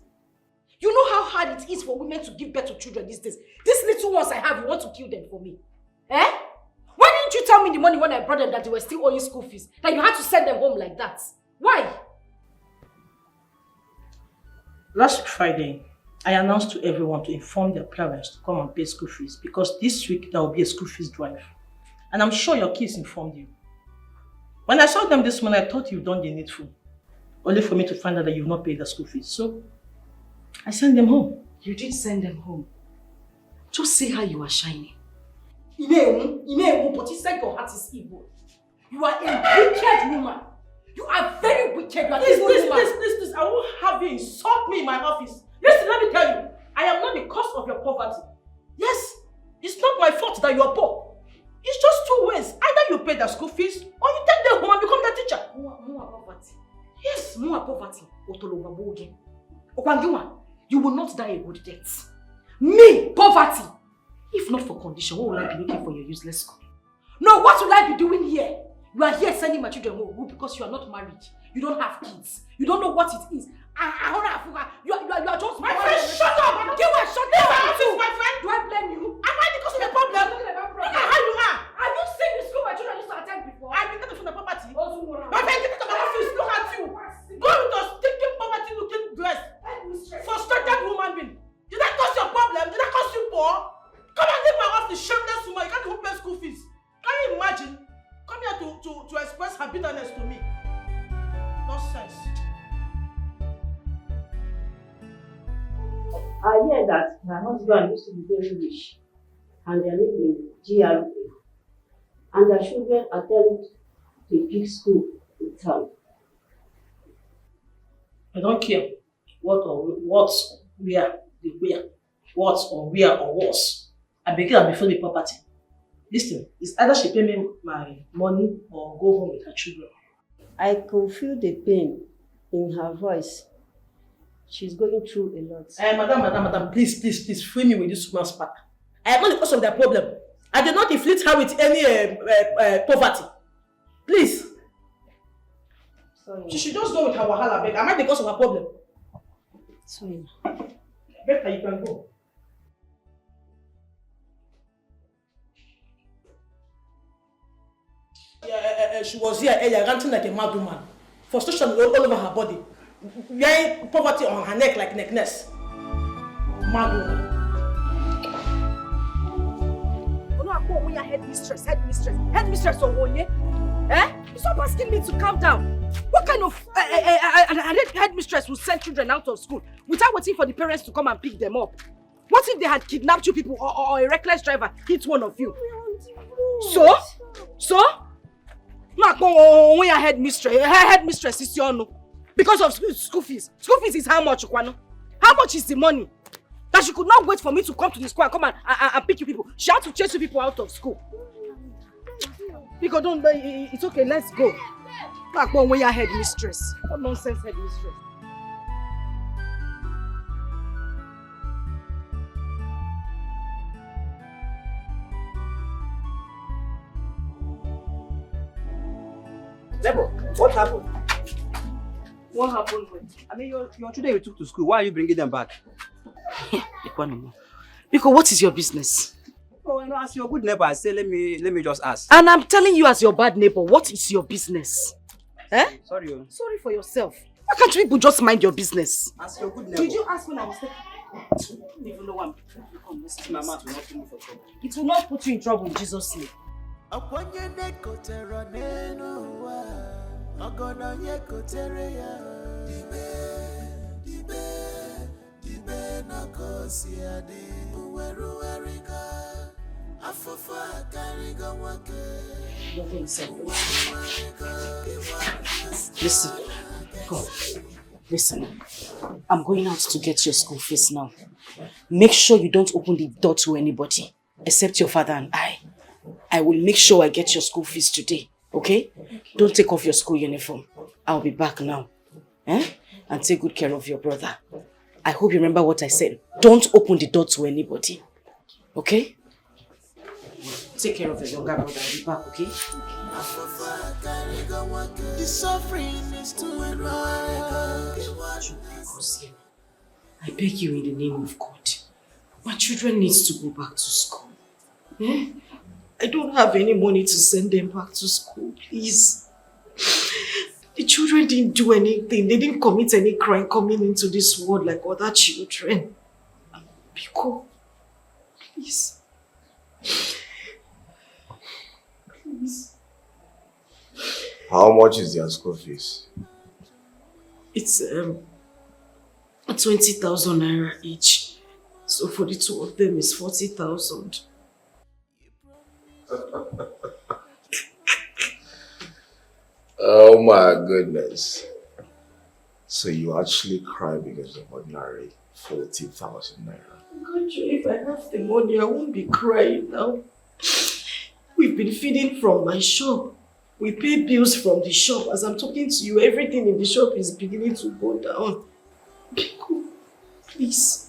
You know how hard it is for women to give birth to children these days. These little ones I have, you want to kill them for me? Eh? Why didn't you tell me in the morning when I brought them that they were still owing school fees? That you had to send them home like that? Why? Last Friday, I announced to everyone to inform their parents to come and pay school fees because this week there will be a school fees drive. And I'm sure your kids informed you. When I saw them this morning, I thought you've done the needful. Only for me to find out that you've not paid the school fees. So, I sent them home. You did send them home. Just see how you are shining. But you said your heart is evil. You are a wicked woman. You are very wicked. You are Please, I won't have you insult me in my office. Listen, let me tell you, I am not the cause of your poverty. Yes, it's not my fault that you are poor. It's just two ways. Either you pay the school fees or you take them home and become the teacher. More poverty. Yes, more poverty. You will not die a good death. Me, poverty. If not for condition, what will I be looking for your useless school? No, what will I be doing here? You are here sending my children home because you are not married. You don't have kids. You don't know what it is. You are just... My friend, shut up! Give her, shut up! My friend! Do I blame you? Am I the cause of your problem? Look at how you are! Have you seen the school my children used to attend before? I've been getting from the property. My friend, get out of my office. Look at you. Go with a stinking poverty-looking dress. Frustrated woman being. Did that cause your problem? Did that cause you poor? Come and leave my office, shameless woman. husband used to be very rich and they live in GRA and their children attend the big school in town. I don't care what, where, or worse. I begin and before the property. Listen, it's either she pay me my money or go home with her children. I could feel the pain in her voice. She's going through a lot. Madam, please, free me with this woman's pattern. I am not the cause of their problem. I did not inflict her with any poverty. Please. Sorry. She should just go with her wahala, beg. Am I the cause of her problem? Sorry. Better you can go. She was here earlier ranting like a mad woman. Frustration all over her body. Wearing poverty on her neck like necklace. Mad woman. We are headmistress or Wonye. Eh? Stop asking me to calm down. What kind of headmistress will send children out of school without waiting for the parents to come and pick them up? What if they had kidnapped you people or a reckless driver hit one of you? So? We are headmistress is your no. Because of school fees. School fees is how much, Kwano? How much is the money? That she could not wait for me to come to the school and come and pick you people. She had to chase you people out of school. Because it's okay, let's go. Like when we are headmistress. What nonsense headmistress. Lebo, what happened? What happened with? I mean, your children you took to school, why are you bringing them back? Because what is your business? Oh, as your good neighbor, I say, let me just ask. And I'm telling you as your bad neighbor, what is your business? Eh? Sorry. Sorry for yourself. Why can't you people just mind your business? As your good neighbor. Did you ask when I was taking? I don't even know why I'm Mama, will not put me for trouble. It will not put you in trouble in Jesus' name. Listen, go. Listen, I'm going out to get your school fees now. Make sure you don't open the door to anybody, except your father and I. I will make sure I get your school fees today, okay? Don't take off your school uniform. I'll be back now. And take good care of your brother. I hope you remember what I said. Don't open the door to anybody, okay? Take care of your younger brother. I'll be back, okay? The suffering is too much. I beg you in the name of God. My children need to go back to school. I don't have any money to send them back to school, please. The children didn't do anything. They didn't commit any crime coming into this world like other children. Biko, please. Please. How much is their school fees? It's 20,000 naira each. So for the two of them, it's 40,000. Oh my goodness. So you actually cry because of ordinary 40,000 naira. God, if I have the money, I won't be crying now. We've been feeding from my shop. We pay bills from the shop. As I'm talking to you, everything in the shop is beginning to go down. Please.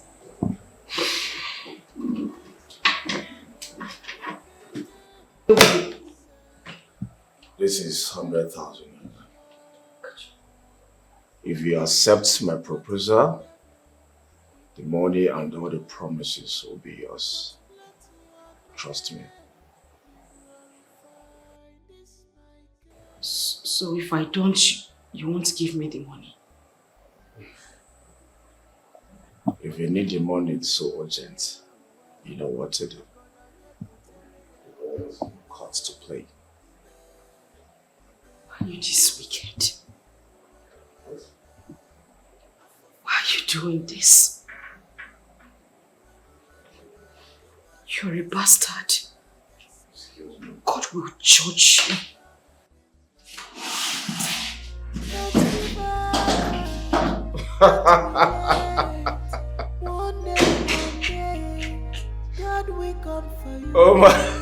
This is 100,000. If you accept my proposal, the money and all the promises will be yours. Trust me. So if I don't, you won't give me the money? If you need the money, it's so urgent. You know what to do. Cards to play. Why are you this wicked? Why are you doing this? You're a bastard. God will judge you. Oh my.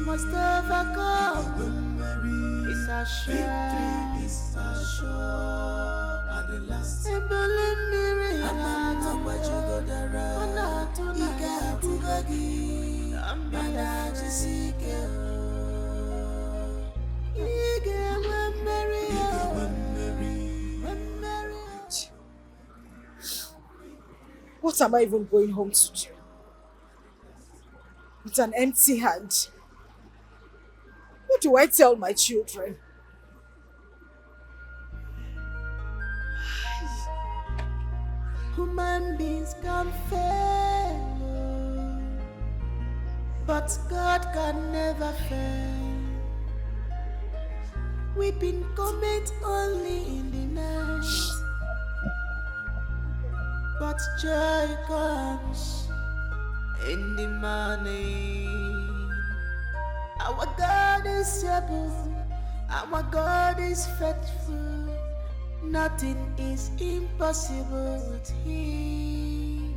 Must overcome. It's a shame. It's a show. At the last. I'm not what you go there. I'm not Bugagi. I'm not Jessica. What am I even going home to do? With an empty hand. What do I tell my children? Human beings can fail, but God can never fail. Weeping cometh only in the night, but joy comes in the morning. Our God is able, our God is faithful. Nothing is impossible with Him.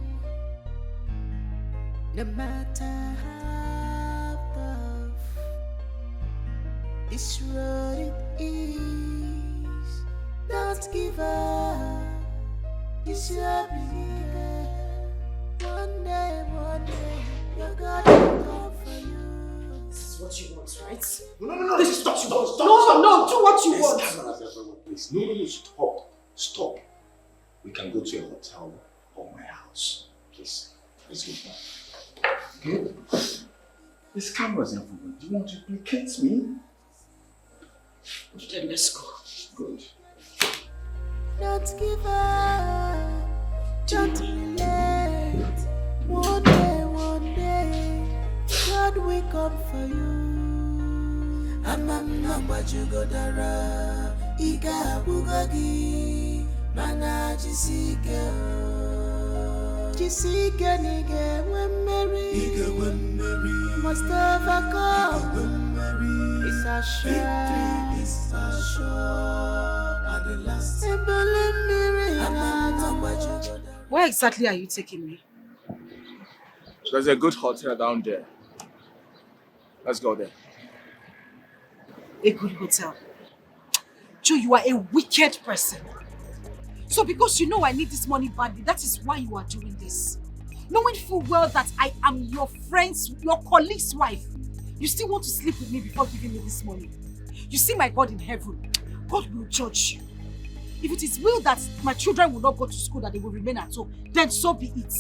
No matter how tough this road it is, don't give up. You shall believe. One day, your God will come for you. This is what you want, right? No, This is stop. No, do what you want. Please. No, stop. We can go to a hotel or my house. Please, let's go now. Okay? This camera is everywhere. Do you want to implicate me? Then let's go. Good. Don't give up. Don't relent. One day, God will come for you. I'm but you go dara. Iga bugagi. Mana jisike. Jisike nige wemeri. Iga wemeri. Must overcome. Wemeri. It's a shame. It's a show. At the last. Where exactly are you taking me? There's a good hotel down there. Let's go there. A good hotel. Joe, you are a wicked person. So because you know I need this money badly, that is why you are doing this. Knowing full well that I am your friend's, your colleague's wife, you still want to sleep with me before giving me this money. You see my God in heaven. God will judge you. If it is will that my children will not go to school, that they will remain at home, then so be it.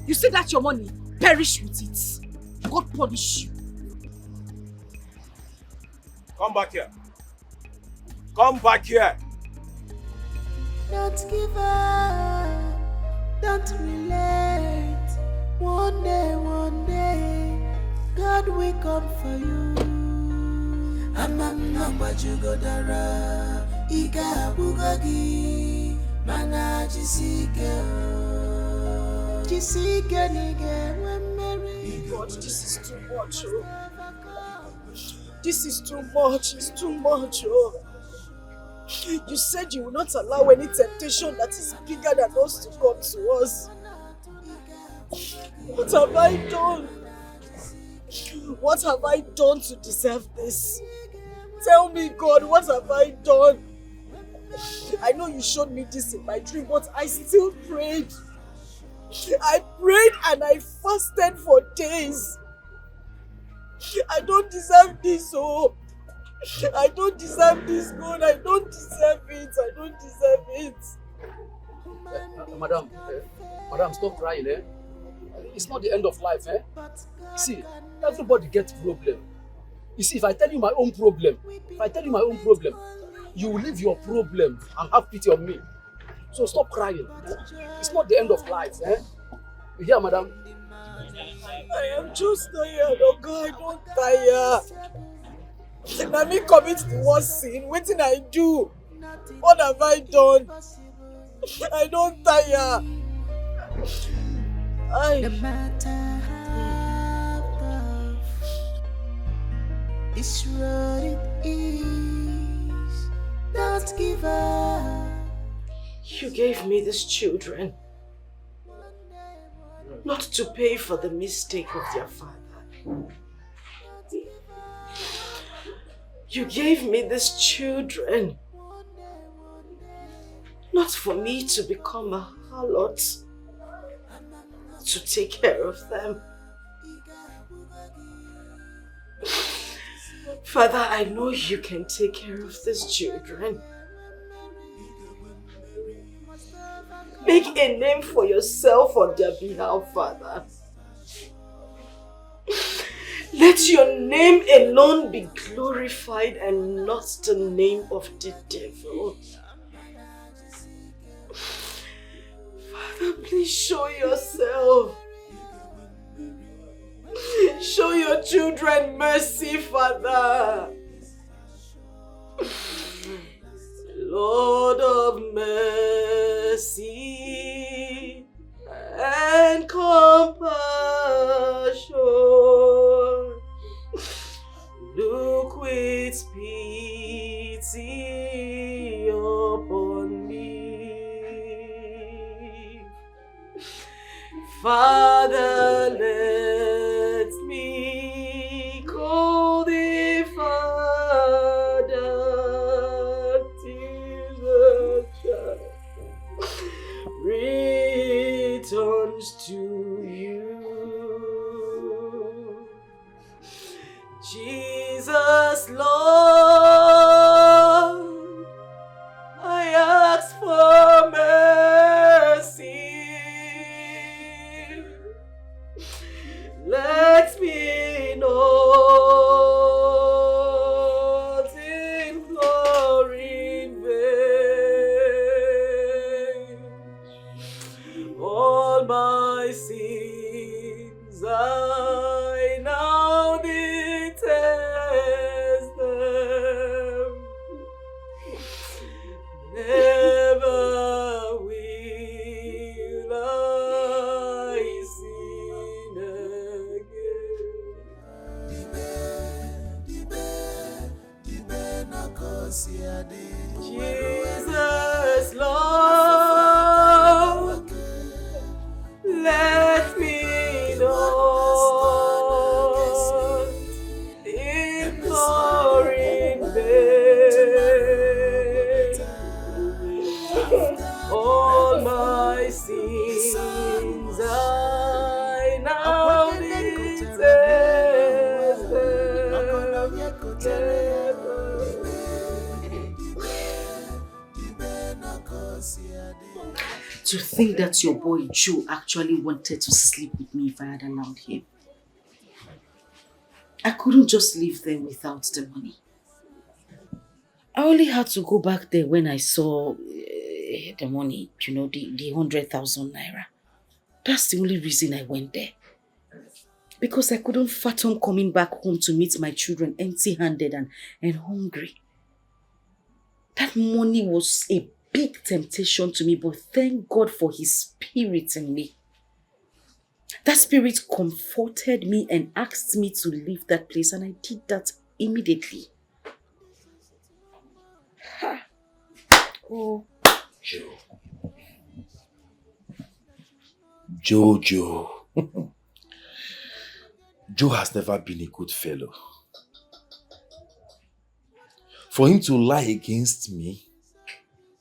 You see that your money, perish with it. God punish you. Come back here. Come back here. Don't give up. Don't relent. One day, God will come for you. I'm but you go dara. Iga bugagi. Mana jisike. Jisike nige wemeri. God, this is too much. Oh. This is too much. It's too much. Oh. You said you will not allow any temptation that is bigger than us to come to us. What have I done? What have I done to deserve this? Tell me, God, what have I done? I know you showed me this in my dream, but I still prayed. I prayed and I fasted for days. I don't deserve this, oh. I don't deserve this, God. I don't deserve it. I don't deserve it. Madam, stop crying, eh? It's not the end of life, eh? See, everybody gets problem. You see, if I tell you my own problem, you will leave your problem and have pity on me. So stop crying. Eh? It's not the end of life, eh? You hear, madam? I am just tired, oh God, I don't tire. Now me commit the worst sin. What did I do? What have I done? I don't tire. No matter how tough it's what it is, don't give up. You gave me these children not to pay for the mistake of their father. You gave me these children not for me to become a harlot, to take care of them. Father, I know you can take care of these children. Make a name for yourself on their behalf, Father. Let your name alone be glorified and not the name of the devil. Father, please show yourself. Show your children mercy, Father. Lord of mercy and compassion, look with pity upon me. Father, let me call thee Father till the child returns to you. Jesus, Lord, I ask for mercy. Let me not implore in vain. All my sins I now detest them. Never will I sin again. Jesus, Lord, let me not implore in vain. All my sins I now detest To think that your boy Joe actually wanted to sleep with me if I had allowed him. I couldn't just leave them without the money. I only had to go back there when I saw the money, you know, the 100,000 naira. That's the only reason I went there. Because I couldn't fathom coming back home to meet my children empty-handed and hungry. That money was a big temptation to me, but thank God for His Spirit in me. That Spirit comforted me and asked me to leave that place, and I did that immediately. Ha. Oh. Joe. Joe has never been a good fellow. For him to lie against me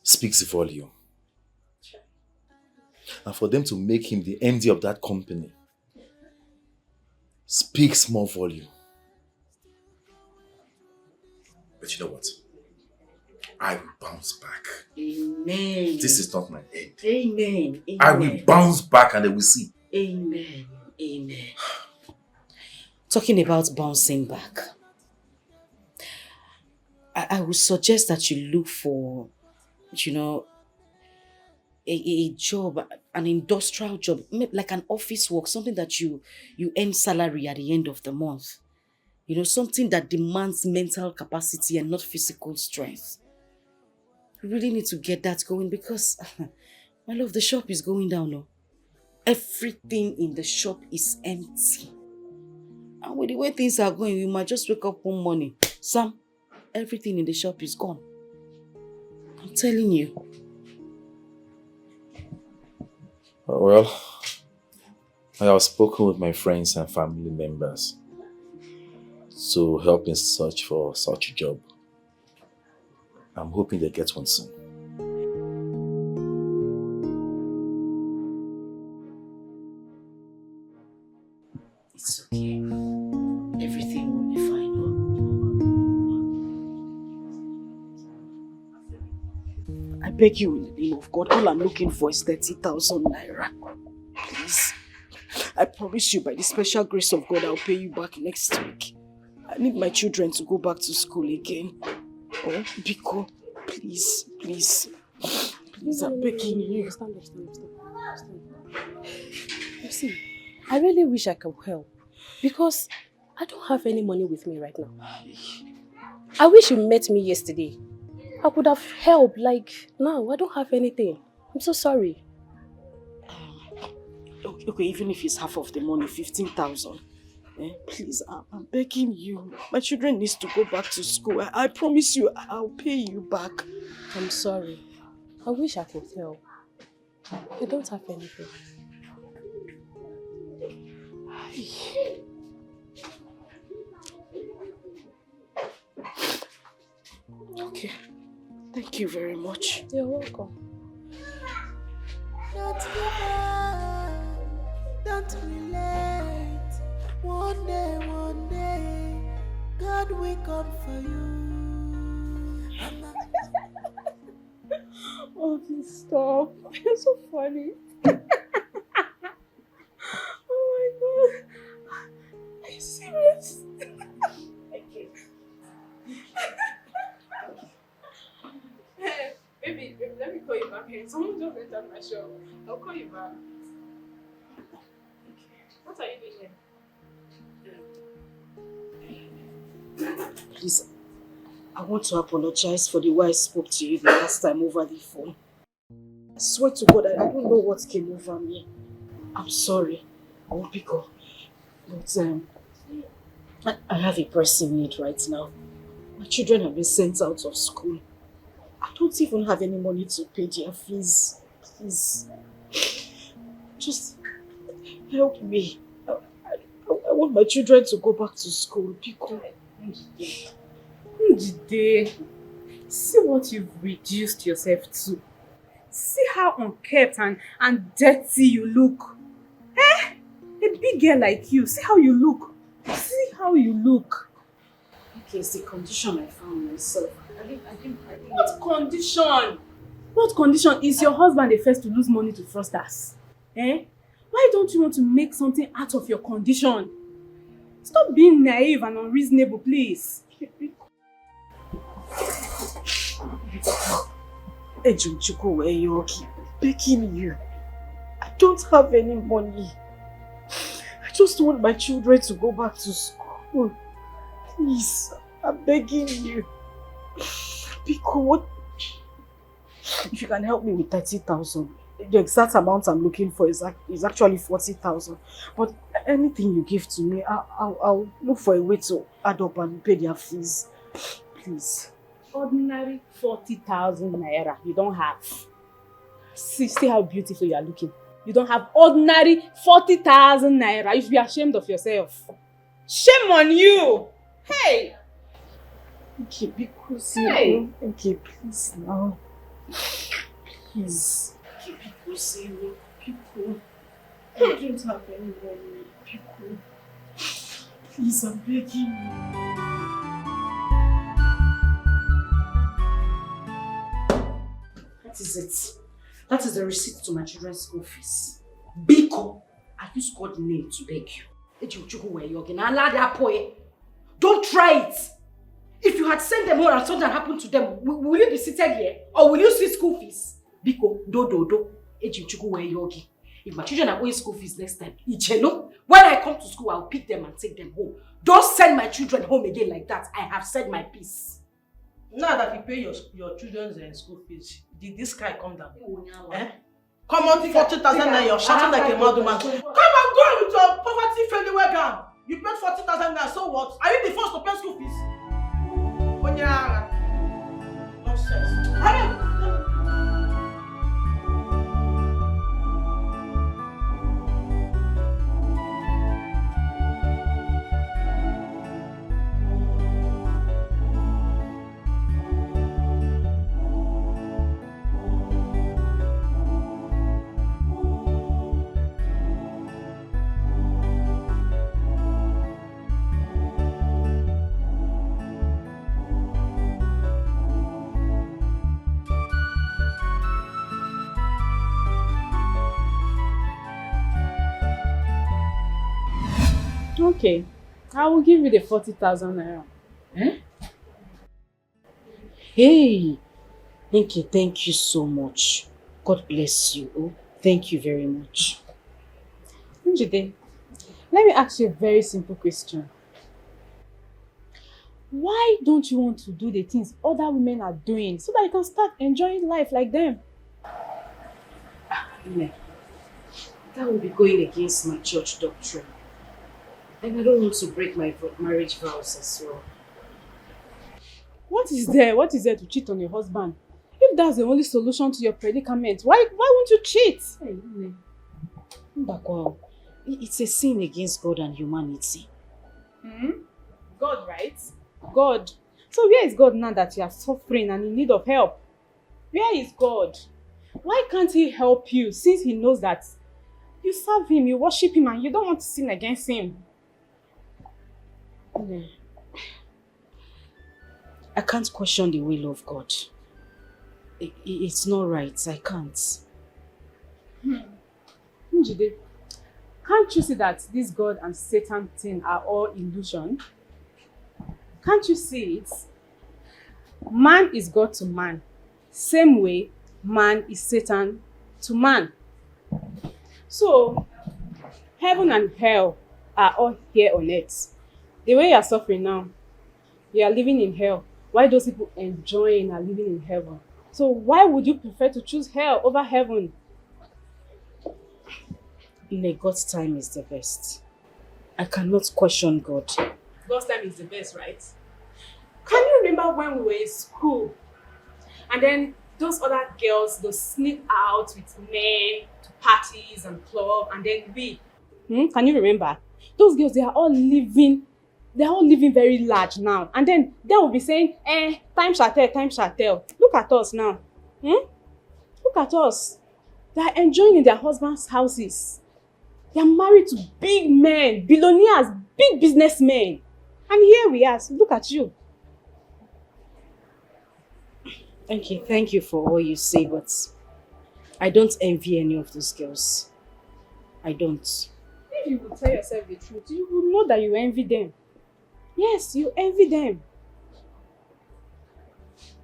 speaks volume. And for them to make him the MD of that company speaks more volume. But you know what? I will bounce back. Amen. This is not my end. Amen. Amen. I will bounce back and they will see. Amen. Amen. Talking about bouncing back, I would suggest that you look for, you know, a job, an industrial job, like an office work, something that you earn salary at the end of the month. You know, something that demands mental capacity and not physical strength. We really need to get that going because, my love, the shop is going down now. Everything in the shop is empty. And with the way things are going, we might just wake up one morning. Sam, everything in the shop is gone. I'm telling you. Well, I have spoken with my friends and family members to help in search for such a job. I'm hoping they get one soon. It's okay. Everything will be fine. I beg you in the name of God, all I'm looking for is 30,000 naira. Please. I promise you by the special grace of God, I'll pay you back next week. I need my children to go back to school again. Oh, Biko, please, please. Please, I'm begging you. Stand up. You see, I really wish I could help because I don't have any money with me right now. I wish you met me yesterday. I could have helped, like, now I don't have anything. I'm so sorry. Okay, even if it's half of the money, 15,000. Please, I'm begging you. My children need to go back to school. I promise you, I'll pay you back. I'm sorry. I wish I could help. I don't have anything. Okay. Thank you very much. You're welcome. Don't give up, don't relate. One day, God will come for you. Oh, please stop. You're so funny. Oh my God. Are you serious? Okay. Hey, baby, let me call you back here. Someone just entered my shop. I'll call you back. Okay. What are you doing here? Please, I want to apologize for the way I spoke to you the last time over the phone. I swear to God, I don't know what came over me. I'm sorry. Oh, Biko. But I have a pressing need right now. My children have been sent out of school. I don't even have any money to pay their fees. Please. Just help me. I want my children to go back to school. Biko. Njide, see what you've reduced yourself to. See how unkempt and dirty you look. Eh? A big girl like you, see how you look. See how you look. Okay, it's the condition I found myself. What condition? What condition is your husband the first to lose money to fraudsters? Eh? Why don't you want to make something out of your condition? Stop being naive and unreasonable, please. Ejunchuko, where you okay? Begging you. I don't have any money. I just want my children to go back to school. Please, I'm begging you. Because what? If you can help me with 30,000, the exact amount I'm looking for is actually 40,000. But anything you give to me, I'll look for a way to add up and pay their fees. Please. Ordinary 40,000 naira you don't have. See how beautiful you are looking. You don't have ordinary 40,000 naira. You should be ashamed of yourself. Shame on you! Hey! Okay, because okay, please now. Please. Okay, because people. I don't have any money. People. Please, I'm begging you. That is it. That is the receipt to my children's school fees. Biko, I used God's name to beg you. Don't try it. If you had sent them home and something happened to them, will you be seated here? Or will you see school fees? Biko, do. If my children are owing school fees next time, Icheno, when I come to school, I'll pick them and take them home. Don't send my children home again like that. I have said my piece. Now that you pay your children's school fees, did this guy come down? Eh? Come on, 40,000 naira, you're shouting like a mad woman. Come and go with your poverty friendly wagon. You paid 40,000 naira, so what? Are you the first to pay school fees? Nonsense. Hurry! Okay, I will give you the 40,000 naira. Eh? Hey, thank you so much. God bless you. Oh, thank you very much. Njide, let me ask you a very simple question. Why don't you want to do the things other women are doing so that you can start enjoying life like them? That will be going against my church doctrine. And I don't want to break my marriage vows as well. What is there to cheat on your husband? If that's the only solution to your predicament, why won't you cheat? Hey, Mbakwa, it's a sin against God and humanity. God, right? God. So where is God now that you are suffering and in need of help? Where is God? Why can't he help you since he knows that you serve him, you worship him, and you don't want to sin against him? I can't question the will of God. It's not right. I can't. Njide, can't you see that this God and Satan thing are all illusion? Can't you see it? Man is God to man. Same way, man is Satan to man. So, heaven and hell are all here on earth. The way you are suffering now, you are living in hell. Why those people enjoying are living in heaven? So why would you prefer to choose hell over heaven? God's time is the best. I cannot question God. God's time is the best, right? Can you remember when we were in school and then those other girls, they sneak out with men to parties and club, and then we? Can you remember? Those girls, they are all living very large now. And then they will be saying, time shall tell, time shall tell. Look at us now. Look at us. They are enjoying in their husbands' houses. They are married to big men, billionaires, big businessmen. And here we are. So look at you. Thank you for all you say, but I don't envy any of those girls. I don't. If you would tell yourself the truth, you would know that you envy them. Yes, you envy them.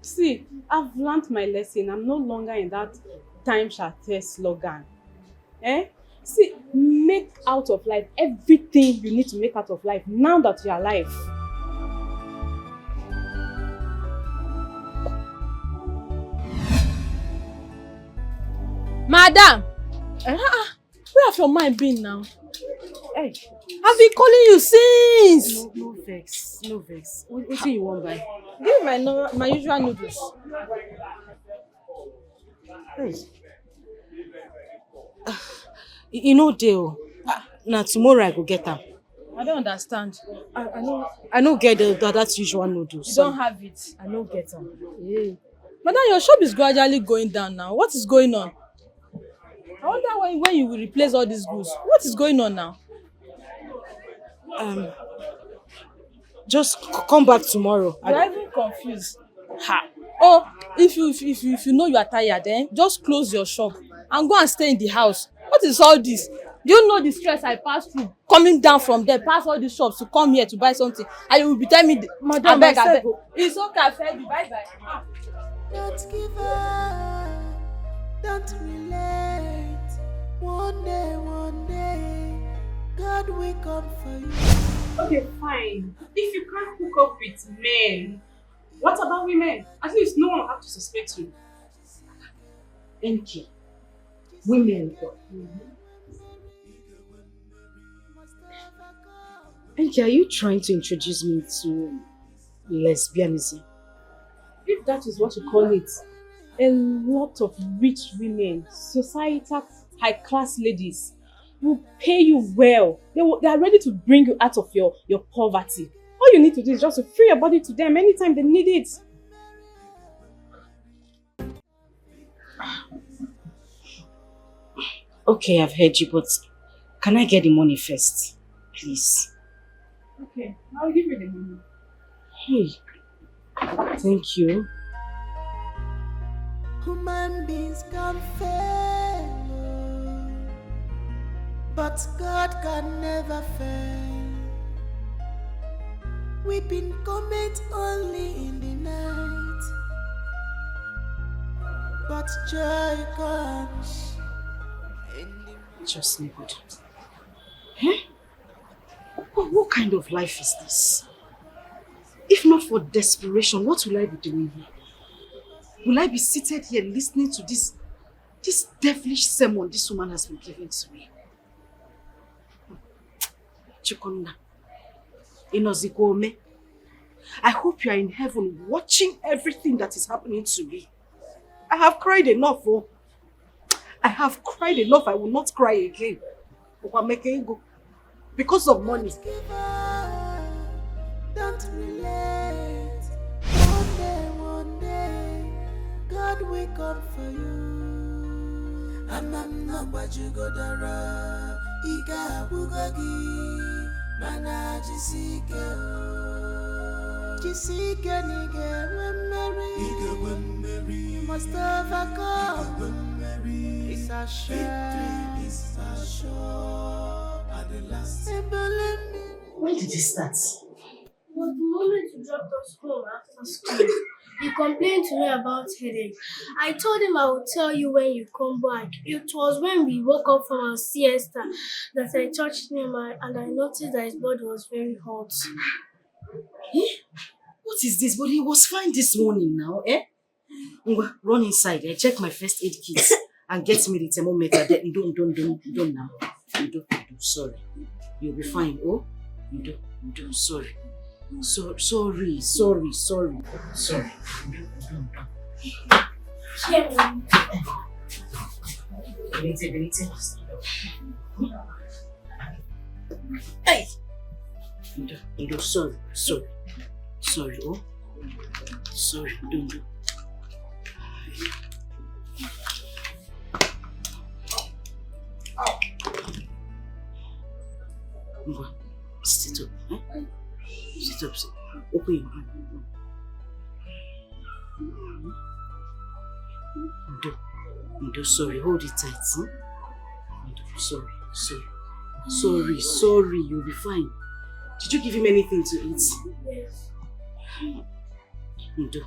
See, I've learned my lesson. I'm no longer in that time shall tell slogan. See, make out of life everything you need to make out of life now that you are alive. Madam! Where have your mind been now? Hey, I've been calling you since. No vex. What do you want by? Give my usual noodles. Hey. You know, Dale. Now tomorrow I go get them. I don't understand. I don't get that usual noodles. You don't have it. I don't get them. Yeah. Madam, your shop is gradually going down now. What is going on? I wonder when you will replace all these goods. What is going on now? Just come back tomorrow. I'm even confused. Oh, if you know you are tired, then just close your shop and go and stay in the house. What is all this? Do you know the stress I passed through coming down from there, past all these shops to come here to buy something, and you will be telling me, Madam, I beg. It's okay, I fed you. Bye. Don't give up, don't relate. One day, God will come for you. Okay, fine. If you can't hook up with men, what about women? At least no one will have to suspect you. NK. Women. NK, are you trying to introduce me to lesbianism? If that is what you call it, a lot of rich women, societal high-class ladies will pay you well. They are ready to bring you out of your poverty. All you need to do is just to free your body to them anytime they need it. Okay, I've heard you, but can I get the money first? Please. Okay, I'll give you the money. Hey, thank you. Human beings can fail, but God can never fail. Weeping cometh only in the night, but joy comes in the Just Nollywood. What kind of life is this? If not for desperation, what will I be doing here? Will I be seated here listening to this devilish sermon this woman has been giving to me? Chukwuna, Inozikome, I hope you are in heaven watching everything that is happening to me. I have cried enough, oh. I have cried enough. I will not cry again. Because of money. Don't relate. One day, God will come for you. I'm not what you go dara. Ika bugagi, mana jisike. Jisike nige when marry. You must have a come. It's a shame. It's a show. At the last. When did it start? It was the moment you dropped us home after school. He complained to me about headache. I told him I would tell you when you come back. It was when we woke up from our siesta that I touched him and I noticed that his body was very hot. What is this? But he was fine this morning now, eh? Run inside. I check my first aid kit and get me the thermometer. Don't now. You don't. Sorry. You'll be fine, oh? You don't. Sorry. Sorry. Benite. Hey! You don't. Sorry, oh? Sorry, don't do. Sit up, eh? Sit up. Open your hand. Do sorry, hold it tight, huh? Sorry, you'll be fine. Did you give him anything to eat? Yes. Do.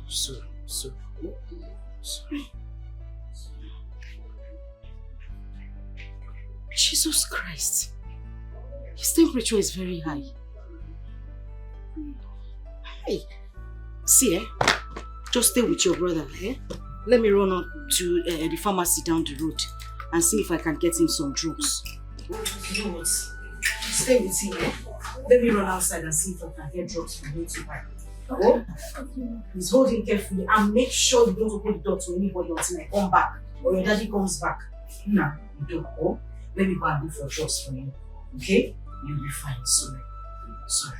Sorry. Jesus Christ. His temperature is very high. Hey, see, just stay with your brother, eh? Let me run up to the pharmacy down the road and see if I can get him some drugs. You know what? Stay with him, eh? Let me run outside and see if I can get drugs from him to buy. Oh? Please hold him carefully and make sure you don't open the door to anybody until I come back or your daddy comes back. Nah, you don't. Oh? Let me go and look for drugs for you. Okay? You'll be fine. Sorry. Oh. Sorry.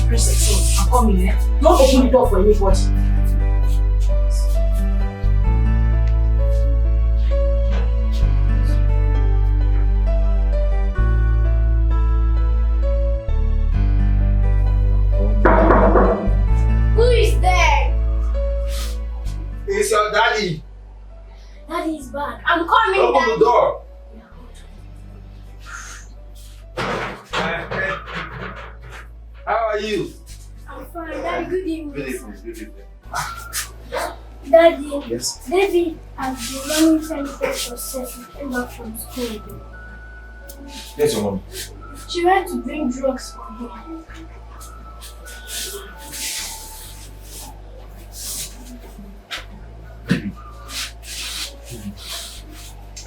Press the door. I'm coming, eh? Don't open the door for anybody. Who is there? It's your daddy. back. I'm coming. Open Daddy. the door. How are you? I'm fine. Daddy, good evening. Good evening, good evening. Daddy. Yes? David has been running 10 days for sex. He came back from school. Yes, your mom. She went to bring drugs for him.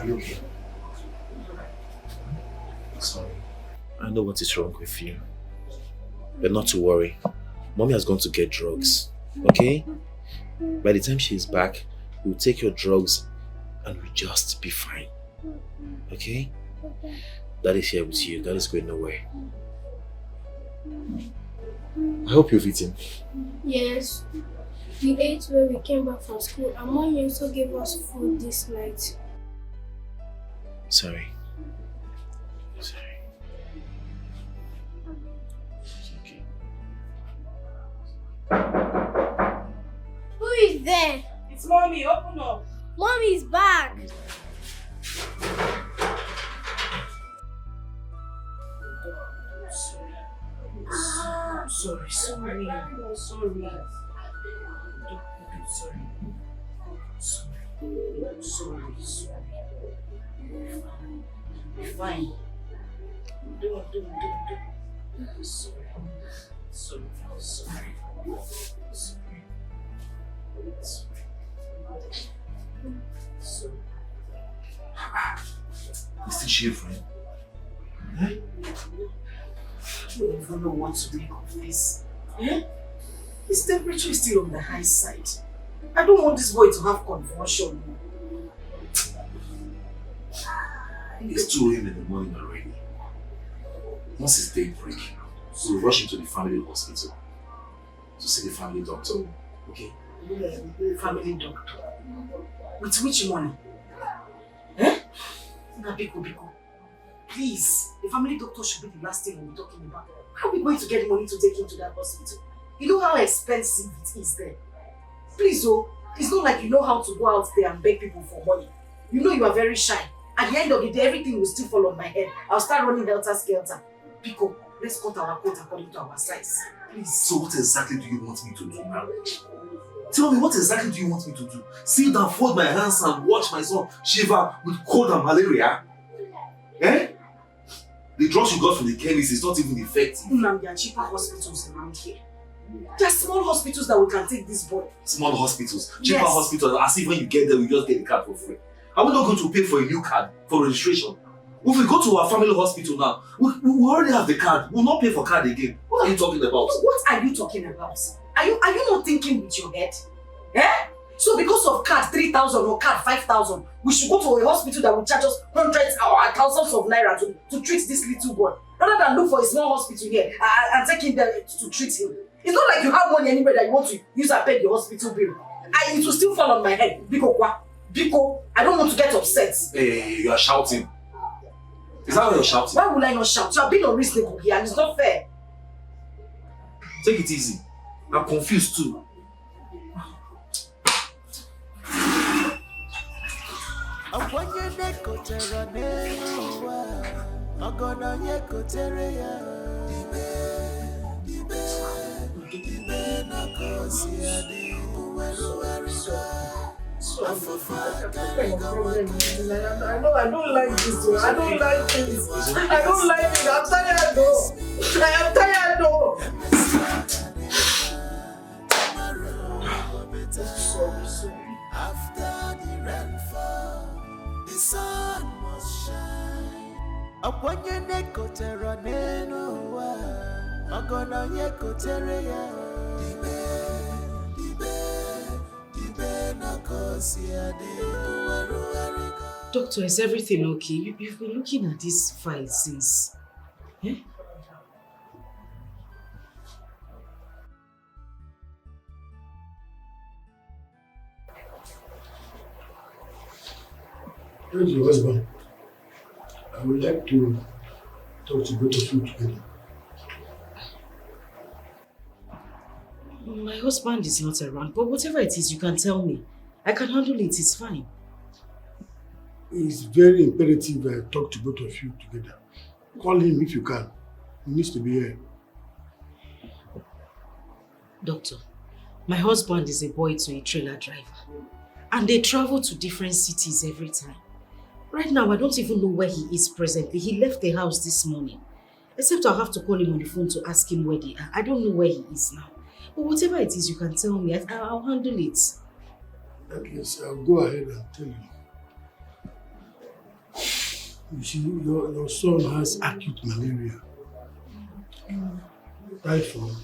Are you okay? Sorry. I know what is wrong with you. But not to worry. Mommy has gone to get drugs. Okay? By the time she is back, we'll take your drugs and we'll just be fine. Okay? Daddy's here with you. Daddy's going nowhere. I hope you've eaten. Yes. We ate when we came back from school, and Mommy also gave us food this night. Sorry. Sorry. Who is there? It's Mommy, open up. Mommy is back. Sorry. Fine. Don't. Sorry. Is this your friend? I don't even know what to make of this. His temperature is still on the high side. I don't want this boy to have convulsion. It's 2 a.m. in the morning already. Once it's daybreak, so we rush him to the family hospital to see the family doctor. Okay? Family doctor. With which money? Biko. Please, the family doctor should be the last thing we're talking about. How are we going to get money to take him to that hospital? You know how expensive it is there. Please, it's not like you know how to go out there and beg people for money. You know you are very shy. At the end of the day, everything will still fall on my head. I'll start running helter-skelter. Biko, let's cut our coat according to our size. Please. So what exactly do you want me to do now? Tell me, what exactly do you want me to do? Sit down, fold my hands and watch my son shiver with cold and malaria? The drugs you got from the chemist is not even effective. There are cheaper hospitals around here. There are small hospitals that we can take this boy. Small hospitals, cheaper Yes. hospitals, as if when you get there, we just get the card for free. Are we not going to pay for a new card for registration? If we go to our family hospital now, we already have the card. We'll not pay for card again. What are you talking about? What are you talking about? Are you not thinking with your head? So because of card 3,000 or card 5,000, we should go to a hospital that will charge us hundreds or thousands of naira to treat this little boy, rather than look for a small hospital here and take him there to treat him. It's not like you have money anywhere that you want to use and pay the hospital bill. It will still fall on my head. Biko, I don't want to get upset. Hey, you are shouting. Is that why you're shouting? Why would I not shout? You are being unreasonable here and it's not fair. Take it easy. I'm confused too. I don't like this. I don't like this. I don't like it. I'm tired though. I am tired though. Sorry. After the rainfall, the sun must shine. Upon your neck, Kotera Nenoa, Magona Yekotere. Doctor, is everything okay? You've been looking at this file since. Where's your husband? I would like to talk to both of you together. My husband is not around, but whatever it is, you can tell me. I can handle it, it's fine. It's very imperative I talk to both of you together. Call him if you can. He needs to be here. Doctor, my husband is a boy to a trailer driver. And they travel to different cities every time. Right now, I don't even know where he is presently. He left the house this morning. Except I'll have to call him on the phone to ask him where they are. I don't know where he is now. But whatever it is, you can tell me. I'll handle it. At least I'll go ahead and tell you. You see, your son has acute malaria, typhoid,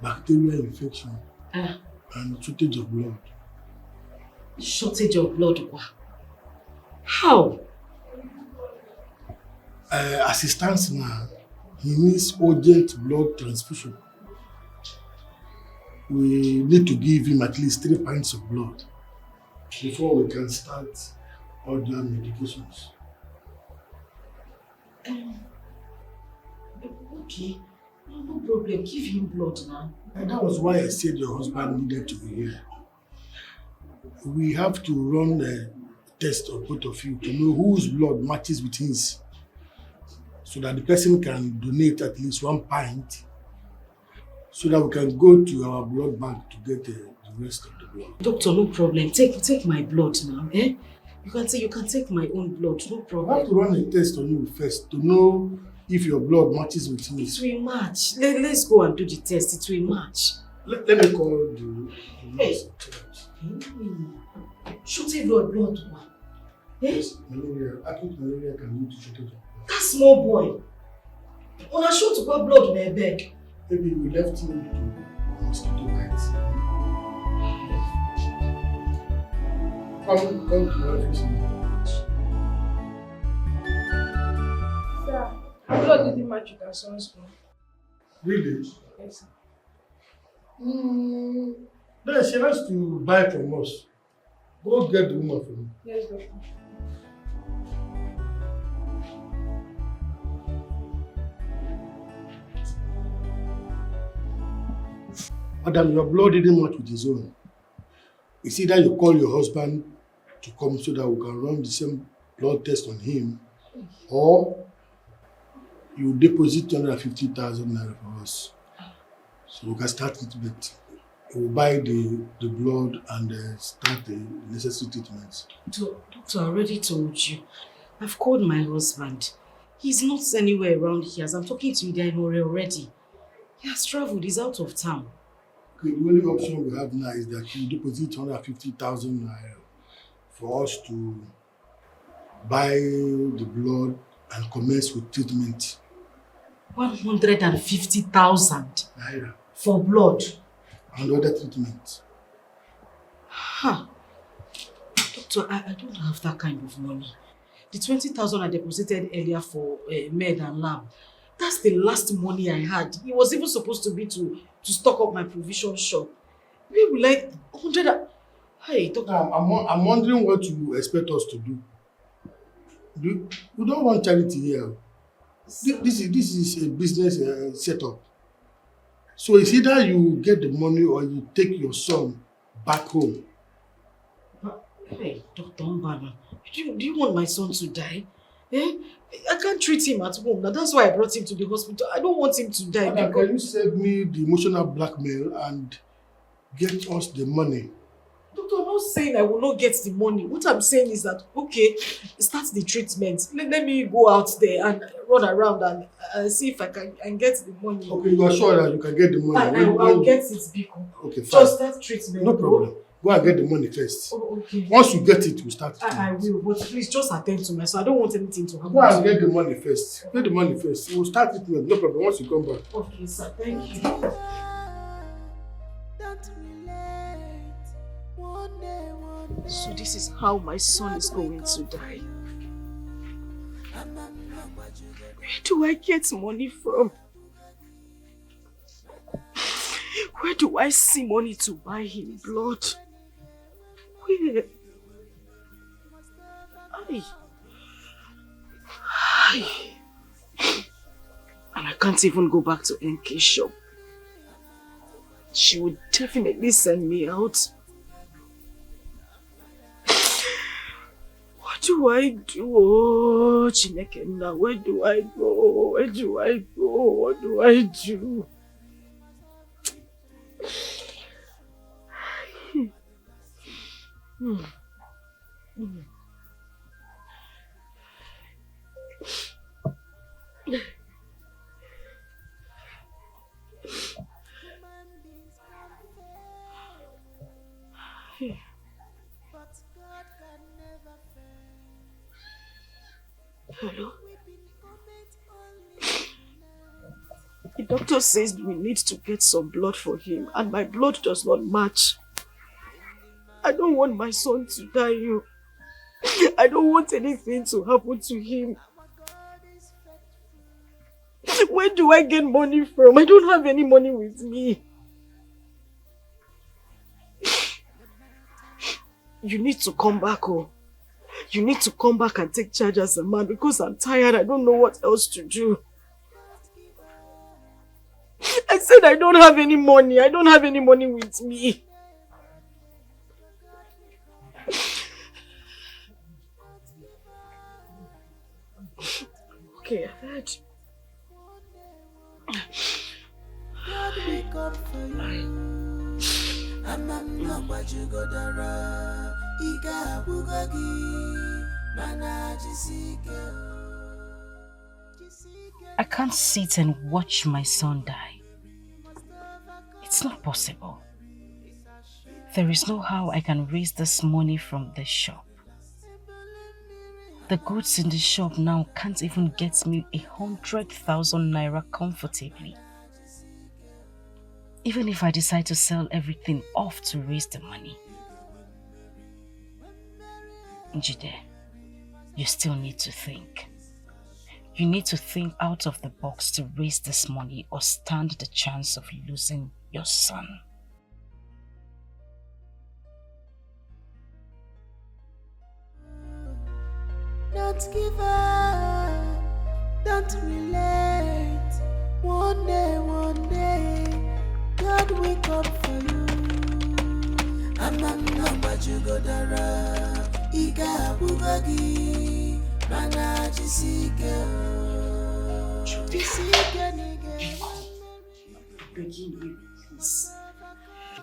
bacterial infection, and shortage of blood. Shortage of blood? How? As it stands now, he needs urgent blood transfusion. We need to give him at least 3 pints of blood before we can start other medications. Okay, no problem. Give him blood now. And that was why I said your husband needed to be here. We have to run a test of both of you to know whose blood matches with his, so that the person can donate at least 1 pint, so that we can go to our blood bank to get the rest of the blood. Doctor, no problem. Take my blood now. Eh? You can take my own blood. No problem. I have to run a test on you first to know if your blood matches with his. It will match. Let's go and do the test. It will match. Let me call the nurse. Shortage of blood. Yes, malaria. Acute malaria can lead to shortage of blood. That small boy. On a short of blood, my beg. Maybe we left him to mosquito bites. Come to my office now. Sir, my blood didn't match with our son's blood. Really? Yes, sir. Then she has to buy from us. Go get the woman for me. Yes, doctor. Madam, your blood didn't match with his own. It's either you call your husband to come so that we can run the same blood test on him, or you deposit 250,000 naira for us. So we can start treatment. We will buy the blood and start the necessary treatments. Doctor, I already told you. I've called my husband. He's not anywhere around here. As I'm talking to you, they're in Ore already. He has traveled. He's out of town. Okay, the only option we have now is that you deposit 250,000 naira for us to buy the blood and commence with treatment. 150,000 naira for blood and other treatment. Huh. Doctor, I don't have that kind of money. The 20,000 I deposited earlier for med and lab, that's the last money I had. It was even supposed to be to stock up my provision shop. Maybe like 100. Hey, doctor. I'm wondering what you expect us to do. We don't want charity here. This is a business setup. So it's either you get the money or you take your son back home. Hey, Dr. Mbana, do you want my son to die? Eh? I can't treat him at home. Now, that's why I brought him to the hospital. I don't want him to die. Can you save me the emotional blackmail and get us the money? Doctor, I'm not saying I will not get the money. What I'm saying is that, okay, start the treatment. Let me go out there and run around and see if I can get the money. Okay, you are sure that you can get the money? I'll get it, Biko. Okay, fine. Just start treatment. No problem. Go and get the money first. Oh, okay. Once you get it, we'll start. I will, but please just attend to me. So I don't want anything to happen. Go and get the money first. Get the money first. We'll start it. No problem. Once you come back. Okay, sir. Thank you. So this is how my son is going to die. Where do I get money from? Where do I see money to buy him blood? Where? And I can't even go back to NK's shop. She would definitely send me out. do I do? Oh, Chineke, now where do I go? Where do I go? What do I do? Hello? The doctor says we need to get some blood for him, and my blood does not match. I don't want my son to die, you. I don't want anything to happen to him. Where do I get money from? I don't have any money with me. You need to come back, oh. You need to come back and take charge as a man because I'm tired. I don't know what else to do. I said I don't have any money. I don't have any money with me. Okay, I've heard. I can't sit and watch my son die. It's not possible. There is no how I can raise this money from the shop. The goods in the shop now can't even get me 100,000 naira comfortably. Even if I decide to sell everything off to raise the money. Njide, you still need to think. You need to think out of the box to raise this money or stand the chance of losing your son. Don't give up, don't relent. One day, God will come for you. I'm not you go dara. Iga bugagi, mana jisike. Begging you, please.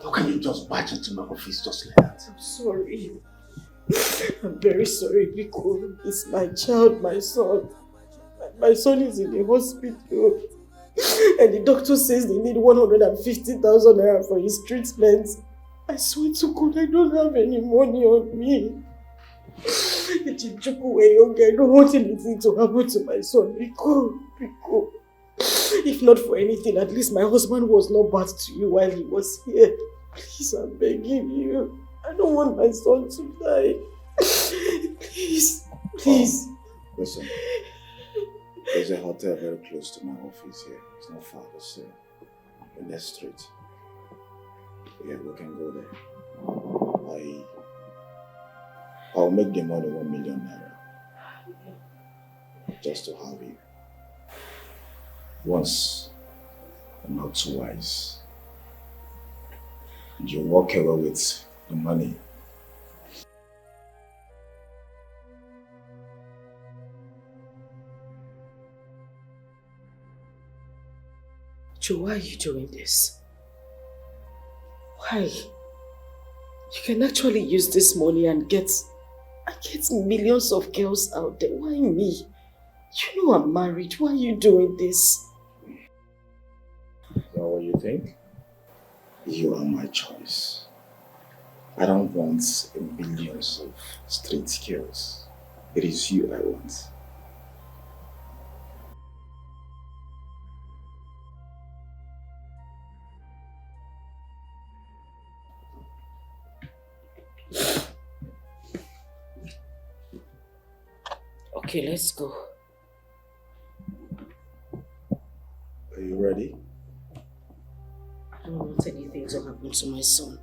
How can you just barge into my office just like that? I'm sorry. I'm very sorry because it's my child, my son. My son is in the hospital. And the doctor says they need 150,000 naira for his treatment. I swear to God, I don't have any money on me. I don't want anything to happen to my son. Rico. If not for anything, at least my husband was not bad to you while he was here. Please, I'm begging you. I don't want my son to die. Please. Listen, there's a hotel very close to my office here. It's not far, it's in that street. Yeah, we can go there. I'll make the money 1 million naira. Just to have you. Once, and not twice. You walk away with the money. Joe, why are you doing this? Why? You can actually use this money and get millions of girls out there. Why me? You know I'm married. Why are you doing this? You know what you think? You are my choice. I don't want millions of street girls. It is you I want. Okay, let's go. Are you ready? I don't want anything to happen to my son.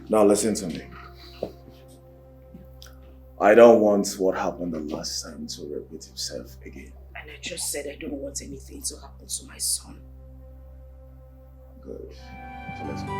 Now listen to me. I don't want what happened the last time to repeat itself again. And I just said I don't want anything to happen to my son. Good. So let's go.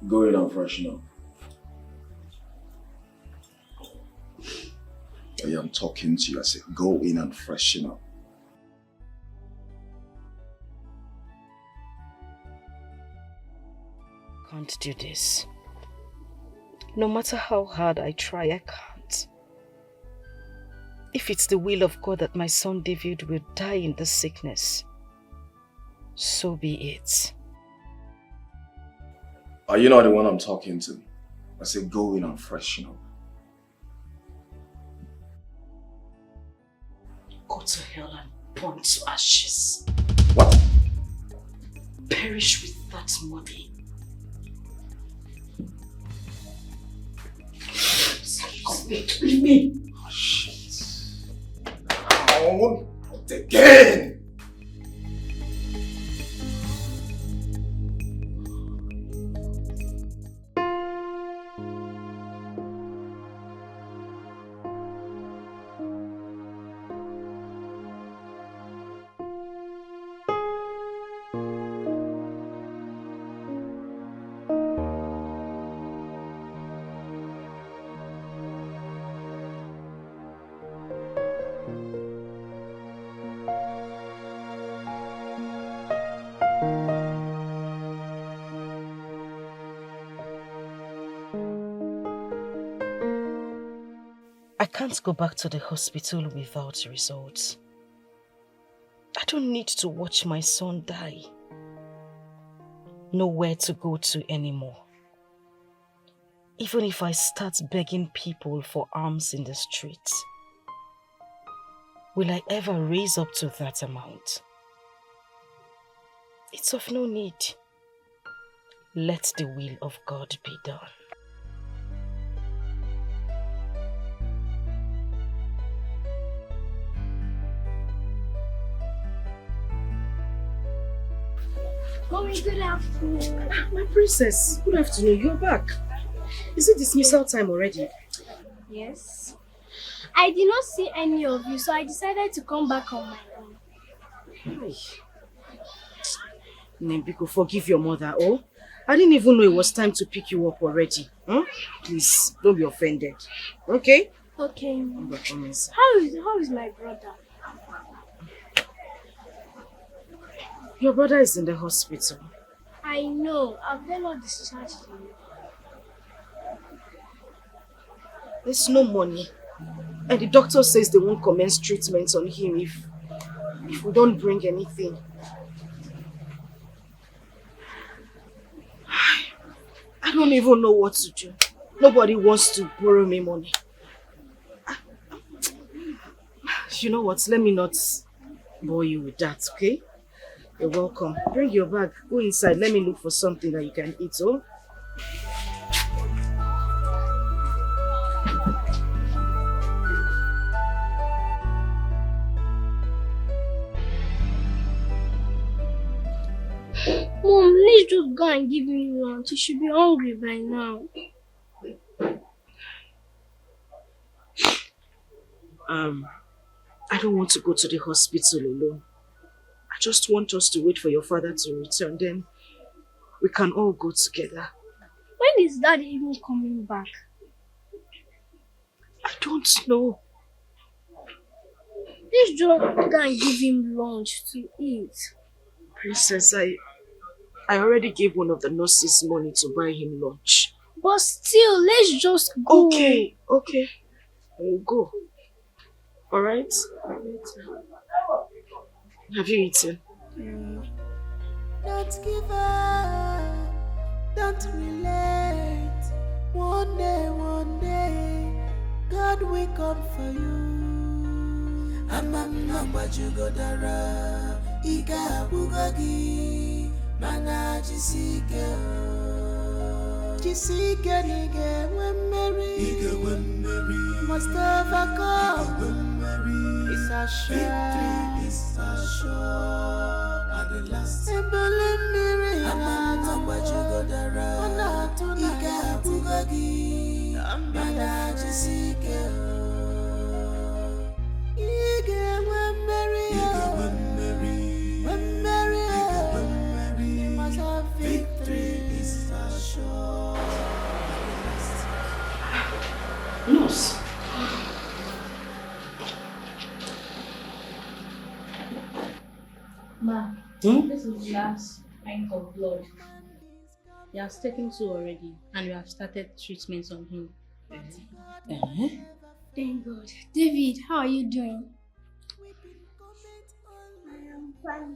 Go in and freshen up. I am talking to you. I said, go in and freshen up. Can't do this. No matter how hard I try, I can't. If it's the will of God that my son David will die in this sickness, so be it. Are you not the one I'm talking to? I said, go in and freshen up. Go to hell and burn to ashes. What? Perish with that money. Leave me. Oh, shit. Oh, not again. I can't go back to the hospital without results. I don't need to watch my son die. Nowhere to go to anymore. Even if I start begging people for alms in the streets, will I ever raise up to that amount? It's of no need. Let the will of God be done. Mommy, good afternoon. My princess, good afternoon. You're back. Is it dismissal time already? Yes. I did not see any of you, so I decided to come back on my own. Hi. Nembiko, forgive your mother, oh? I didn't even know it was time to pick you up already. Please, don't be offended. Okay? Okay. How is my brother? Your brother is in the hospital. I know. I've not discharged him. There's no money. And the doctor says they won't commence treatment on him if we don't bring anything. I don't even know what to do. Nobody wants to borrow me money. You know what? Let me not bore you with that, okay? You're welcome. Bring your bag. Go inside. Let me look for something that you can eat, oh? Mom, let's just go and give him lunch. He should be hungry by now. I don't want to go to the hospital alone. I just want us to wait for your father to return. Then we can all go together. When is Daddy even coming back? I don't know. Let's just go and give him lunch to eat. Princess, I already gave one of the nurses money to buy him lunch. But still, let's just go. Okay. We'll go. Alright? Have you eaten? Don't give up, don't relate. One day, God will come for you. Amamma jugodara, iga bugagi, mana jisike nige wemmeri, must ever come. It's a shame. It's a show. At the last. Embelemiri. Amana wajugodara. Ika bugagi. Mana jisike. Ige wemmeri. Wemmeri. You must have victory. It's a show. Ma, this is the last pint of blood. He has taken 2 already, and we have started treatments on him. Thank God. David, how are you doing? I am fine.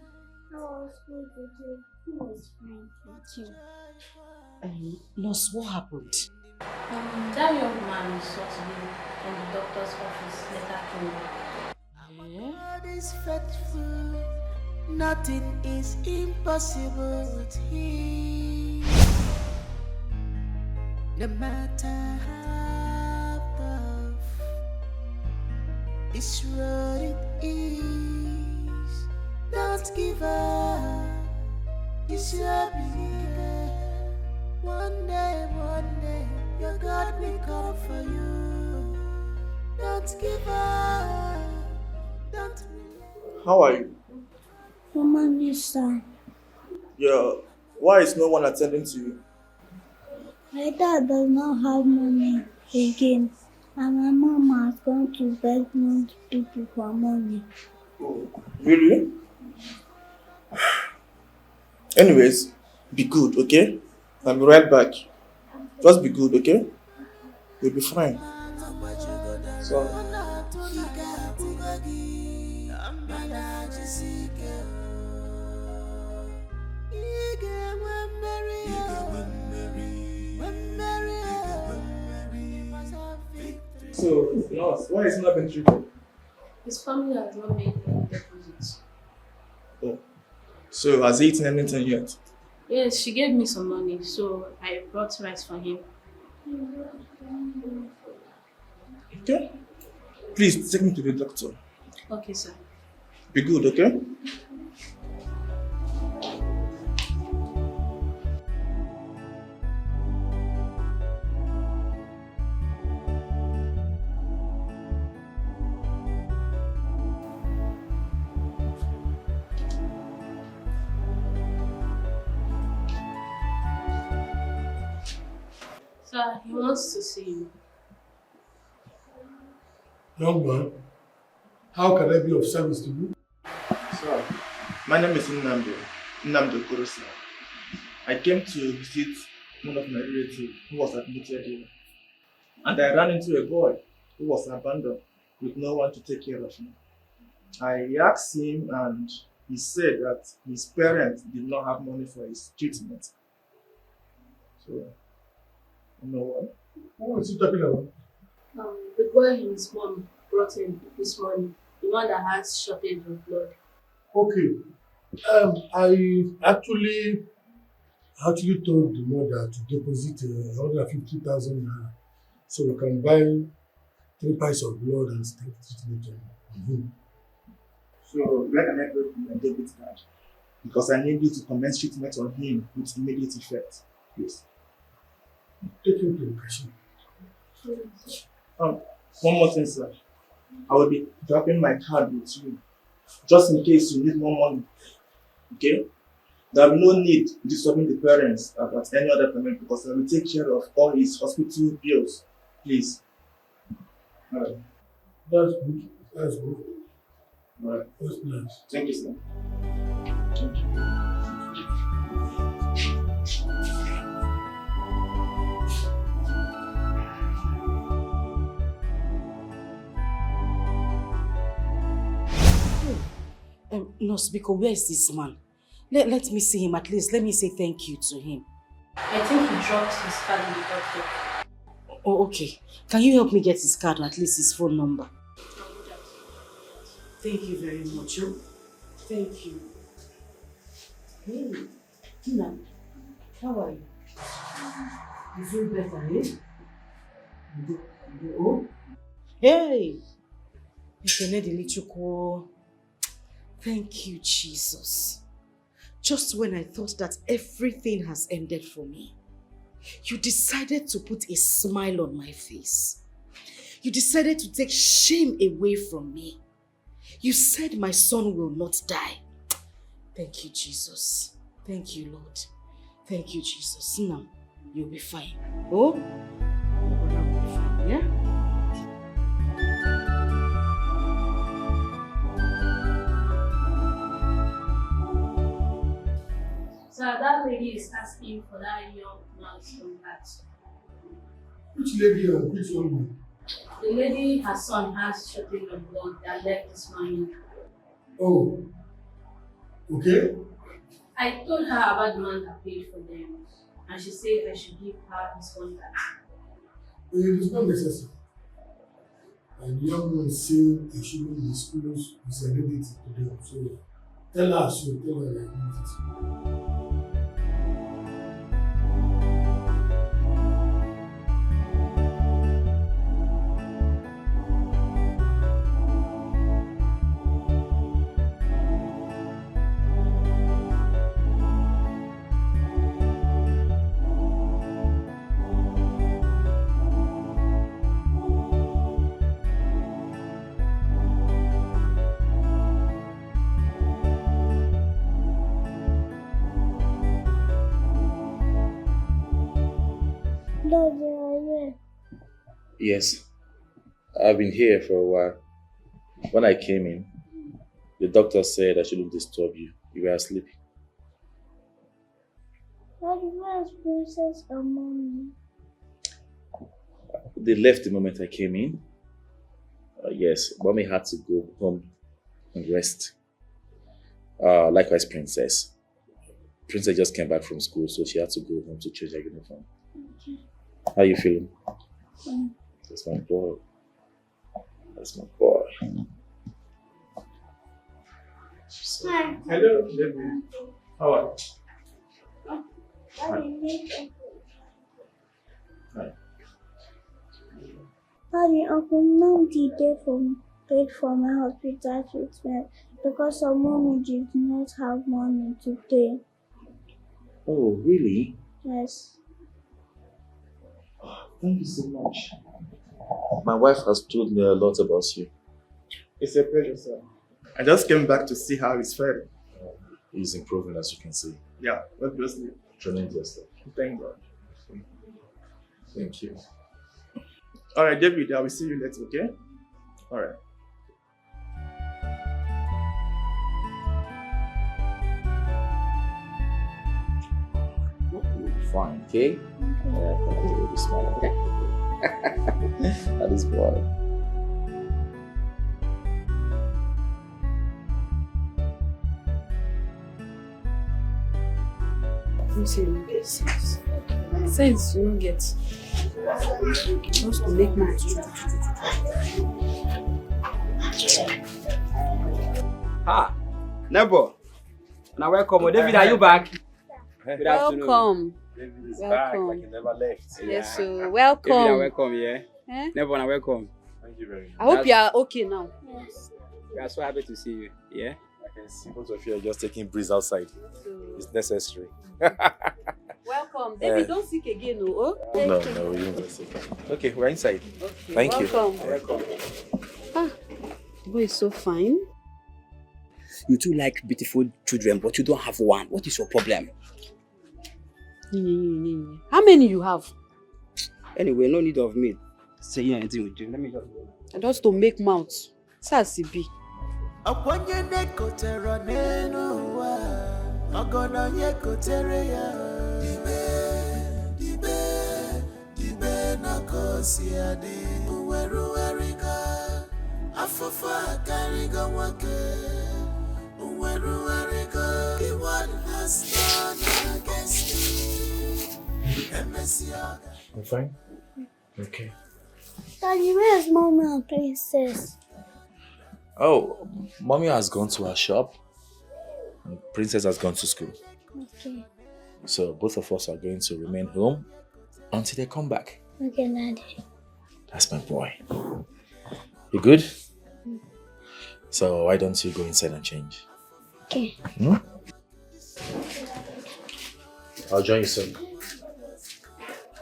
How was school today? It was fine, thank you. Nurse, what happened? That young man we saw today from the doctor's office later came back. God is faithful, nothing is impossible with Him. No matter how tough this road it is, don't give up. You should believe. One day, your God will come for you. Don't give up. Don't. How are you? Mama, Lisa. Yeah. Why is no one attending to you? My dad does not have money again, and my mama has gone to beg most people for money. Oh, really? Anyways, be good, okay? I'll be right back. Just be good, okay? You'll be fine. So. So, nurse, why is he not been treated? His family has not made any deposits. Oh. So, has he eaten anything yet? Yes, she gave me some money, so I brought rice for him. Okay. Please, take me to the doctor. Okay, sir. Be good, okay? Sir, he wants to see you. Young man, how can I be of service to you? Sir, my name is Nnamdi Okorosa. I came to visit one of my relatives who was admitted here. And I ran into a boy who was abandoned with no one to take care of him. I asked him and he said that his parents did not have money for his treatment. So, you know what? What is he talking about? The boy and his mom brought him this morning, the one that has shortage of blood. Okay. I actually told the mother to deposit 150,000 naira so we can buy 3 pints of blood and start treatment on him. So, where can I go with my debit card? Because I need you to commence treatment on him with immediate effect. Please. Take him to the cashier. One more thing, sir. I will be dropping my card with you, just in case you need more money. Okay? There will be no need disturbing the parents about any other payment because I will take care of all his hospital bills. Please. Alright. That's good. That's good. Alright. That's nice. Thank you, sir. Thank you. Nurse Biko, where is this man? Let me see him at least. Let me say thank you to him. I think he dropped his card in the doctor. Oh, okay. Can you help me get his card or at least his phone number? Thank you very much. Oh. Thank you. Hey, Tina, how are you? You feel better, eh? Oh? Hey! Thank you, Jesus. Just when I thought that everything has ended for me, you decided to put a smile on my face. You decided to take shame away from me. You said my son will not die. Thank you, Jesus. Thank you, Lord. Thank you, Jesus. Now, you'll be fine. Oh? You'll be fine, yeah? So that lady is asking for that young man's contact. Which lady and which one? The lady, her son has shortage of blood that left this morning. Oh, okay. I told her about the man that paid for them, and she said I should give her his contact. It is not necessary. And the young man saying he shouldn't disclose his identity to them. So tell her her identity. Daddy, are you here? Yes, I've been here for a while. When I came in, the doctor said I shouldn't disturb you. You were asleep. Daddy, where's Princess and Mommy? They left the moment I came in. Yes, Mommy had to go home and rest. Likewise, Princess. Princess just came back from school, so she had to go home to change her uniform. Okay. How are you feeling? Fine. That's my boy. That's my boy. Hi. Hello, David. How are you? Daddy, Uncle Nandi paid for my hospital treatment because some mommy did not have money to pay. Oh, really? Yes. Thank you so much. My wife has told me a lot about you. It's a pleasure, sir. I just came back to see how he's faring. He's improving, as you can see. Yeah, obviously. Tremendously. Thank God. Thank you. Alright, David, I will see you later, okay? Alright. Fine, okay? Yeah, you'll be smiling. That is boy. Sense you don't get. Just to make my Ha! Nebo! Now welcome. David, are you back? Good afternoon. welcome. David is Welcome. back like he never left. Yes, so David, welcome. welcome, yeah? Eh? Nebo, welcome. Thank you very much. I hope you are okay now. Yes. We are so happy to see you, yeah? I can see both of you are just taking breeze outside. It's necessary. Welcome. David, don't sick again, no? Oh? No, you don't sick. Okay, we're inside. Okay, Thank welcome. you. Welcome. Ah, the boy is so fine. You two like beautiful children, but you don't have one. What is your problem? How many you have? Anyway, no need of me saying anything with you. Let me just go. Just to make mouth. Sasibi. Akwanye nekotera nenu wa Ogono yekotere ya Dibe na kosi adi Uweru erika Afafa kariga wake Uweru erika The one has done against you I'm fine. Okay. Daddy, where's Mommy and Princess? Oh, Mommy has gone to her shop and Princess has gone to school. Okay. So both of us are going to remain home until they come back. Okay, Daddy. That's my boy. You good? So why don't you go inside and change? Okay. Hmm? I'll join you soon.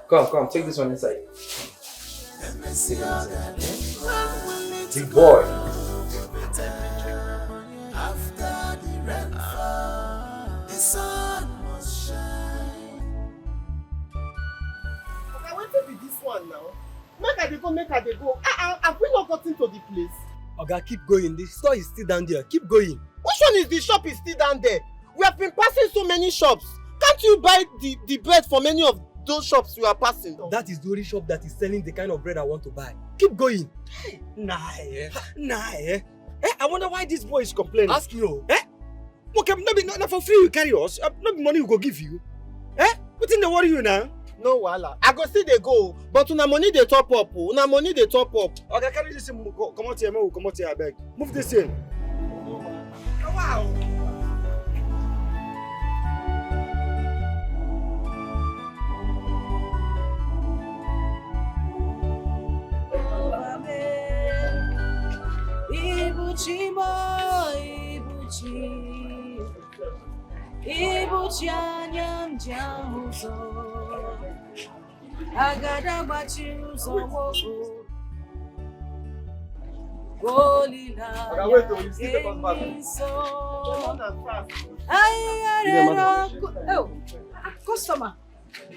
Come, take this one inside. Big boy. After the rainfall, the sun must shine. Okay, what be this one now? Make I dey go. Have we not gotten to the place? Oga, keep going. The store is still down there. Keep going. Which one is the shop is still down there? We have been passing so many shops. Can't you buy the bread from any of those shops you are passing? That is the only shop that is selling the kind of bread I want to buy. Keep going. I wonder why this boy is complaining. Ask you. Okay, not for free you carry us. Not money we go give you. What in the worry you now? No wahala. I go see they go, but una money they top up. Una money they top up. Okay, carry this in. Come out here, come out here, I beg. Move this in. Wow. Ibuchi anyam jamuzo agada bachi uzo golila oh, customer.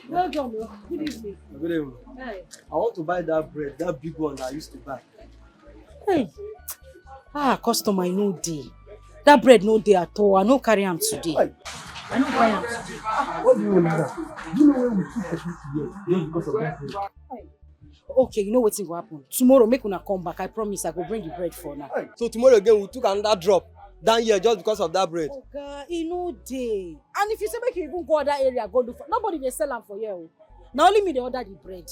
Well done, good evening. Good evening. Hey. I want to buy that bread, that big one that I used to buy. Hey. Customer, no day. That bread no day at all. I no carry am today. I no buy am today. What do you mean, madam? You know when we took the place here just because of that bread? Okay, you know what's going to happen. Tomorrow, make una come back. I promise I go bring the bread for now. So tomorrow again, we took another drop down here just because of that bread. Oh God, no day. And if you say make you even go other area, go do for nobody they sell them for you. Now only me they order the bread.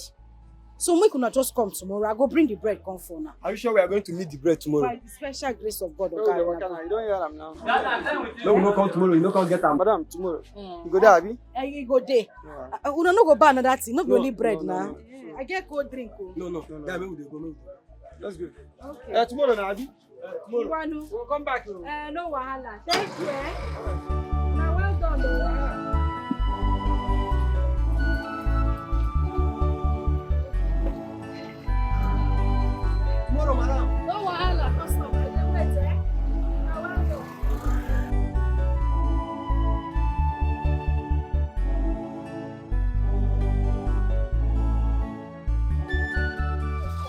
So make una just come tomorrow. I go bring the bread come for now. Are you sure we are going to meet the bread tomorrow? By the special grace of God. You don't hear them now. No, we no come tomorrow. You no come get them, madam. Tomorrow. You go there, Abi? You go there. Una no go buy another thing. No be only bread now. I get cold drink. No. Yeah, maybe we go. Let's go. Okay. Tomorrow now, Abi. Tomorrow. We'll come back. No wahala. Thank you. Now well done. Tomorrow, madam. No wahala, customer. Now well done.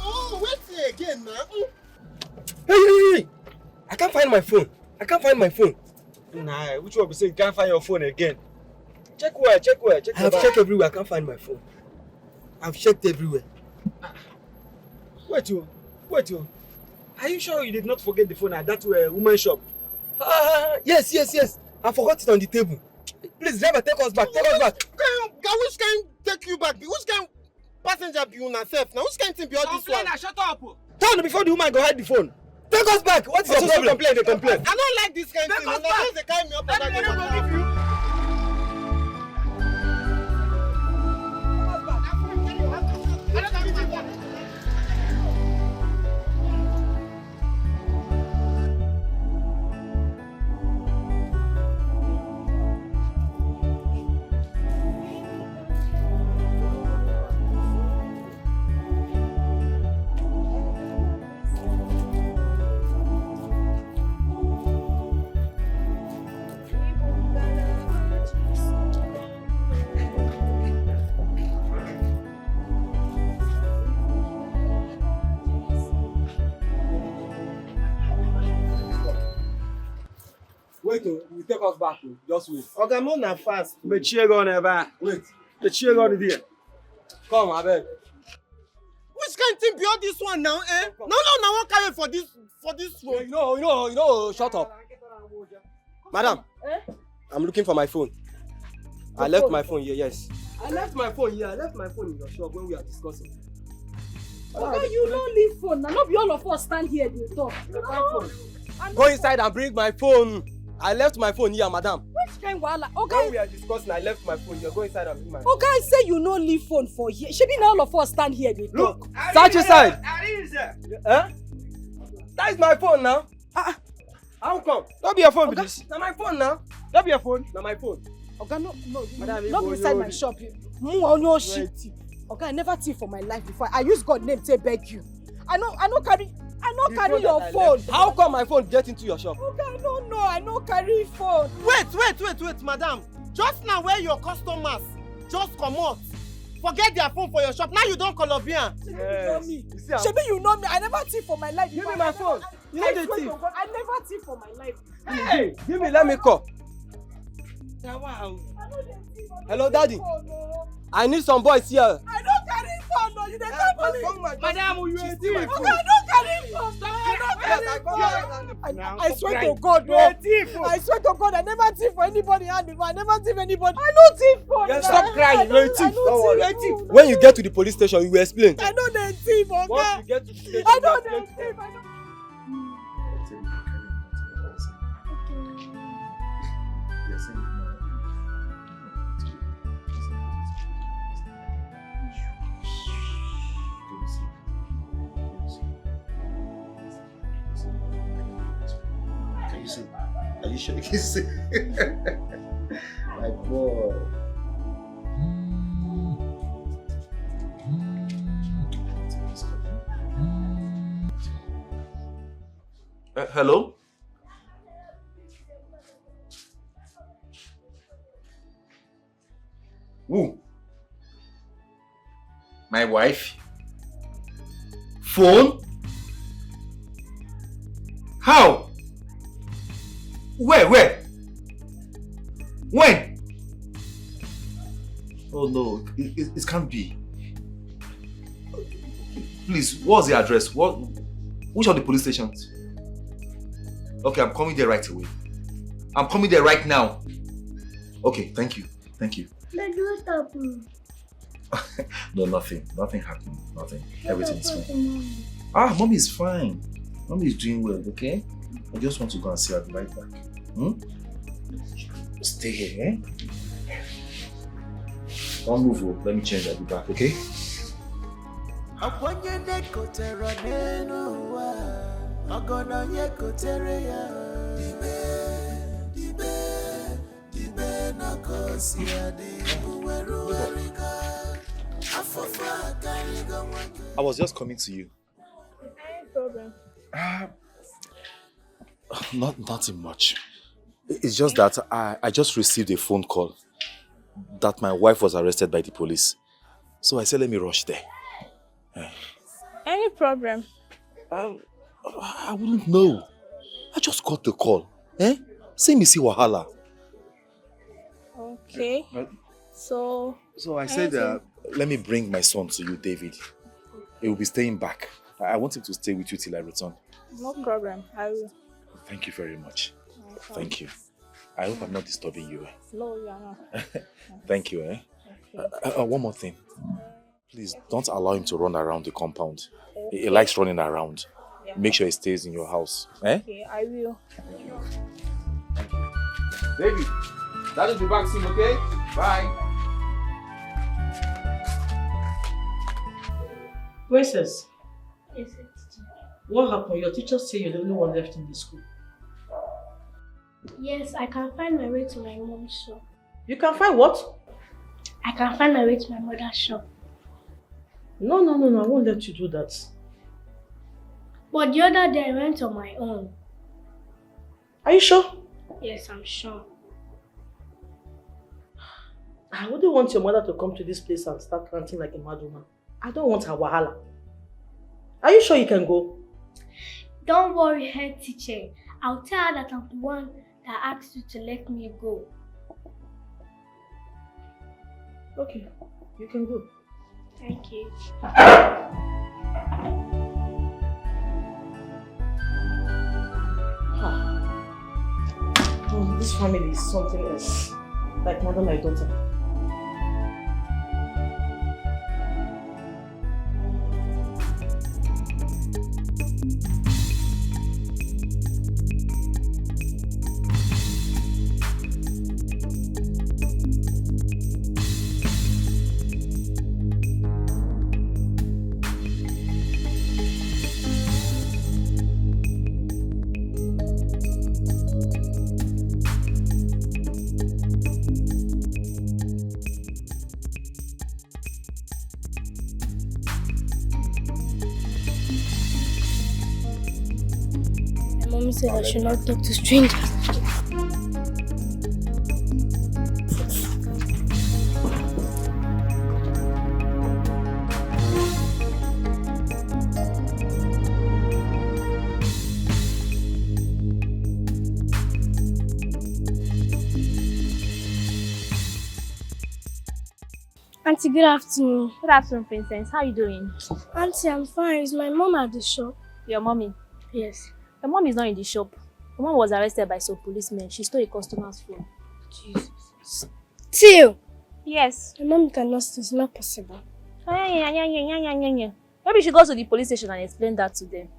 Oh, wait again now. Hey! I can't find my phone. Nah, which one be say you can't find your phone again? Check where. I have checked everywhere. I can't find my phone. I've checked everywhere. Wait, you. Are you sure you did not forget the phone at that woman shop? Yes. I forgot it on the table. Please, driver, take us back. Which can take you back? Which can passenger be on herself? Now, which can thing be all this one? Shut up. Tell me before the woman go hide the phone. Take us back. What is your problem? They complain. I don't like this kind of thing. Unless they carry me up and down. Wait, you take us back. Just wait. Okay, I'm on fast. Wait. The chair on there. Come, I beg. Which kind of thing be all this one now, eh? No, I won't carry for this road. You know, shut up. Madam, I'm looking for my phone. I left my phone here, yes. I left my phone in your shop when we are discussing. Okay, you don't leave phone. Now, not be all of us stand here and talk. Go inside and bring my phone. I left my phone here, madam. Which kind of wahala? Okay. When we are discussing, I left my phone here. Go inside and bring my phone. Okay, I say you no leave phone for here. Should be all of us stand here and talk. Look, search inside. That is my phone now. How come? Don't be your phone with this. Now my phone now. Don't be your phone. Now my phone. Okay, no, madam, not inside my shop. Okay, I never thief for my life before. I use God name to beg you. I no carry your phone. How come my phone get into your shop? Okay, I no carry phone. Wait, madam. Just now where your customers just come out. Forget their phone for your shop. Now you don't call up here. Yes. Shebi, you know me. I never thief for my life. Give me my phone. You know the thief. I never thief for my life. Hey, give me, let me call. Wow. Hello, Daddy. I need some boys here. I don't carry phone, no. You dey call police. Madam, you will steal my phone. I don't carry phone. I don't carry phone. I swear to God, no. I swear to God, I never thief for anybody hand before. I never thief anybody. I don't thief phone. Yes, stop crying. You're a thief. Don't worry. When you get to the police station, you will explain. I know they thief, okay? Once you get to the station, I know they thief. Are you sure you can see? My boy. Hello? Who? My wife? Phone? How? Where? When? Oh no, it can't be. Please, what's the address? Which of the police stations? Okay, I'm coming there right away. I'm coming there right now. Okay, thank you. Daddy, what happened? No, nothing. Nothing happened. Nothing. Everything is fine. Mommy? Mommy is fine. Mommy is doing well, okay? I just want to go and see her. I'll be right back. Stay here, eh? Don't move, oh. Let me change. I'll be back, okay? I was just coming to you. No problem. Nothing much. It's just that I just received a phone call that my wife was arrested by the police. So I said, let me rush there. Any problem? I wouldn't know. I just got the call. Say me see wahala. Okay. So I said, let me bring my son to you, David. He will be staying back. I want him to stay with you till I return. No problem. I will. Thank you very much. Thank you. I hope I'm not disturbing you. No, you are not. Thank you. Okay. One more thing. Please don't allow him to run around the compound. Okay. He likes running around. Yeah. Make sure he stays in your house. Okay, I will. David, Daddy'll be back soon, okay? Bye. Princess. Yes, teacher. What happened? Your teacher said you're the only one left in the school. Yes, I can find my way to my mom's shop. You can find what? I can find my way to my mother's shop. No, I won't let you do that. But the other day I went on my own. Are you sure? Yes, I'm sure. I wouldn't want your mother to come to this place and start ranting like a mad woman. I don't want her wahala. Are you sure you can go? Don't worry, head teacher. I'll tell her that I'm the one that asked you to let me go. Okay, you can go. Thank you. Oh, this family is something else. Like mother, my daughter. Mommy said I should not talk to strangers. Auntie, good afternoon. Good afternoon, Princess. How are you doing? Auntie, I'm fine. Is my mom at the shop? Your mommy? Yes. Your mom is not in the shop. Your mom was arrested by some policemen. She stole a customer's phone. Jesus. Still? Yes. My mom cannot steal. It's not possible. Maybe you should go to the police station and explain that to them.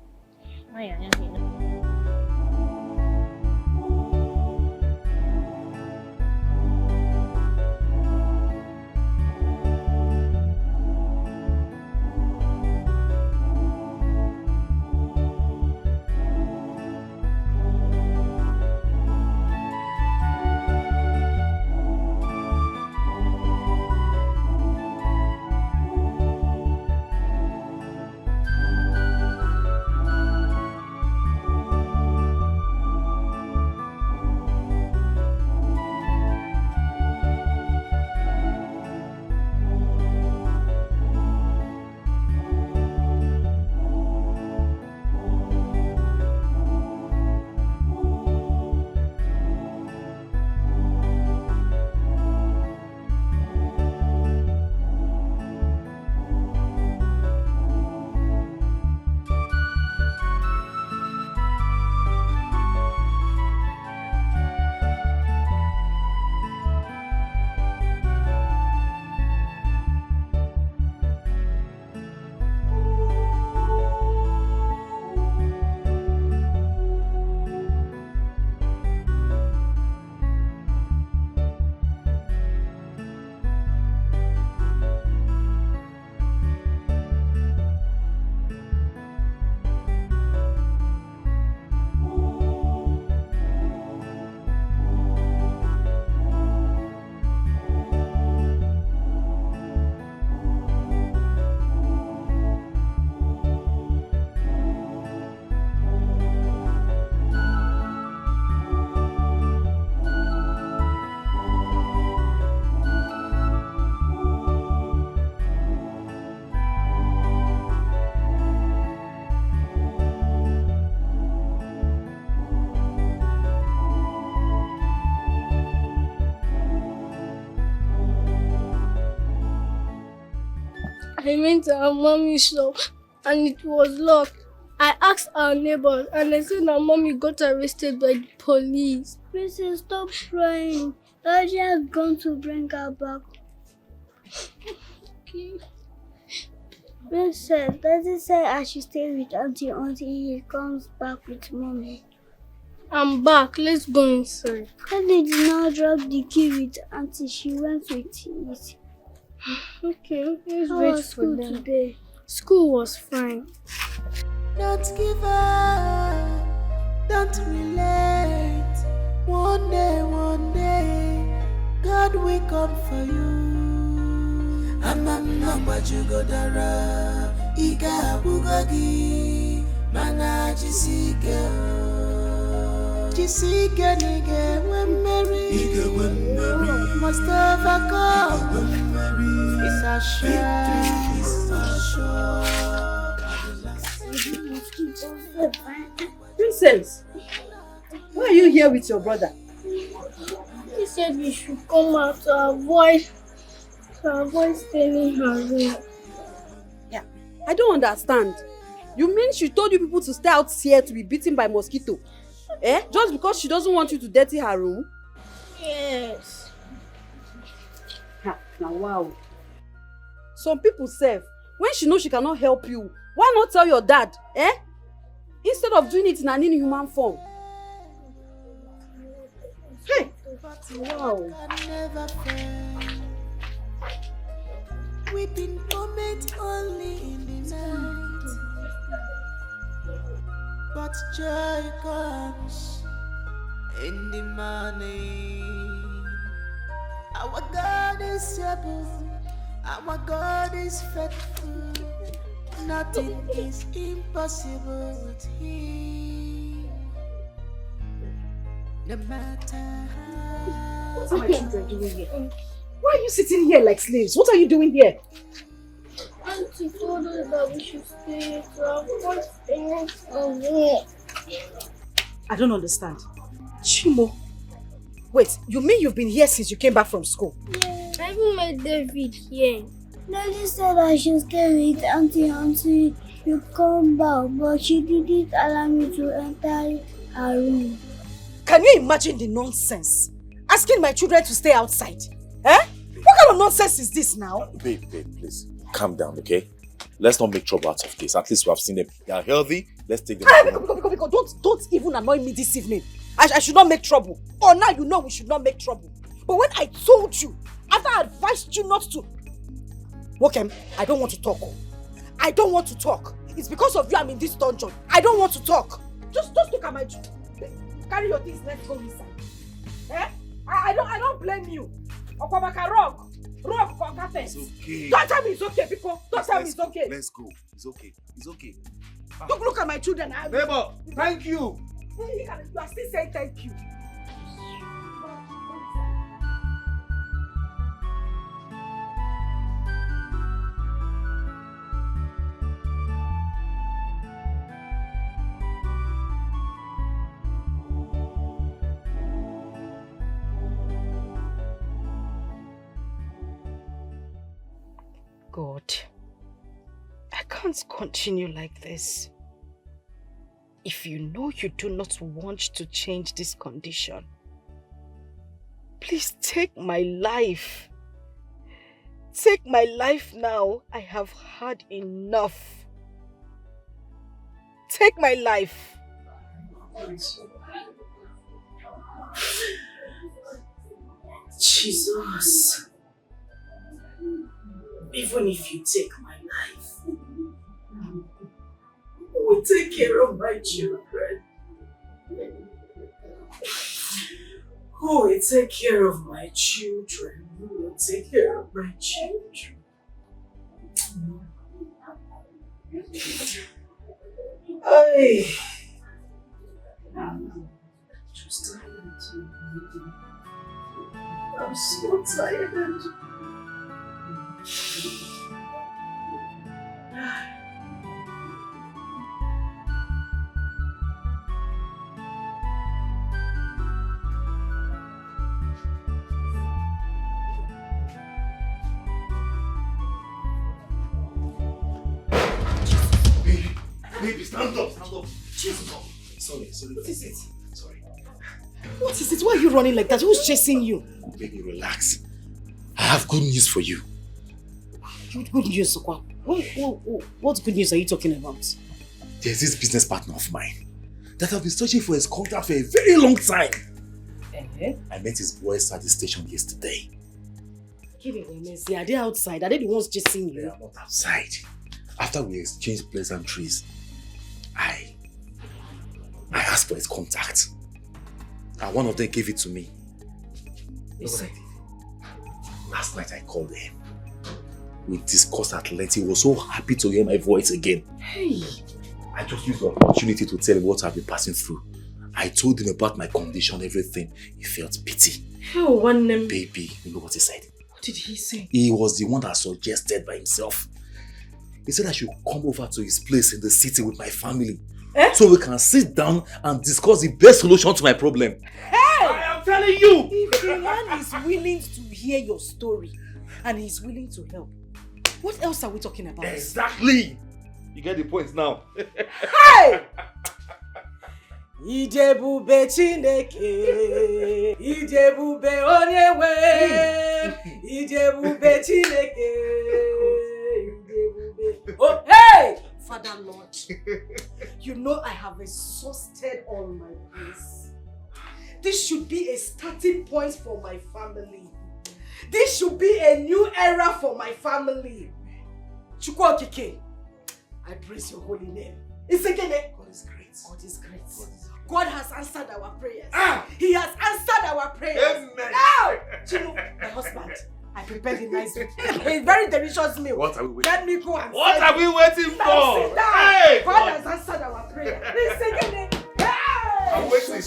I went to our mommy's shop and it was locked. I asked our neighbors and they said our mommy got arrested by the police. Princess, stop crying. Daddy has gone to bring her back. Okay. Princess, Daddy said I should stay with Auntie until he comes back with mommy. I'm back. Let's go inside. Daddy did not drop the key with Auntie. She went with it. Okay, let's How wait was for school them. today? School was fine. Don't give up, don't relate. One day, God will come for you. Amamma jugodara, iga bugogi, mana jisike nige wemmeri, must overcome. It's a Princess, why are you here with your brother? He said we should come out to avoid staying in her room. Yeah, I don't understand. You mean she told you people to stay out here to be beaten by mosquito? Eh? Just because she doesn't want you to dirty her room? Yes. Now wow. Some people say, when she knows she cannot help you, why not tell your dad? Eh? Instead of doing it in an inhuman form. Hey! Wow. Weeping moment only in the night, but joy comes in the morning. Our God is able, our God is faithful. Nothing is impossible with Him. No matter how. What are my children doing here? Why are you sitting here like slaves? What are you doing here? Auntie told us that we should stay to avoid staying away. I don't understand. Chimo. Wait, you mean you've been here since you came back from school? Yeah. even met David here. Daddy said I should stay with Auntie until you come back, but she didn't allow me to enter her room. Can you imagine the nonsense? Asking my children to stay outside? Eh? What kind of nonsense is this now? Babe, please. Calm down, okay? Let's not make trouble out of this. At least we have seen them. They are healthy. Let's take them. Don't even annoy me this evening. I should not make trouble. Oh, now you know we should not make trouble. But when I told you, after I advised you not to... Okay, I don't want to talk. I don't want to talk. It's because of you I'm in this dungeon. I don't want to talk. Just look at my... Carry your things, let's go inside. Eh? I don't blame you. It's okay. Don't tell me it's okay, people. Don't tell me it's okay. Let's go. It's okay. It's okay. Don't look at my children. Neighbor, thank you. You are still saying thank you. God, I can't continue like this. If you know you do not want to change this condition, please take my life. Take my life now. I have had enough. Take my life. Jesus. Even if you take my life, who will take care of my children? Who will take care of my children? Who will take care of my children? I'm just tired. I'm so tired. Baby, stand up. Jesus. Sorry. What is it? Sorry. What is it? Why are you running like that? Who's chasing you? Baby, relax. I have good news for you. Good news, Sokwa. What good news are you talking about? There's this business partner of mine that I've been searching for his contact for a very long time. I met his boys at the station yesterday. Give it a mercy. Are they outside? Are they the ones chasing you? They are not outside. After we exchanged pleasantries, I asked for his contact. And one of them gave it to me. Listen. Last night I called him. We discussed at length. He was so happy to hear my voice again. Hey! I just used the opportunity to tell him what I've been passing through. I told him about my condition, everything. He felt pity. Oh, one name. Baby, you know what he said? What did he say? He was the one that suggested by himself. He said I should come over to his place in the city with my family. So we can sit down and discuss the best solution to my problem. Hey! I am telling you! If the man is willing to hear your story and he's willing to help, what else are we talking about? Exactly! You get the point now. Hey! Idebube Chineke, Idebube Onyewe, Idebube Chineke, Idebube. Oh, hey! Father Lord, you know I have exhausted all my grace. This should be a starting point for my family. This should be a new era for my family. Chukwu Okike, I praise your holy name. Isekene. God is great. God is great. God has answered our prayers. He has answered our prayers. Amen. Now, Chino, my husband, I prepared a nice meal. A very delicious meal. What are we waiting? Let me go and What serve are we you. waiting Now for? sit down. Hey, God has answered our prayer. Isekene. Hey! I'm waiting.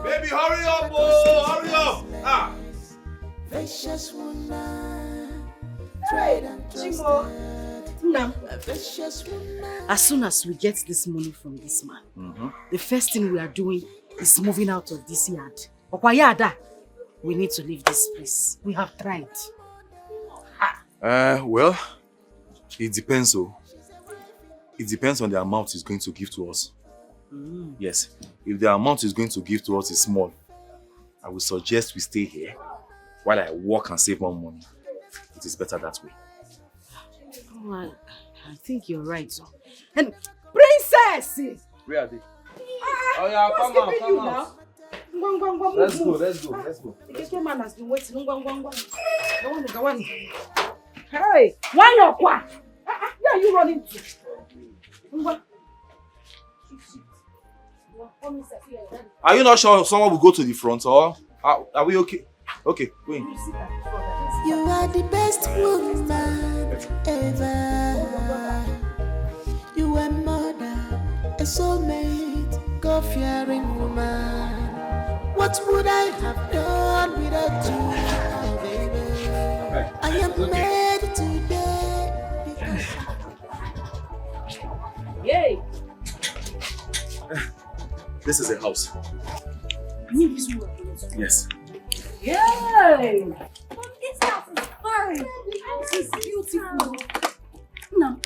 Baby, hurry up, oh, hurry up. Vicious woman, Hey, Chimo. Now, vicious woman. as soon as we get this money from this man, the first thing we are doing is moving out of this yard. Okwayada. we need to leave this place. We have tried. Well, it depends. It depends on the amount he's going to give to us. Yes, if the amount he's going to give to us is small, I would suggest we stay here while I work and save more money. It is better that way. Oh, I think you're right. And Princess! Where are they? Oh yeah, come on. Let's go. The man has been waiting. Go on. Hey, why not? Where are you running to? Are you not sure someone will go to the front, or are we okay? Okay, go in. You are the best woman ever. You are mother, a soulmate, God-fearing woman. What would I have done without you, oh baby? I am made today because... Yay! This is a house. Yes. Yay! This house is fine. The house is beautiful. No.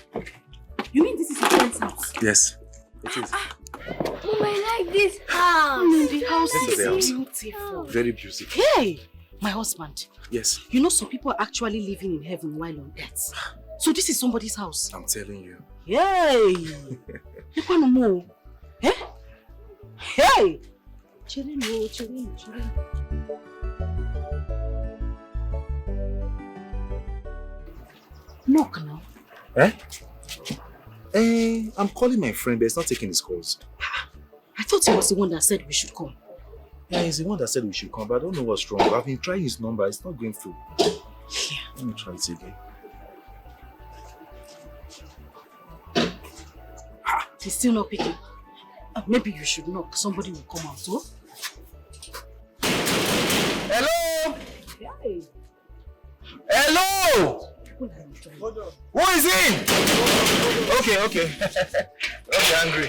You mean this is your friend's house? Yes, it is. Mom, I like this house. The house This is the house. beautiful. Very beautiful. Hey, my husband. Yes. You know some people are actually living in heaven while on earth. So this is somebody's house. I'm telling you. Yay! You want to move? Eh? Hey! Chilling. Knock now. I'm calling my friend, but it's not taking his calls. I thought he was the one that said we should come. Yeah, he's the one that said we should come, but I don't know what's wrong. I've been trying his number, it's not going through. Let me try it again. He's still not picking. Maybe you should knock. Somebody will come out, oh? Hello? Hey. Hello? Who is in? Okay. Okay, angry.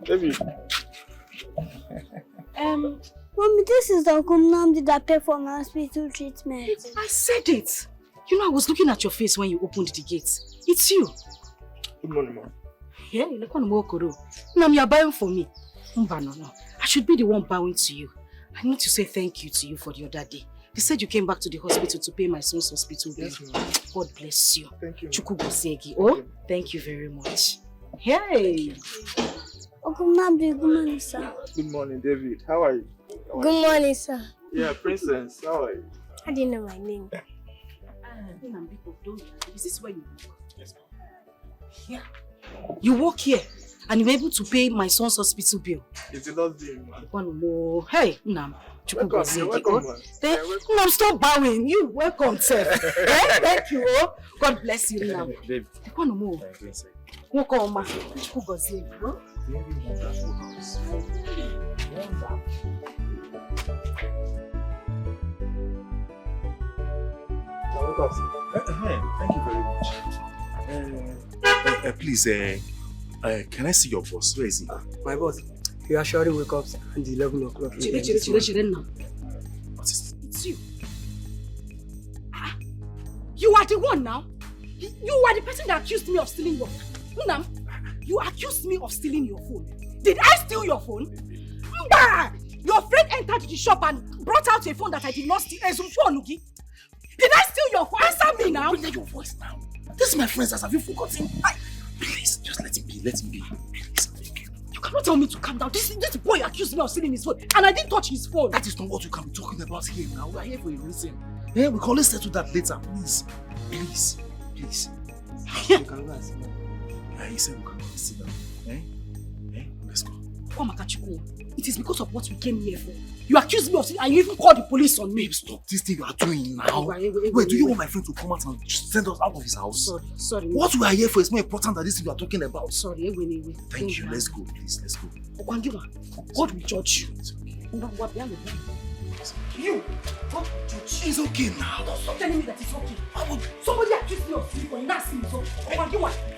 David. Mommy, this is the Uncle Namdi that paid for my hospital treatment. I said it. You know, I was looking at your face when you opened the gates. It's you. Good morning, Mom. Yeah, you look on Mokoro. Now you're buying for me. No. I should be the one bowing to you. I need to say thank you to you for the other day. They said you came back to the hospital to pay my son's hospital bill. Yes, God bless you. Thank you. Chukubusegi. Oh, thank you very much. Hey. Uncle Namdi, good morning, sir. Good morning, David. How are you? Good morning, sir. Yeah, Princess. How are you? I didn't know my name. Is this where you work? Yes, ma'am. Yeah. You work here and you're able to pay my son's hospital bill. It's a lot deal, man. One more. Hey, Nam. Welcome, man. Nam, stop bowing. You welcome, sir. Thank you. God bless you, Nam. David. One more. Welcome, ma. Very wonderful house. Wonderful. Thank you very much. Please, can I see your boss? Where is he? My boss, he actually wake up at 11 o'clock. It's you. You are the one now. You are the person that accused me of stealing your phone. Unam, you accused me of stealing your phone. Did I steal your phone? Mba! Your friend entered the shop and brought out a phone that I did not steal. Did I steal your phone? Answer me now. Bring your voice now. This is my friend's house. Have you forgotten? Please, just let him be. Let him be. Please, thank you. You cannot tell me to calm down. This boy accused me of stealing his phone, and I didn't touch his phone. That is not what we can be talking about here now. We are here for a reason. Yeah, we can always settle that later. Please. Please. Please. You can go and sit down. He said we can go and sit down. Let's go. It is because of what we came here for. You accused me of stealing and you even called the police on me. Babe, stop this thing you are doing now. Wait, do you want my friend to come out and send us out of his house? Sorry. What we are here for is more important than this thing you are talking about. Sorry, Thank you. Let's go, please. Let's go. God will judge you. You! What It's okay now. Don't stop telling me that it's okay. Somebody accused me of sleep when you not see me. So,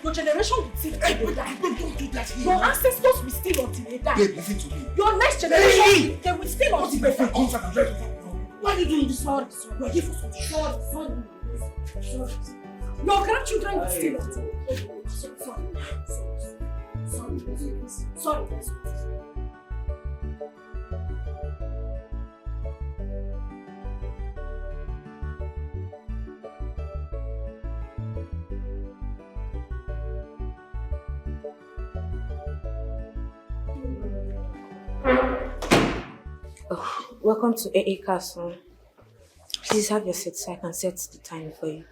your generation will see. Hey, don't do that here. Your ancestors will still until they die. Babe, listen to me. Your next generation, they will still until they die. Why are you doing this? Sorry. You are here for something. Sorry. Your grandchildren will still until they die. Sorry. Oh, welcome to AA Castle. Please have your seat so I can set the time for you.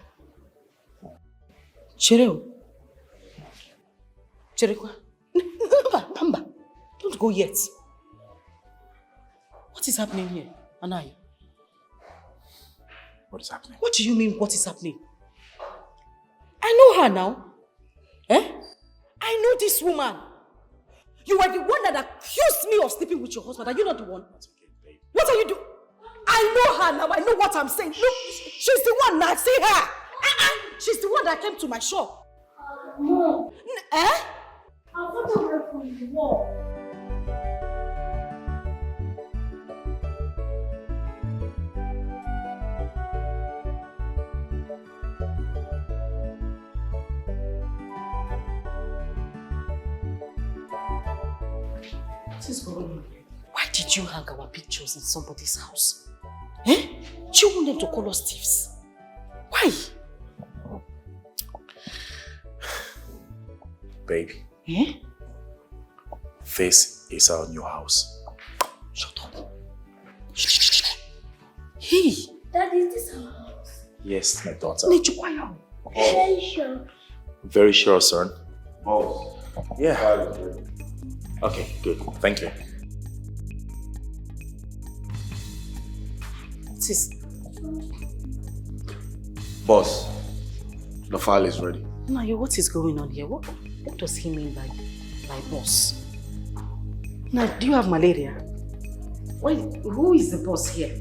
Cherekwa. Pamba, don't go yet. What is happening here, Anai? What is happening? What do you mean, what is happening? I know her now. I know this woman. You are the one that accused me of sleeping with your husband. Are you not the one? What are you doing? I know her now. I know what I'm saying. Look, she's the one now. See her. She's the one that came to my shop. Mom. I photographed from the wall. What is going on? Why did you hang our pictures in somebody's house? Do you want them to call us thieves? Why? Baby. This is our new house. Shut up. Hey. Dad, is this our house? Yes, my daughter. Very sure. Very sure, son. Boss. Yeah. Okay, good. Thank you. Boss, the file is ready. Nayo, what is going on here? What does he mean by boss? Now, do you have malaria? Who is the boss here?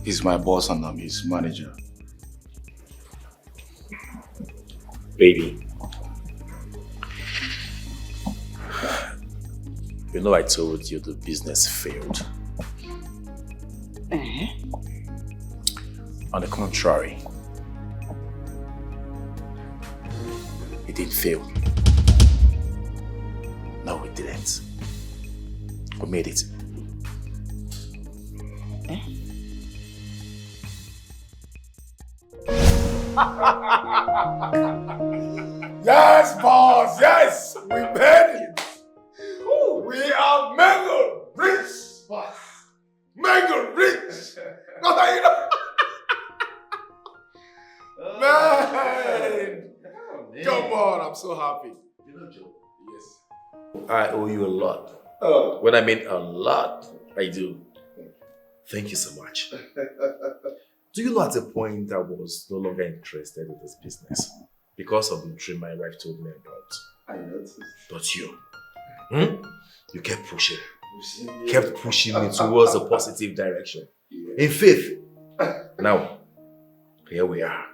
He's my boss and I'm his manager. Baby. You know I told you the business failed. On the contrary, it didn't fail. No, it didn't. We made it. Yes, boss, yes! We made it! We are mega rich, boss! Mega rich! No, you know. Man! Come on, I'm so happy. You know, Joe? Yes. I owe you a lot. When I mean a lot, I do. Thank you so much. Do you know at a point I was no longer interested in this business because of the dream my wife told me about? I noticed. But you, you kept pushing. Kept pushing me towards a positive direction. In faith. Now, here we are.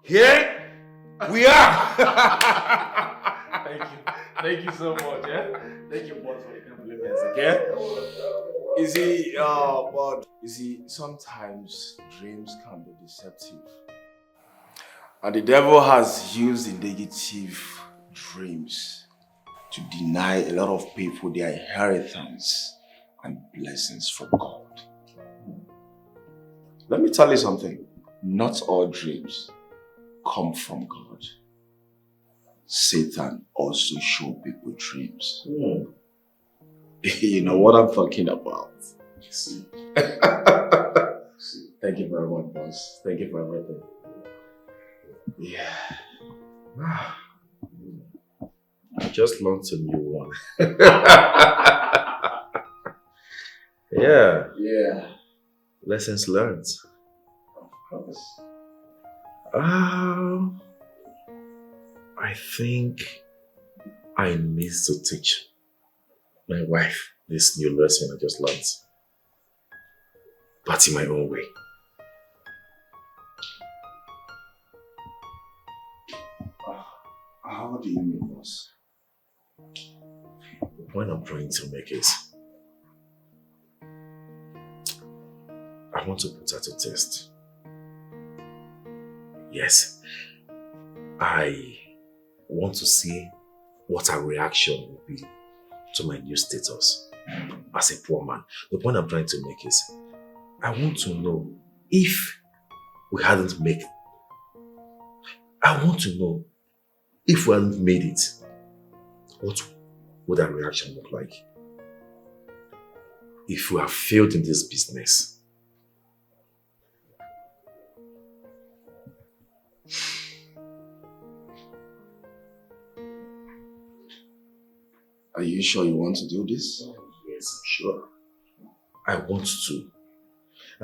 Here we are! Thank you. Thank you so much, Thank you, boss, for the compliments, okay? You see, sometimes dreams can be deceptive. And the devil has used the negative dreams to deny a lot of people their inheritance and blessings from God. Let me tell you something. Not all dreams come from God. Satan also shows people dreams. You know what I'm talking about. Thank you very much, boss. Thank you for everything. Yeah. I just learned a new one. Yeah. Lessons learned. Of course. I think I need to teach my wife this new lesson I just learned. but in my own way. How do you mean, boss? The point I'm trying to make is, I want to put her to test. Yes, I want to see what her reaction will be to my new status as a poor man. The point I'm trying to make is, I want to know if we hadn't made it. I want to know if we hadn't made it, what would our reaction look like? If we have failed in this business, are you sure you want to do this? Yes, I'm sure. I want to.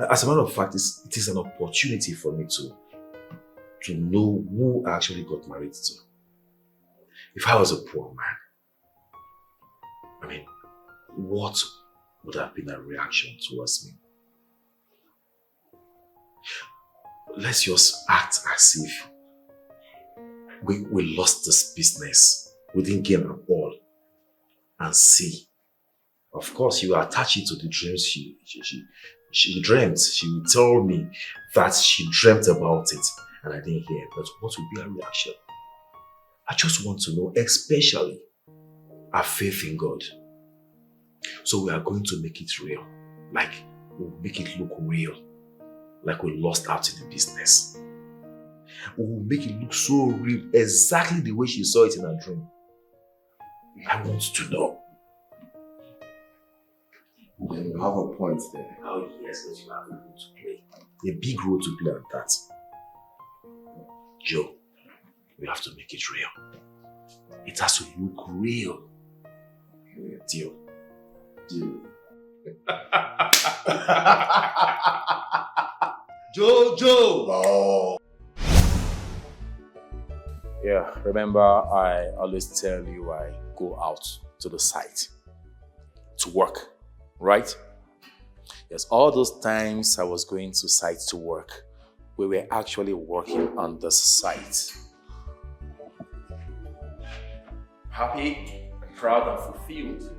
As a matter of fact, it is an opportunity for me to know who I actually got married to. If I was a poor man, I mean, what would have been a reaction towards me? Let's just act as if we lost this business. We didn't gain at all. And see. Of course, you attach it to the dreams she dreamt. She will tell me that she dreamt about it and I didn't hear. But what will be her reaction? I just want to know, especially our faith in God. So we are going to make it real. Like, we'll make it look real. Like we lost out in the business. We will make it look so real, exactly the way she saw it in her dream. I want to know. Then you have a point there. Oh yes, but you have a role to play. A big role to play at that. Joe, we have to make it real. It has to look real. Deal. Deal. Joe! Oh. Yeah, remember I always tell you I go out to the site to work, right? Yes, all those times I was going to site to work, we were actually working on the site. Happy, proud, and fulfilled.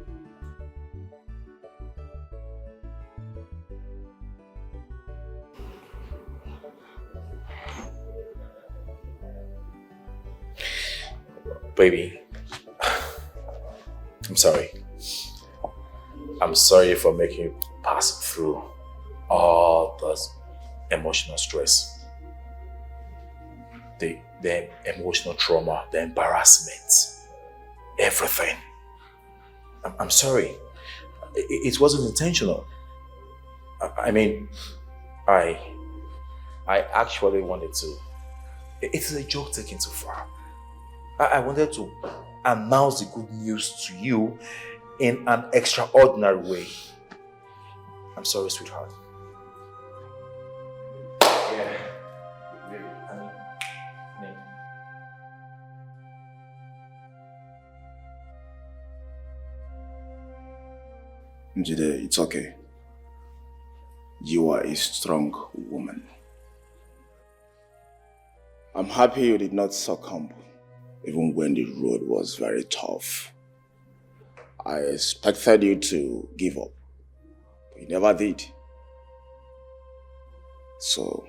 Baby, I'm sorry. I'm sorry for making you pass through all this emotional stress. The emotional trauma, the embarrassment, everything. I'm sorry. It wasn't intentional. I mean, I actually wanted to. It is a joke taken too far. I wanted to announce the good news to you in an extraordinary way. I'm sorry, sweetheart. Yeah, really, Njide, it's okay. You are a strong woman. I'm happy you did not succumb, even when the road was very tough. I expected you to give up, but you never did. So,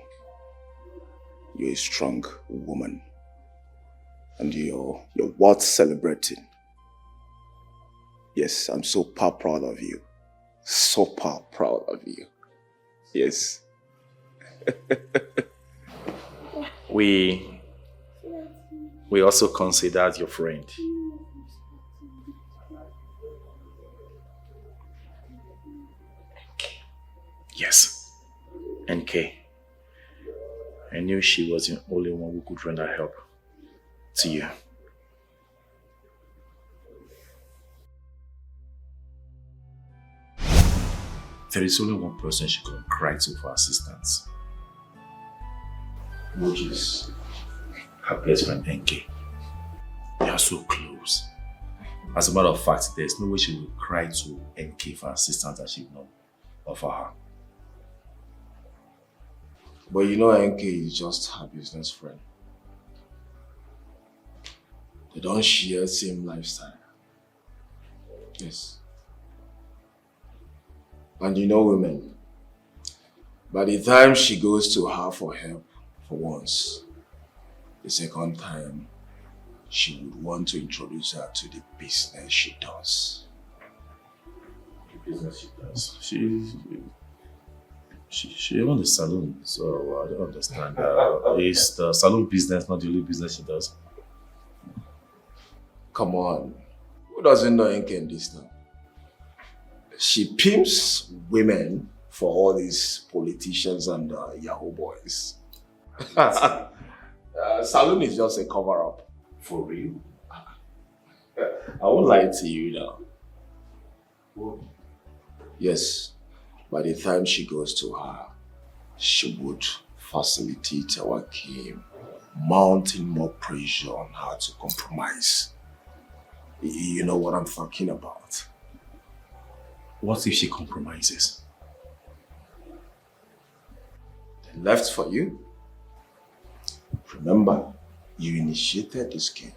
you're a strong woman, and you're worth celebrating. Yes, I'm so proud of you. So proud of you. Yes. We also considered your friend. Yes, NK. I knew she was the only one who could render help to you. There is only one person she can cry to for assistance. Which is her best friend NK. They are so close. As a matter of fact, there's no way she will cry to NK for assistance that she will not offer her. But you know NK is just her business friend. They don't share same lifestyle. Yes. And you know women, by the time she goes to her for help for once, the second time, she would want to introduce her to the business she does. The business she does? She owns a salon, so I don't understand. Is the salon business not the only business she does? Come on, who doesn't know NK in this now? She pimps women for all these politicians and Yahoo boys. Salon is just a cover-up. For real? I won't lie to you now. Whoa. Yes, by the time she goes to her, she would facilitate our game, mounting more pressure on her to compromise. You know what I'm talking about. What if she compromises? Then left for you. Remember, you initiated this game.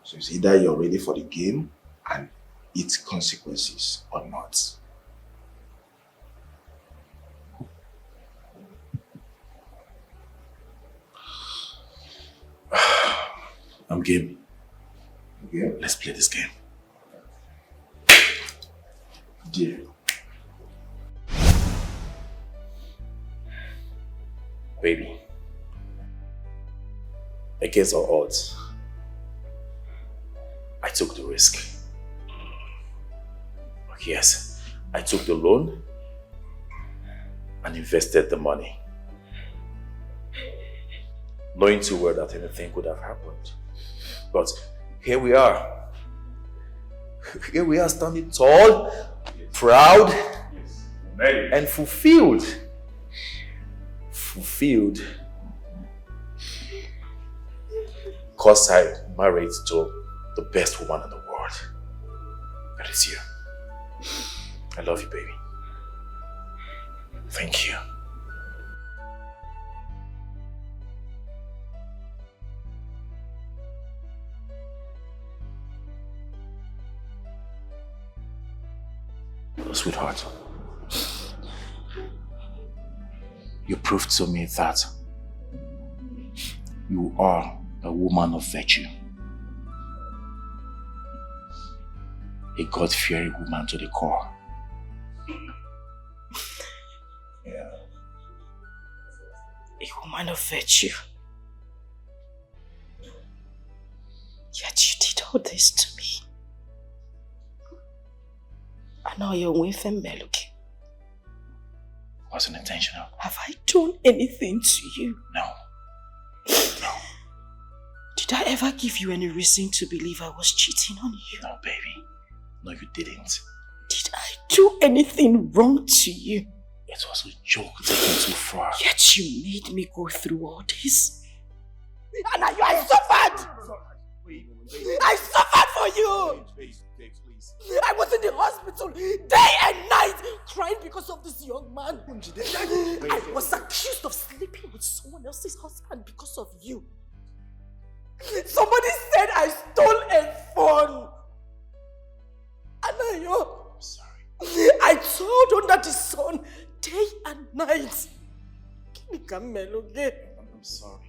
So it's either you're ready for the game and its consequences or not. I'm game. Yeah. Let's play this game. Dear. Baby. Against all odds, I took the risk. Yes, I took the loan and invested the money, knowing too well that anything could have happened. But here we are. Here we are standing tall, proud, and fulfilled. Fulfilled. Because I married to the best woman in the world. That is you. I love you, baby. Thank you. Sweetheart, you proved to me that you are a woman of virtue. A God-fearing woman to the core. Yeah. A woman of virtue. Yet you did all this to me. And now you're with him, Relocating. Wasn't intentional. Have I done anything to you? No. No. Did I ever give you any reason to believe I was cheating on you? No, baby. No, you didn't. Did I do anything wrong to you? It was a joke taken too far. Yet you made me go through all this. And I suffered! I suffered for you! Please. I was in the hospital day and night crying because of this young man. I was accused of sleeping with someone else's husband because of you. Somebody said I stole a phone. And I'm sorry. I told under the sun day and night. I'm sorry.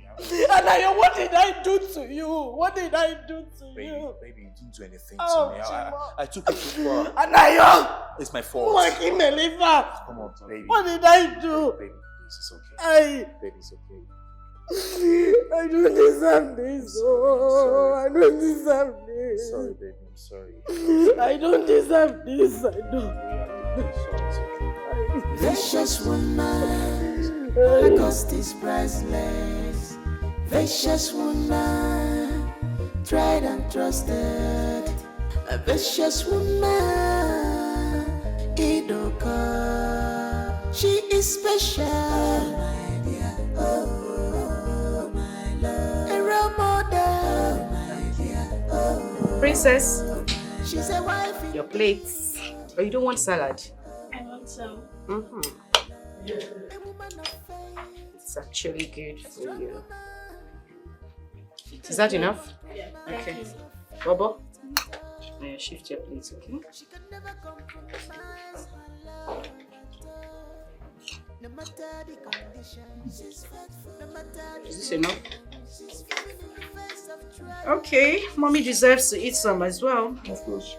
Anaya, what did I do to you? What did I do to you? Baby, you didn't do anything to me. I took it too far. Anaya! It's my fault. Come on, baby. What did I do? Baby, please, it's okay. Baby, it's okay. I don't deserve this. Oh, I don't deserve this. Sorry, baby. I'm sorry. I don't deserve this. I don't. Vicious woman, her cost is priceless. Vicious woman, tried and trusted. A vicious woman, Idoka. She is special, my dear. Oh, my love. A role model, my dear. Oh, Princess, she's a wife. your plates. Oh, you don't want salad? I want some. A woman of It's actually good for you. Is that enough? Yeah. Okay. Bobo, shift your plate, okay? Is this enough? Okay, mommy deserves to eat some as well. Of course.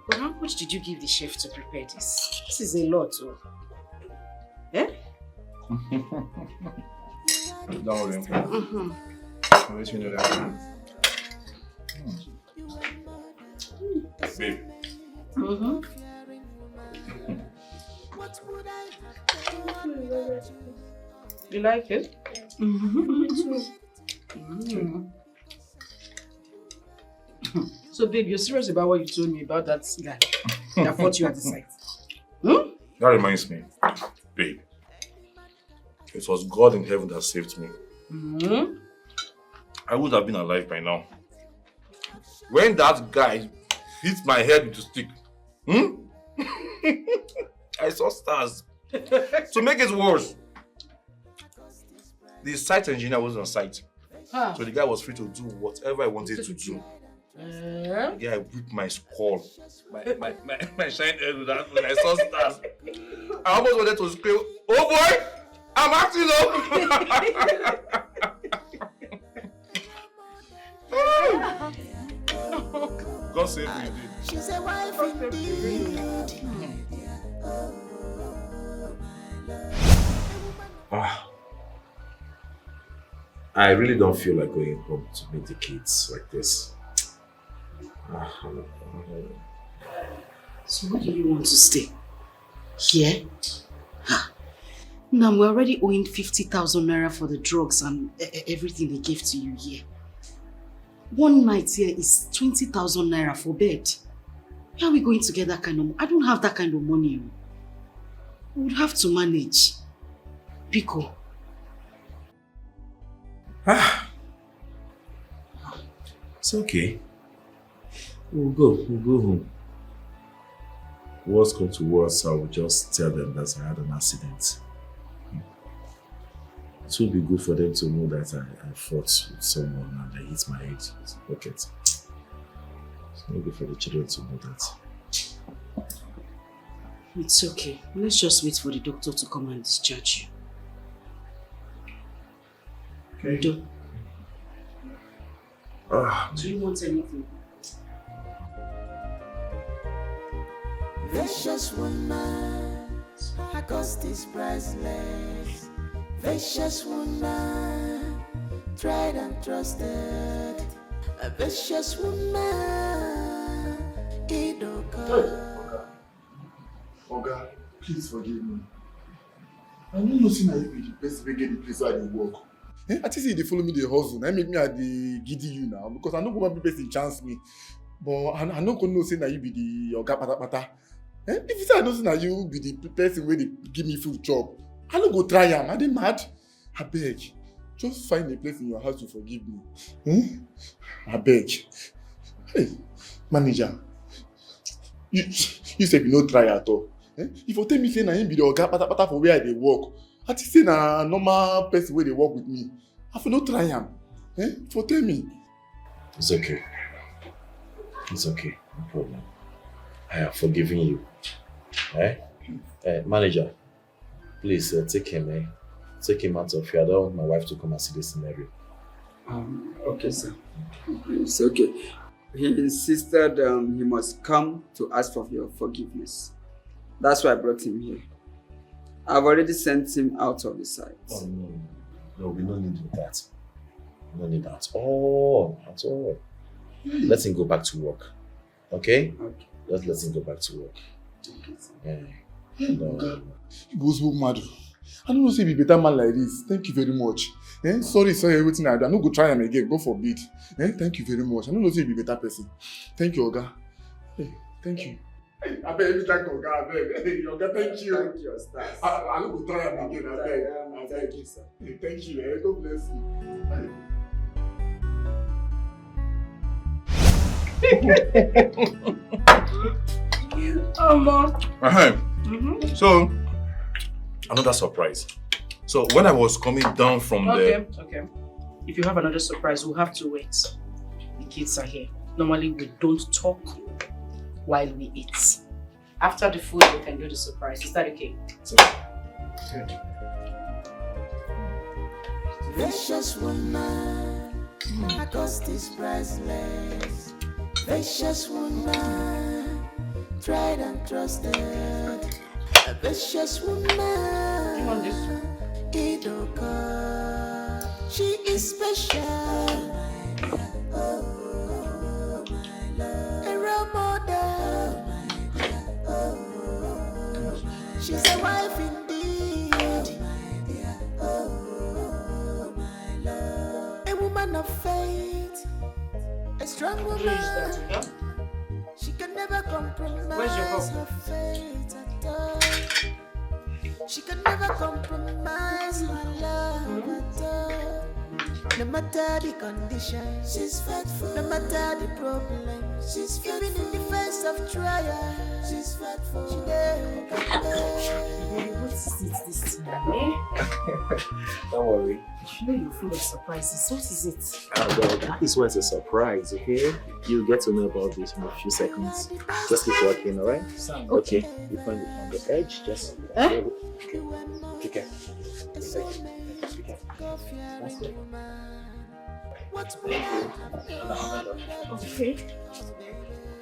But how much did you give the chef to prepare this? This is a lot, oh. Eh? Don't worry. I'll let you know that. Babe. You like it? So, babe, you're serious about what you told me about that guy that fought you at the site? That reminds me, babe. It was God in heaven that saved me. I would have been alive by now. When that guy hit my head with a stick, I saw stars. To make it worse, the site engineer was on site. So the guy was free to do whatever I wanted to do. Yeah, I whipped my skull. My shine head with that when I saw stars. I almost wanted to scream, "Oh boy, I'm acting up!" God save me. She's a wife indeed. I really don't feel like going home to meet the kids like this. So where do you want to stay? Here? Now we're already owing 50,000 naira for the drugs and everything they gave to you here. One night here is 20,000 naira for bed. How are we going to get that kind of money? I don't have that kind of money. We would have to manage. Pico. It's okay. We'll go home. Worst come to worst, I will just tell them that I had an accident. It will be good for them to know that I fought with someone and I hit my head with a bucket. It's not good for the children to know that. It's okay. Let's just wait for the doctor to come and discharge you. Okay. Do you want anything? Vicious woman, her cost is priceless. Vicious woman, tried and trusted. A vicious woman, Oga, please forgive me. I don't know if you be the best way get the place where I work. I think say they follow me, they hustle. I make me at the giddy you now because I know go one person chance me. But I no go know say that you be the oga pata. If you say I know say that you be the person where they give me full job, I no go try am. Are they mad? I beg. Just find a place in your house to forgive me. I beg. Hey, manager. You say you no try at all. If you tell me say na him be the oga pata for where I dey work, I think say na normal person where they work with me. I for no try am. If you tell me. It's okay. It's okay. No problem. I have forgiven you. Manager, please take him. Take him out of here. I don't want my wife to come and see this scenario. Okay, sir. It's okay. He insisted he must come to ask for your forgiveness. That's why I brought him here. I've already sent him out of the site. Oh, no, we don't need that. We don't need that at all. At all. Let him go back to work. Okay? Okay. Just let him go back to work. No. You go so mad. I don't know say be better man like this. Thank you very much. Sorry everything I do. I no go try him again. God forbid. Thank you very much. I don't know say be better person. Thank you, Oga. Hey, thank you. Hey, I beg you thank Oga. I beg. Hey, Oga, thank you. Thank you, stars. I no go try him again. I beg. Thank you, sir. Hey, thank you. God bless you. So, another surprise. So when I was coming down from Okay. If you have another surprise, we'll have to wait. The kids are here. Normally, we don't talk while we eat. After the food, we can do the surprise. Is that okay? It's okay. Good. Precious woman, my cost is priceless. Precious woman, tried and trusted. A precious woman, Idoka. She is special. Oh, my love. A role model. She's a wife indeed. Oh, my love. A woman of faith. A strong woman. She can never compromise her faith at all. She can never compromise my love at all. No matter the conditions, she's faithful. No matter the problems, she's faithful. Even in the face of trial, she's faithful. What is it this time, eh? Don't worry. You know you're full of surprises. What is it? Well, that is why it's a surprise, okay? You'll get to know about this in a few seconds. Just keep walking, alright? Okay. You find it on the edge, just... Okay. Okay. That's good. Okay.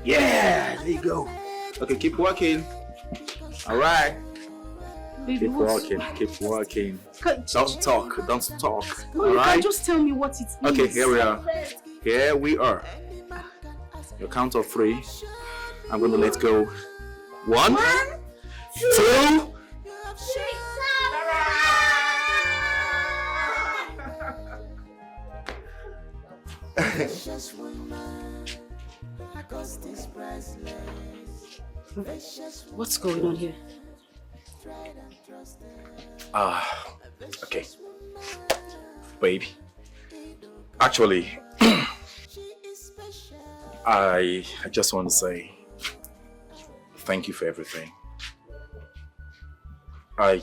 Yeah, there you go. Okay, keep walking. Alright. Keep walking, keep walking. Don't talk. No, you Alright? can just tell me what it is. Okay, here we are. Here we are. Your count of 3. I'm going to let go. 1, 2. What's going on here? Okay. Baby. Actually, I just want to say thank you for everything. I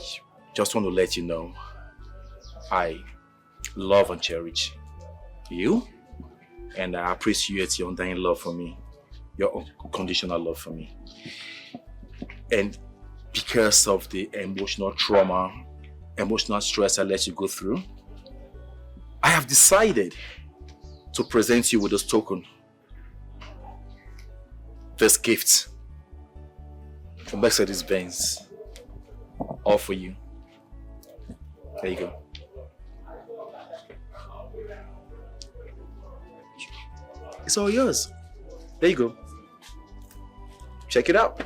just want to let you know I love and cherish you, and I appreciate your undying love for me, your unconditional love for me. And because of the emotional trauma, emotional stress I let you go through, I have decided to present you with this token, this gift, a Mercedes-Benz, all for you. There you go. It's all yours. There you go. Check it out.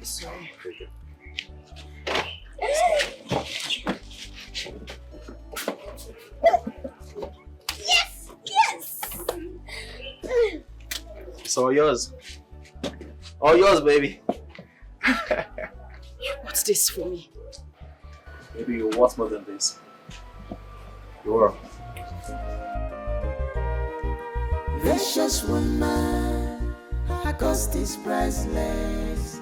Sorry. Yes! It's all yours. All yours, baby. What's this for me? Maybe you want more than this. You're Precious woman, her cost is priceless.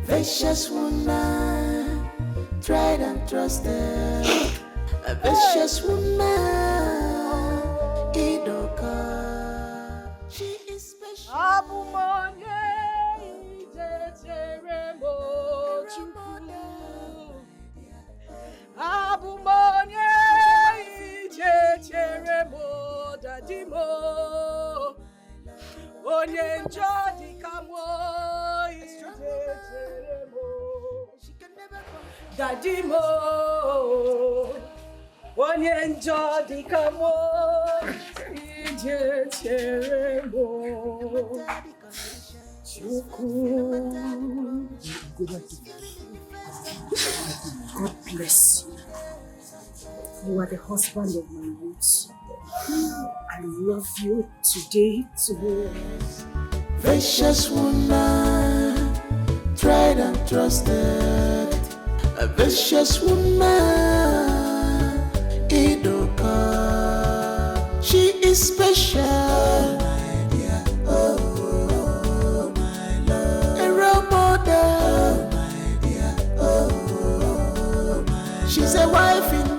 Precious woman, tried and trusted. A precious woman, Idoka. She is special. Abumonye ijecheremo dadimo onye njodi kamwo ijecheremo dadimo onye njodi kamwo ijecheremo Chukwu. God bless you. You are the husband of my youth. I love you today, tomorrow. Precious woman, tried and trusted. A precious woman, Idoka. She is special, my dear. Oh, my love. A role model, my dear. Oh, my love. She's a wife in